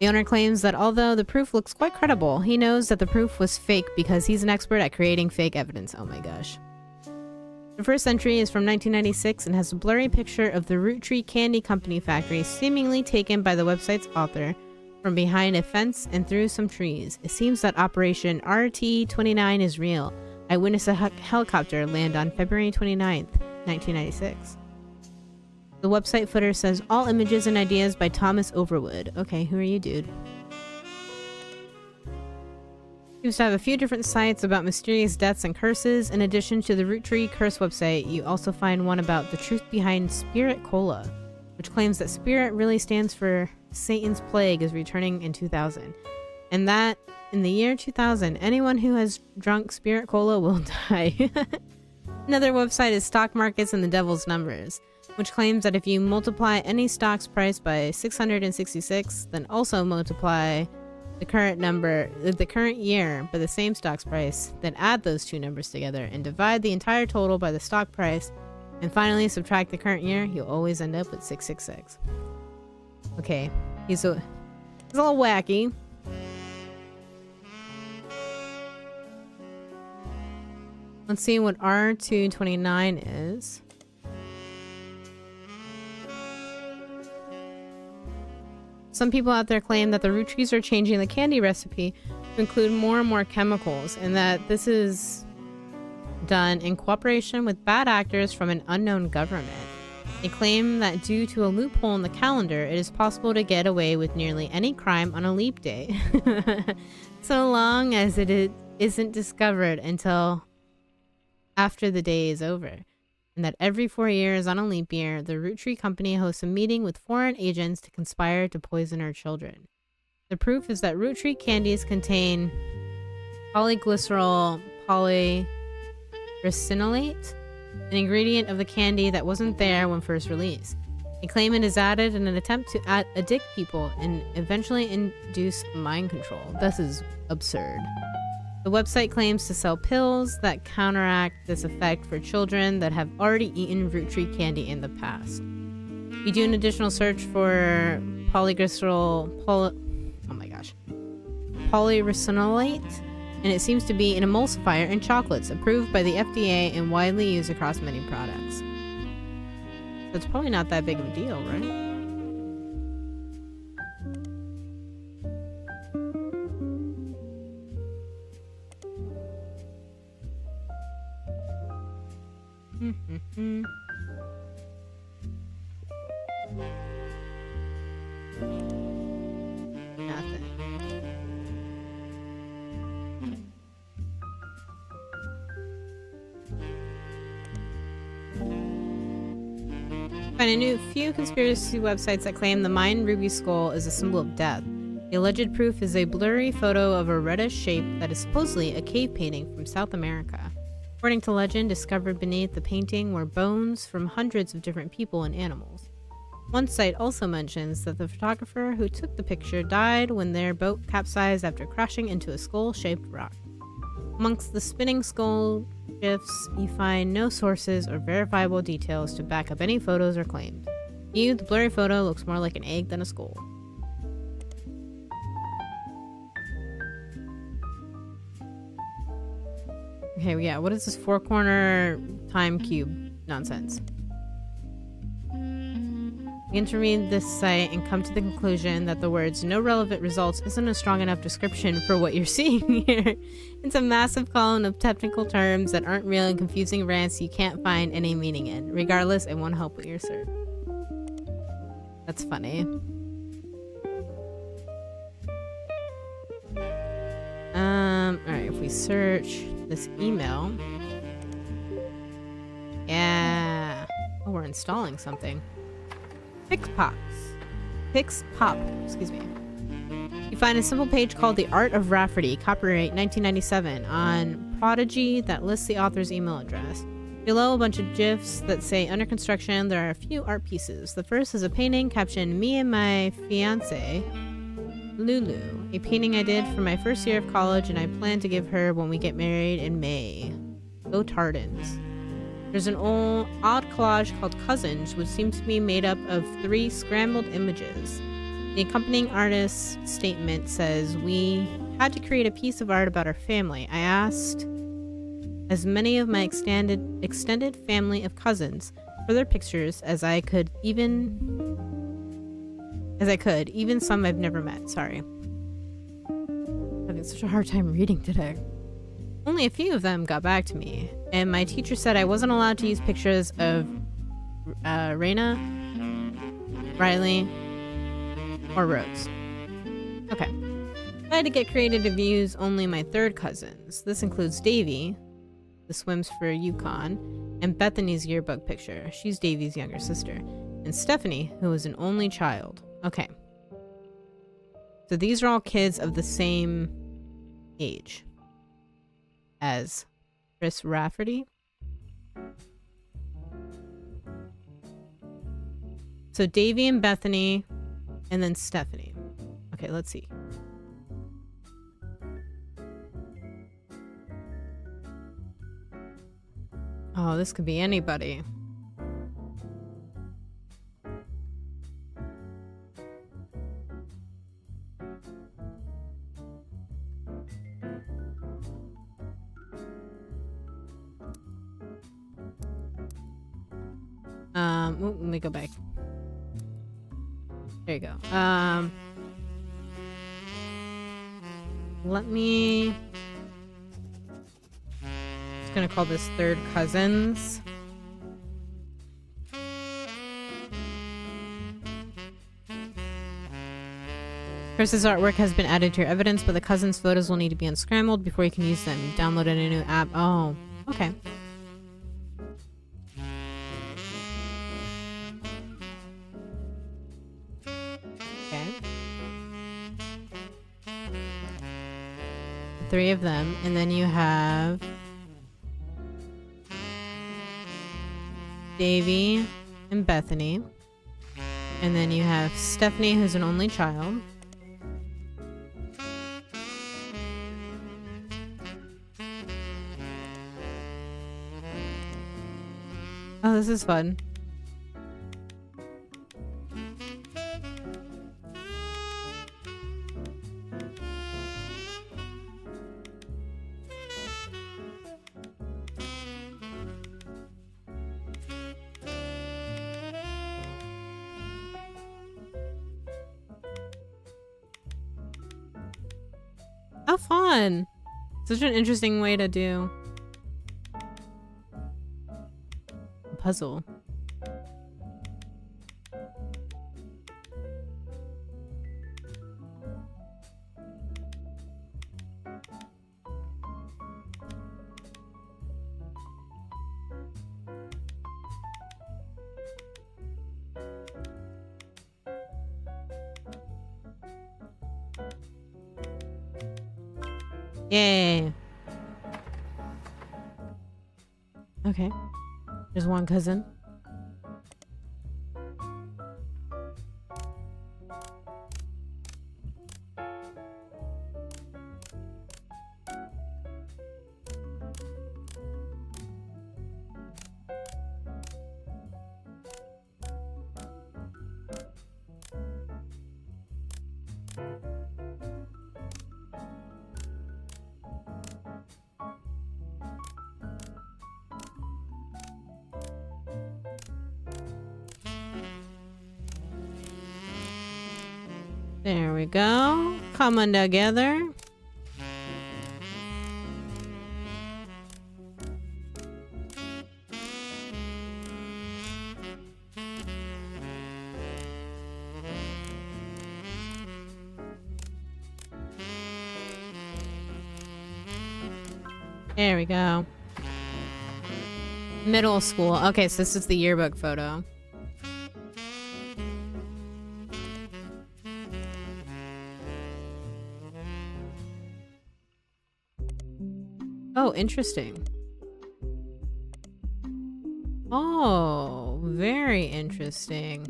The owner claims that although the proof looks quite credible, he knows that the proof was fake because he's an expert at creating fake evidence. Oh my gosh. The first entry is from 1996 and has a blurry picture of the Roottree Candy Company factory seemingly taken by the website's author from behind a fence and through some trees. It seems that Operation RT-29 is real. I witnessed a helicopter land on February 29th, 1996. The website footer says, all images and ideas by Thomas Overwood. Okay, who are you, dude? You used to have a few different sites about mysterious deaths and curses. In addition to the Roottree Curse website, you also find one about the truth behind Spirit Cola, which claims that Spirit really stands for Satan's Plague is returning in 2000. And that, in the year 2000, anyone who has drunk Spirit Cola will die. Another website is Stock Markets and the Devil's Numbers, which claims that if you multiply any stock's price by 666, then also multiply the current year by the same stock's price, then add those 2 numbers together and divide the entire total by the stock price, and finally subtract the current year, you'll always end up with 666. Okay, he's a little wacky. Let's see what R229 is. Some people out there claim that the Roottrees are changing the candy recipe to include more and more chemicals, and that this is done in cooperation with bad actors from an unknown government. They claim that due to a loophole in the calendar, it is possible to get away with nearly any crime on a leap day, so long as it isn't discovered until after the day is over. And that every 4 years on a leap year, the Roottree Company hosts a meeting with foreign agents to conspire to poison our children. The proof is that root tree candies contain polyglycerol polyricinolate, an ingredient of the candy that wasn't there when first released. They claim it is added in an attempt to addict people and eventually induce mind control. This is absurd. The website claims to sell pills that counteract this effect for children that have already eaten root tree candy in the past. You do an additional search for polyricinolate, and it seems to be an emulsifier in chocolates, approved by the FDA and widely used across many products. So it's probably not that big of a deal, right? Nothing. Find a new few conspiracy websites that claim the Mayan ruby skull is a symbol of death. The alleged proof is a blurry photo of a reddish shape that is supposedly a cave painting from South America. According to legend, discovered beneath the painting were bones from hundreds of different people and animals. One site also mentions that the photographer who took the picture died when their boat capsized after crashing into a skull-shaped rock. Amongst the spinning skull gifs, you find no sources or verifiable details to back up any photos or claims. To you, the blurry photo looks more like an egg than a skull. Okay, yeah, what is this four-corner time cube nonsense? Begin to read this site and come to the conclusion that the words "no relevant results" isn't a strong enough description for what you're seeing here. It's a massive column of technical terms that aren't real and confusing rants you can't find any meaning in. Regardless, it won't help with your search. That's funny. Alright, if we search this email. Yeah. Oh, we're installing something. Pixpop, excuse me. You find a simple page called The Art of Rafferty, copyright 1997, on Prodigy that lists the author's email address. Below, a bunch of GIFs that say under construction. There are a few art pieces. The first is a painting captioned "Me and my fiance, Lulu," a painting I did for my first year of college and I plan to give her when we get married in May. Go Tardens. There's an odd collage called Cousins, which seems to be made up of 3 scrambled images. The accompanying artist's statement says, "We had to create a piece of art about our family. I asked as many of my extended family of cousins for their pictures as I could, even some I've never met." Sorry. I'm having such a hard time reading today. Only a few of them got back to me, and my teacher said I wasn't allowed to use pictures of Raina, Riley, or Rose. Okay. I had to get creative to use only my 3rd cousins. This includes Davy, who swims for Yukon, and Bethany's yearbook picture. She's Davy's younger sister. And Stephanie, who is an only child. Okay. So these are all kids of the same age as Chris Rafferty. So Davy and Bethany, and then Stephanie. Okay, let's see. Oh, this could be anybody. Let me go back. There you go. Let me... I'm just gonna call this 3rd Cousins. Chris's artwork has been added to your evidence, but the cousins' photos will need to be unscrambled before you can use them. You downloaded a new app. Oh, okay. 3 of them. And then you have Davy and Bethany. And then you have Stephanie, who's an only child. Oh, this is fun. How fun! Such an interesting way to do a puzzle. Yay. Okay. There's one cousin. There we go. Coming together. There we go. Middle school. Okay, so this is the yearbook photo. Oh, interesting. Oh, very interesting.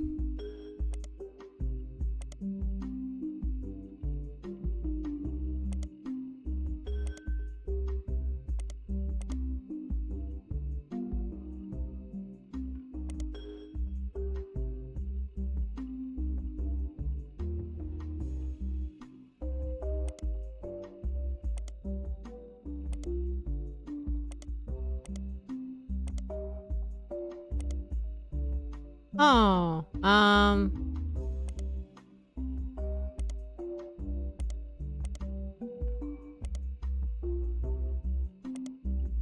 Oh,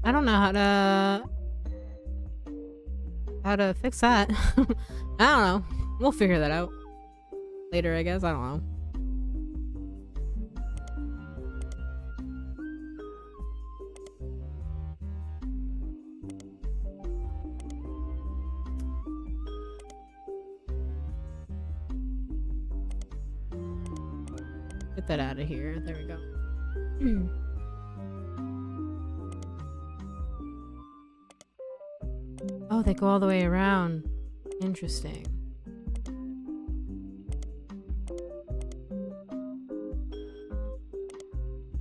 I don't know how to fix that. I don't know. We'll figure that out later, I guess. I don't know. Get that out of here. There we go. Oh, they go all the way around. Interesting.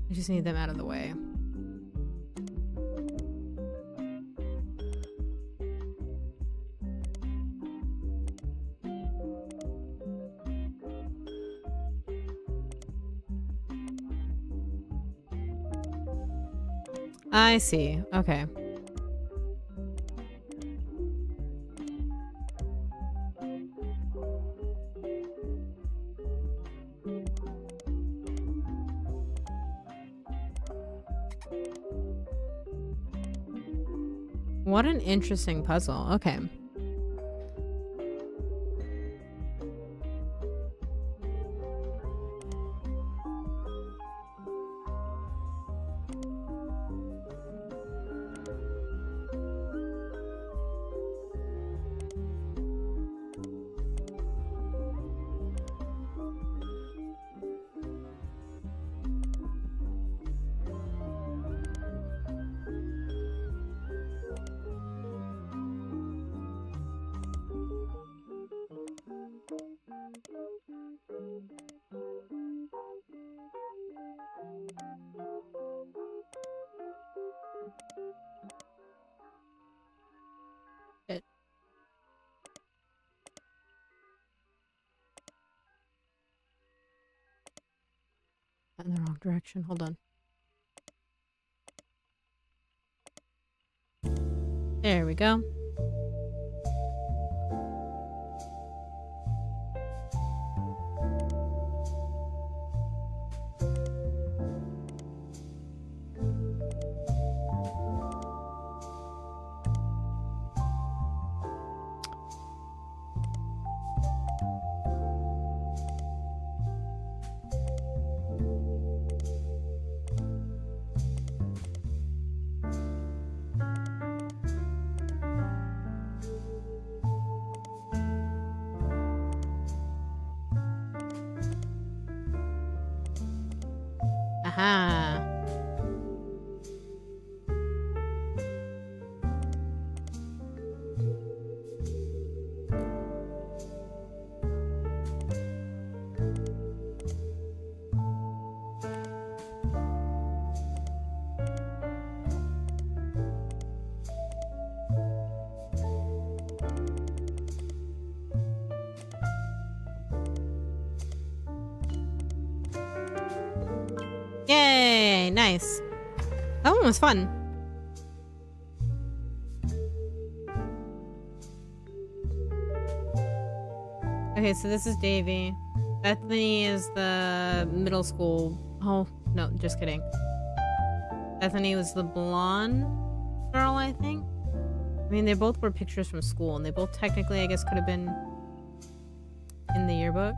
I just need them out of the way. I see. Okay. What an interesting puzzle. Okay. In the wrong direction. Hold on. There we go. Aha. Yay, nice. That one was fun. Okay, so this is Davy. Bethany is the middle school. Oh, no, just kidding. Bethany was the blonde girl, I think. I mean, they both were pictures from school, and they both technically, I guess, could have been in the yearbook.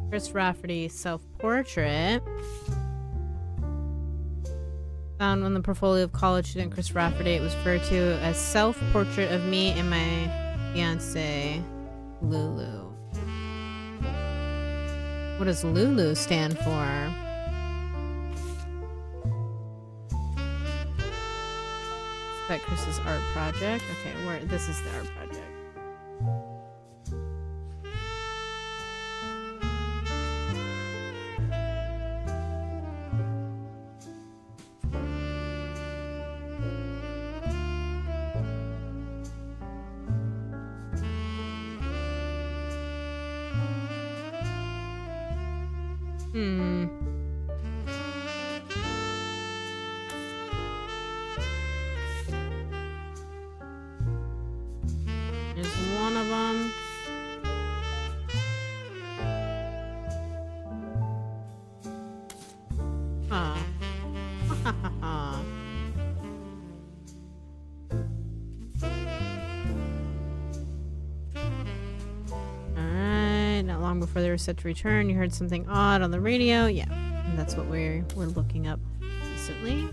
Chris Rafferty self-portrait. Found on the portfolio of college student Chris Rafferty. It was referred to as self-portrait of me and my fiance, Lulu. What does Lulu stand for? Is that Chris's art project? Okay, this is the art project. There's one of them. Oh. Alright, not long before they were set to return, you heard something odd on the radio. Yeah, and that's what we're looking up recently.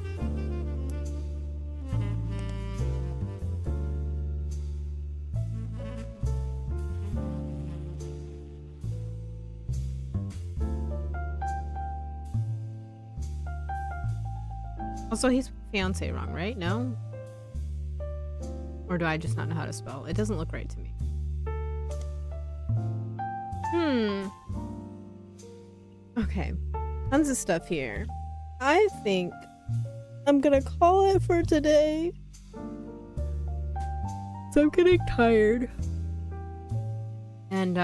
Also, he's fiance wrong, right? No? Or do I just not know how to spell? It doesn't look right to me. Okay. Tons of stuff here. I think I'm gonna call it for today. So I'm getting tired. And,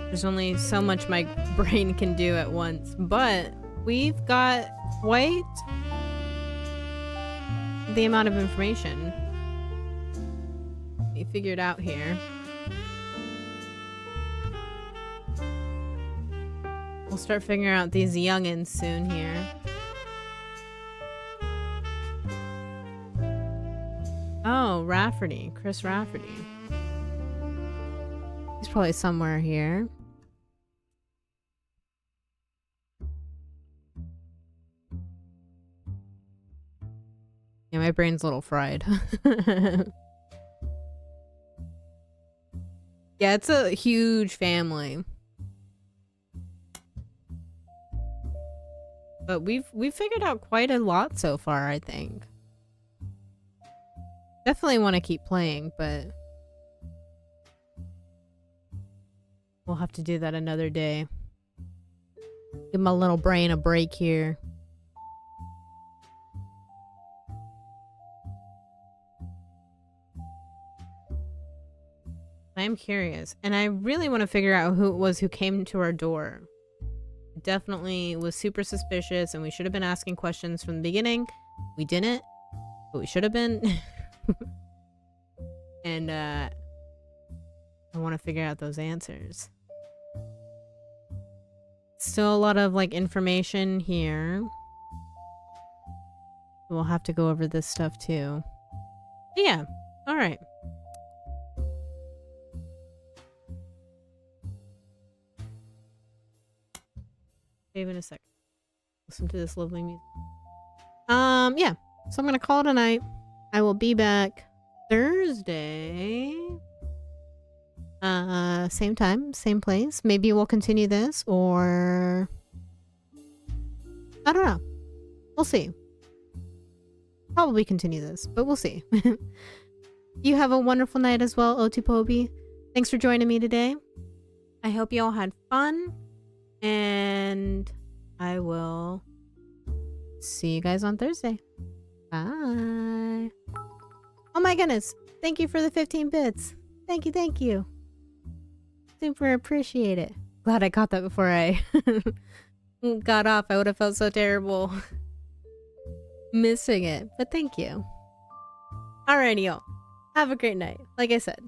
there's only so much my brain can do at once. But we've got quite the amount of information we figured out here. We'll start figuring out these youngins soon here. Oh, Rafferty. Chris Rafferty. He's probably somewhere here. Yeah, my brain's a little fried. Yeah, it's a huge family. But we've figured out quite a lot so far, I think. Definitely want to keep playing, but we'll have to do that another day. Give my little brain a break here. I'm curious, and I really want to figure out who it was who came to our door. Definitely was super suspicious, and we should have been asking questions from the beginning. We didn't, but we should have been. And I want to figure out those answers. Still a lot of like information here. We'll have to go over this stuff too. Yeah, all right. Save in a second. Listen to this lovely music. Yeah. So I'm gonna call it a night. I will be back Thursday. Same time, same place. Maybe we'll continue this, or I don't know. We'll see. Probably continue this, but we'll see. You have a wonderful night as well, Otupobi. Thanks for joining me today. I hope you all had fun, and I will see you guys on Thursday. Bye. Oh my goodness. Thank you for the 15 bits. Thank you, thank you. Super appreciate it. Glad I caught that before I got off. I would have felt so terrible missing it. But thank you. Alrighty, y'all. Have a great night. Like I said,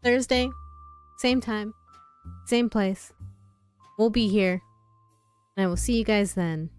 Thursday, same time, same place. We'll be here. And I will see you guys then.